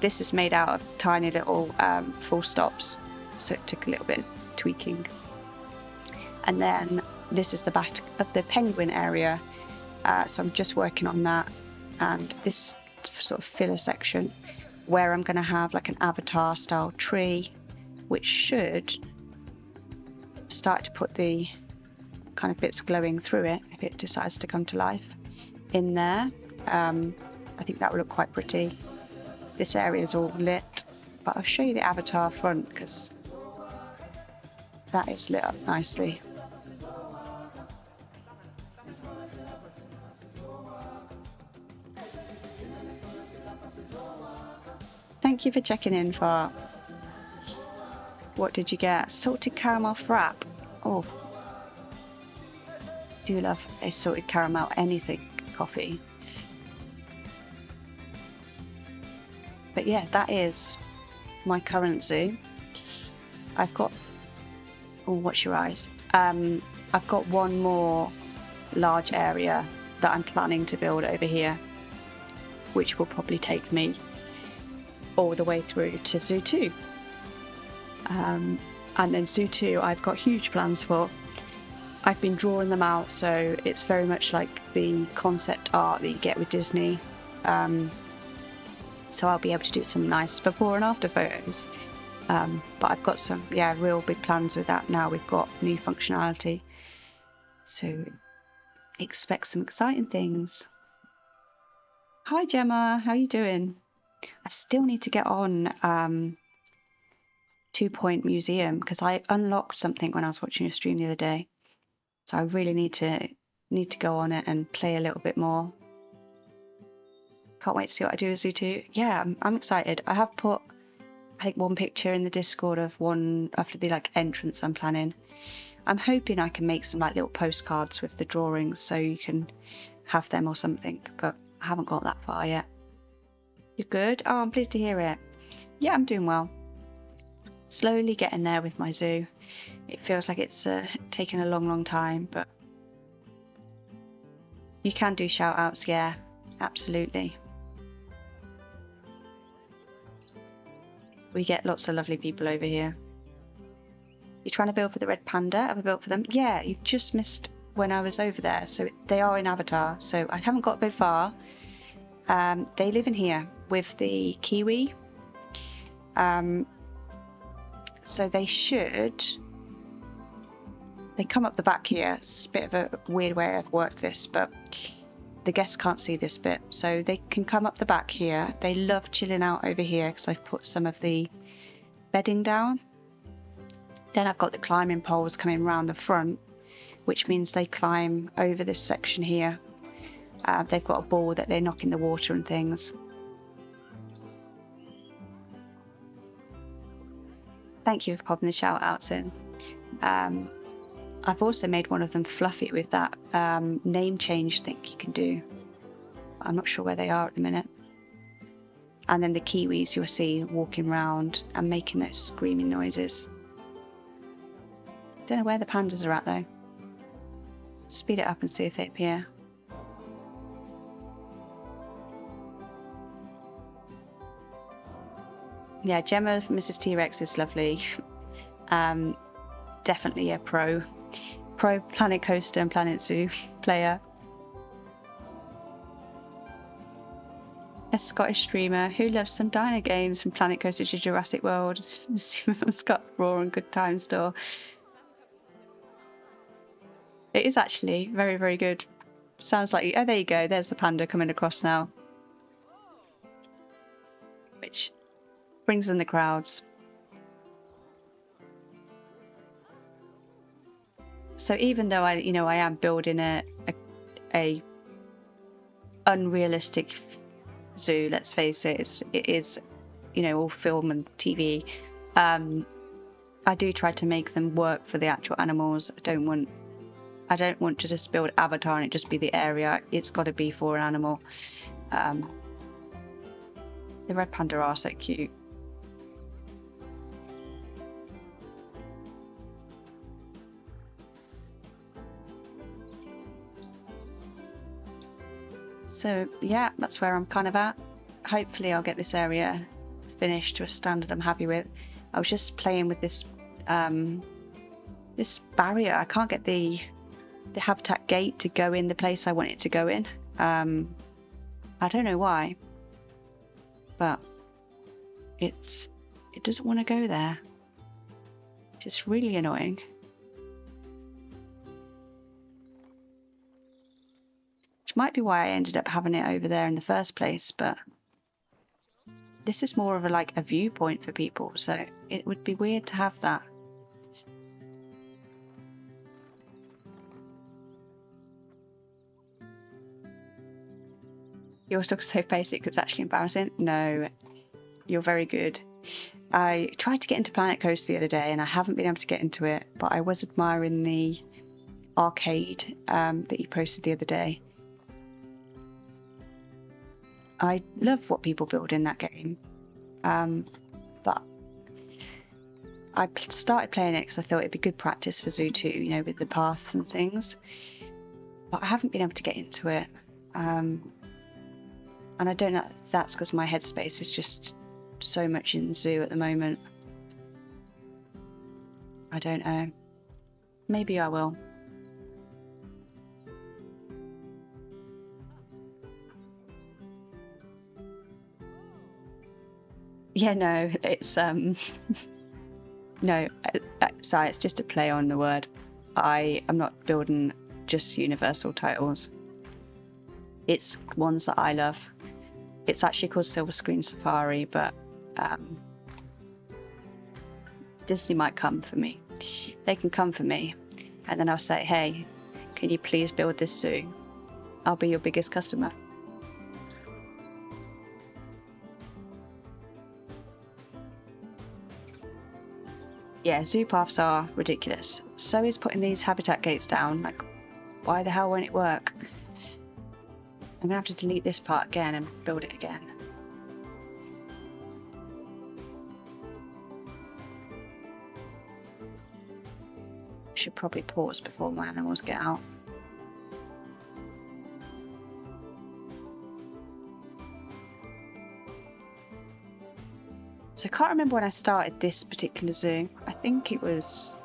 Speaker 1: This is made out of tiny little full stops, so it took a little bit of tweaking. And then this is the back of the penguin area, so I'm just working on that. And this sort of filler section where I'm going to have like an Avatar style tree, which should start to put the kind of bits glowing through it if it decides to come to life in there. I think that will look quite pretty. This area is all lit, but I'll show you the Avatar front because that is lit up nicely. Thank you for checking in, Fart. What did you get? Salted caramel frap. Oh, do love a salted caramel anything coffee. But yeah, that is my current zoo. I've got, oh, watch your eyes. I've got one more large area that I'm planning to build over here, which will probably take me all the way through to Zoo 2. And then Zoo 2 I've got huge plans for. I've been drawing them out, so it's very much like the concept art that you get with Disney. So I'll be able to do some nice before and after photos. But I've got some, yeah, real big plans with that now. We've got new functionality. So expect some exciting things. Hi Gemma, how you doing? I still need to get on 2 Point Museum because I unlocked something when I was watching your stream the other day. So I really need to need to go on it and play a little bit more. Can't wait to see what I do with Zoo 2. Yeah, I'm excited. I have put, I think, one picture in the Discord of one after the like entrance I'm planning. I'm hoping I can make some like little postcards with the drawings so you can have them or something, but I haven't got that far yet. You're good? Oh, I'm pleased to hear it. Yeah, I'm doing well. Slowly getting there with my zoo. It feels like it's taken a long time, but you can do shout outs, yeah, absolutely. We get lots of lovely people over here. You're trying to build for the red panda? Have I built for them? Yeah, you just missed when I was over there. So they are in Avatar, so I haven't got to go far. They live in here with the kiwi. So they come up the back here. It's a bit of a weird way I've worked this, but the guests can't see this bit. So they can come up the back here. They love chilling out over here because I've put some of the bedding down. Then I've got the climbing poles coming around the front, which means they climb over this section here. They've got a ball that they knock in the water and things. Thank you for popping the shout outs in. I've also made one of them fluffy with that name change thing you can do. I'm not sure where they are at the minute. And then the kiwis you'll see walking around and making those screaming noises. Don't know where the pandas are at though. Speed it up and see if they appear. Yeah, Gemma from Mrs. T-Rex is lovely. Definitely a pro Planet Coaster and Planet Zoo player. A Scottish streamer who loves some dino games from Planet Coaster to Jurassic World. From Scott Raw and Good Time Store. It is actually very, very good. Sounds like oh, there you go. There's the panda coming across now, which brings in the crowds. So even though I am building a unrealistic zoo, let's face it, it is, all film and TV. I do try to make them work for the actual animals. I don't want to just build Avatar and it just be the area. It's got to be for an animal. The red panda are so cute. So yeah, that's where I'm kind of at. Hopefully I'll get this area finished to a standard I'm happy with. I was just playing with this this barrier. I can't get the habitat gate to go in the place I want it to go in. I don't know why, but it doesn't want to go there. Just really annoying. Which might be why I ended up having it over there in the first place, but this is more of a viewpoint for people, so it would be weird to have that. Yours looks so basic it's actually embarrassing. No, you're very good. I tried to get into Planet Coaster the other day and I haven't been able to get into it, but I was admiring the arcade that you posted the other day. I love what people build in that game, but I started playing it because I thought it'd be good practice for Zoo 2, with the paths and things, but I haven't been able to get into it, and I don't know if that's because my headspace is just so much in Zoo at the moment. I don't know. Maybe I will. Yeah, no, it's no, sorry, it's just a play on the word. I am not building just Universal titles. It's ones that I love. It's actually called Silver Screen Safari, but Disney might come for me. They can come for me, and then I'll say, hey, Can you please build this zoo? I'll be your biggest customer. Yeah, zoo paths are ridiculous. So is putting these habitat gates down. Like, why the hell won't it work? I'm gonna have to delete this part again and build it again. Should probably pause before my animals get out. So I can't remember when I started this particular zoo. I think it was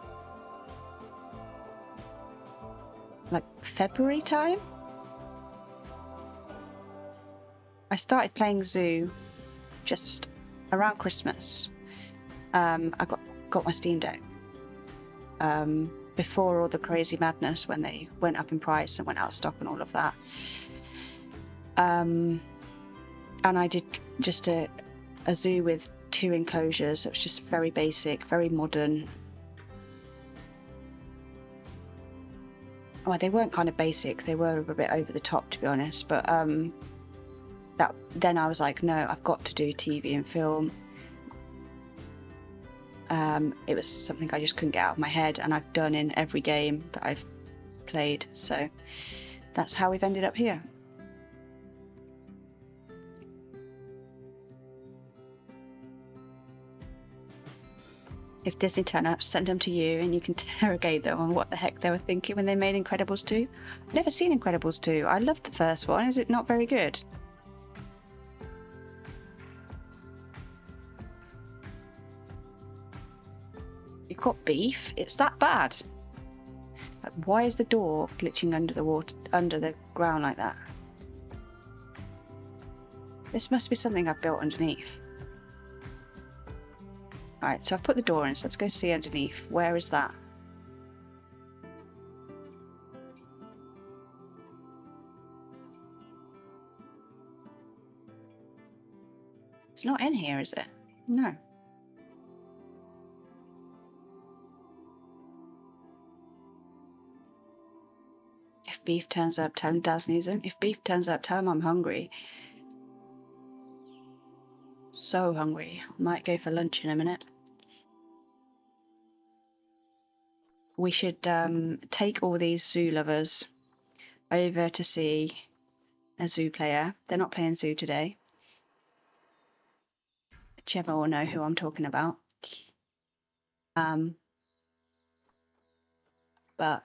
Speaker 1: like February time. I started playing zoo just around Christmas. I got my Steam Deck before all the crazy madness when they went up in price and went out of stock and all of that. And I did just a zoo with 2 enclosures. It was just very basic, very modern. Well, they weren't kind of basic, they were a bit over the top, to be honest, but then I was like, no, I've got to do TV and film. It was something I just couldn't get out of my head, and I've done in every game that I've played, so that's how we've ended up here. If Disney turn up, send them to you and you can interrogate them on what the heck they were thinking when they made Incredibles 2. I've never seen Incredibles 2. I loved the first one. Is it not very good? You've got beef? It's that bad? Like, why is the door glitching under the ground like that? This must be something I've built underneath. Alright, so I've put the door in, so let's go see underneath. Where is that? It's not in here, is it? No. If beef turns up, tell him Daz needs him. If beef turns up, tell him I'm hungry. So hungry. Might go for lunch in a minute. We should take all these zoo lovers over to see a zoo player. They're not playing zoo today. Gemma will know who I'm talking about. But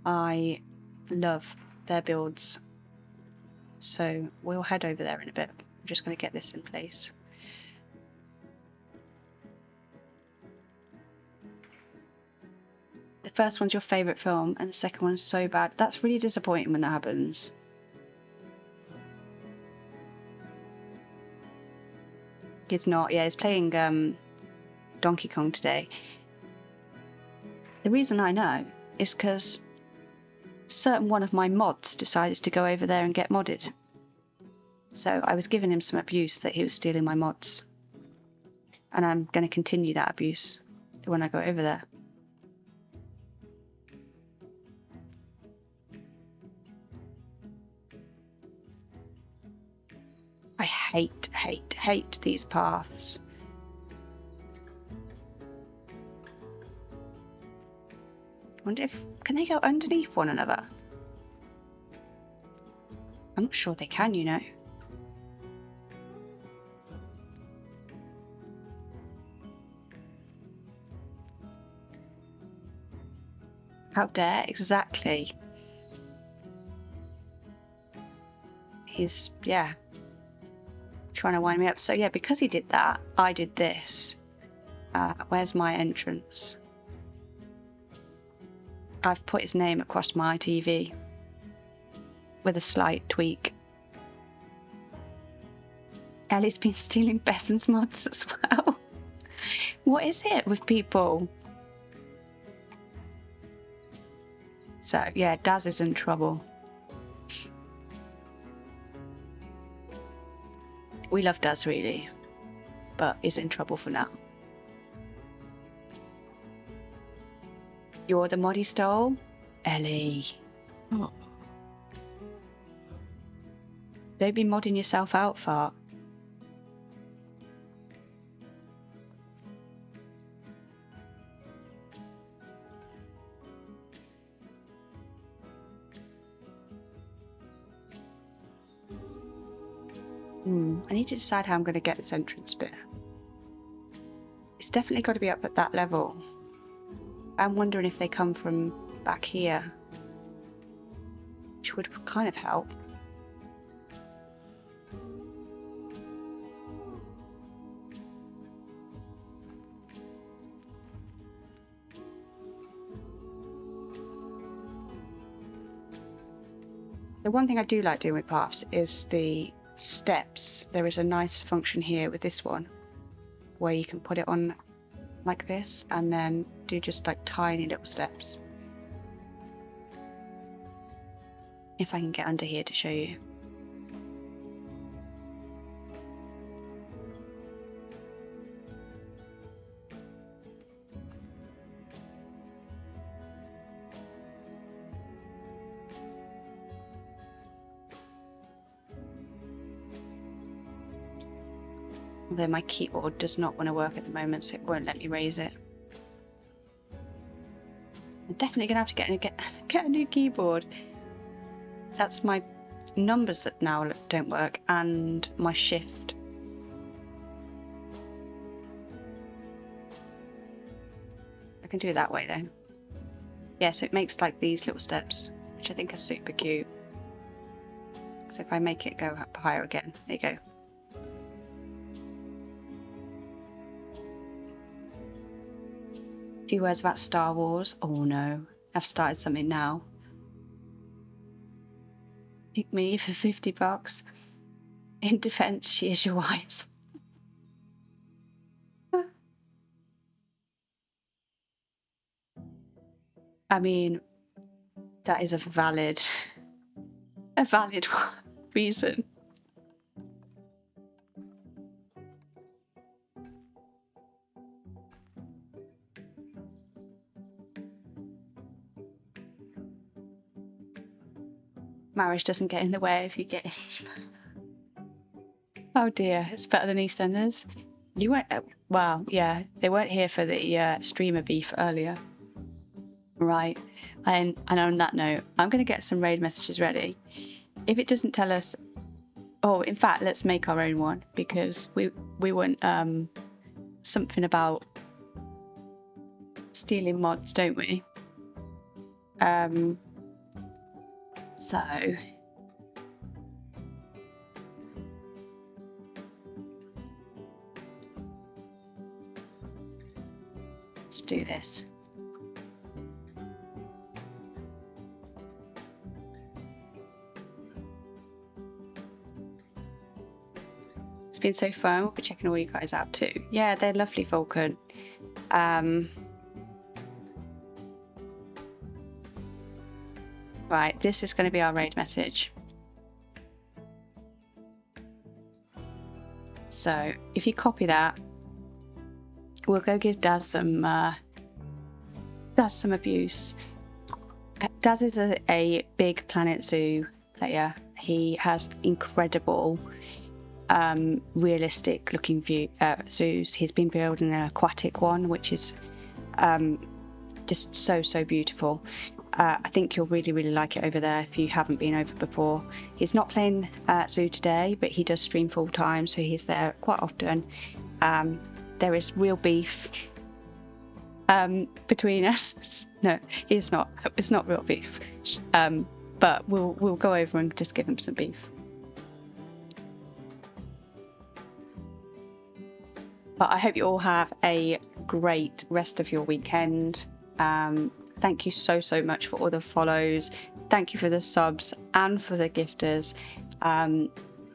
Speaker 1: I love their builds. So we'll head over there in a bit. I'm just going to get this in place. The first one's your favourite film and the second one's so bad. That's really disappointing when that happens. It's not, yeah, he's playing Donkey Kong today. The reason I know is because certain one of my mods decided to go over there and get modded. So I was giving him some abuse that he was stealing my mods. And I'm going to continue that abuse when I go over there. I hate these paths. I wonder if... can they go underneath one another? I'm not sure they can, you know. How dare, exactly. He's, yeah, trying to wind me up. So yeah, because he did that, I did this. Where's my entrance? I've put his name across my TV with a slight tweak. Ellie's been stealing Bethan's mods as well. What is it with people? So yeah, Daz is in trouble. We love Daz really, but he's in trouble for now. You're the mod he stole? Ellie. Oh. Don't be modding yourself out, fart. I need to decide how I'm going to get this entrance bit. It's definitely got to be up at that level. I'm wondering if they come from back here, which would kind of help. The one thing I do like doing with paths is the steps. There is a nice function here with this one where you can put it on like this and then do just like tiny little steps. If I can get under here to show you. Although my keyboard does not want to work at the moment, so it won't let me raise it. I'm definitely gonna have to get a new keyboard. That's my numbers that now don't work, and my shift. I can do it that way though. Yeah, so it makes like these little steps, which I think are super cute. So if I make it go up higher again, there you go. A few words about Star Wars. Oh no, I've started something now. Pick me for $50. In defense, she is your wife. I mean, that is a valid reason. Marriage doesn't get in the way if you get in. Oh dear, it's better than EastEnders. You weren't. Wow, yeah, they weren't here for the streamer beef earlier. Right, and on that note, I'm going to get some raid messages ready. If it doesn't tell us, oh, in fact, let's make our own one because we want something about stealing mods, don't we? So let's do this. It's been so fun. We'll be checking all you guys out too. Yeah, they're lovely, Vulcan. Right, this is going to be our raid message. So if you copy that, we'll go give Daz some abuse. Daz is a big Planet Zoo player. He has incredible realistic looking zoos. He's been building an aquatic one, which is just so beautiful. I think you'll really like it over there if you haven't been over before. He's not playing zoo today, but he does stream full time, so he's there quite often. There is real beef between us. No, it's not. It's not real beef. But we'll go over and just give him some beef. But I hope you all have a great rest of your weekend. Thank you so much for all the follows. Thank you for the subs and for the gifters.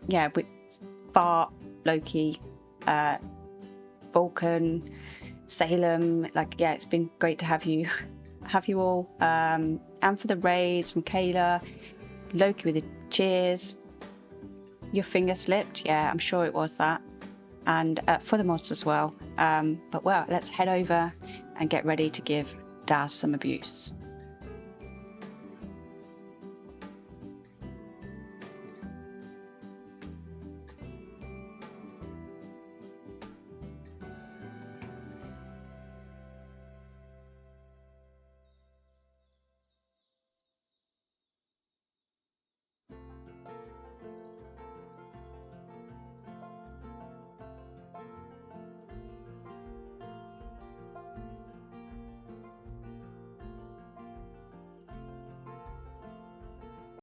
Speaker 1: Yeah, Bart, Loki, Vulcan, Salem. Like, yeah, it's been great to have you all. And for the raids from Kayla, Loki with the cheers. Your finger slipped. Yeah, I'm sure it was that. And for the mods as well. But well, let's head over and get ready to give Daz some abuse.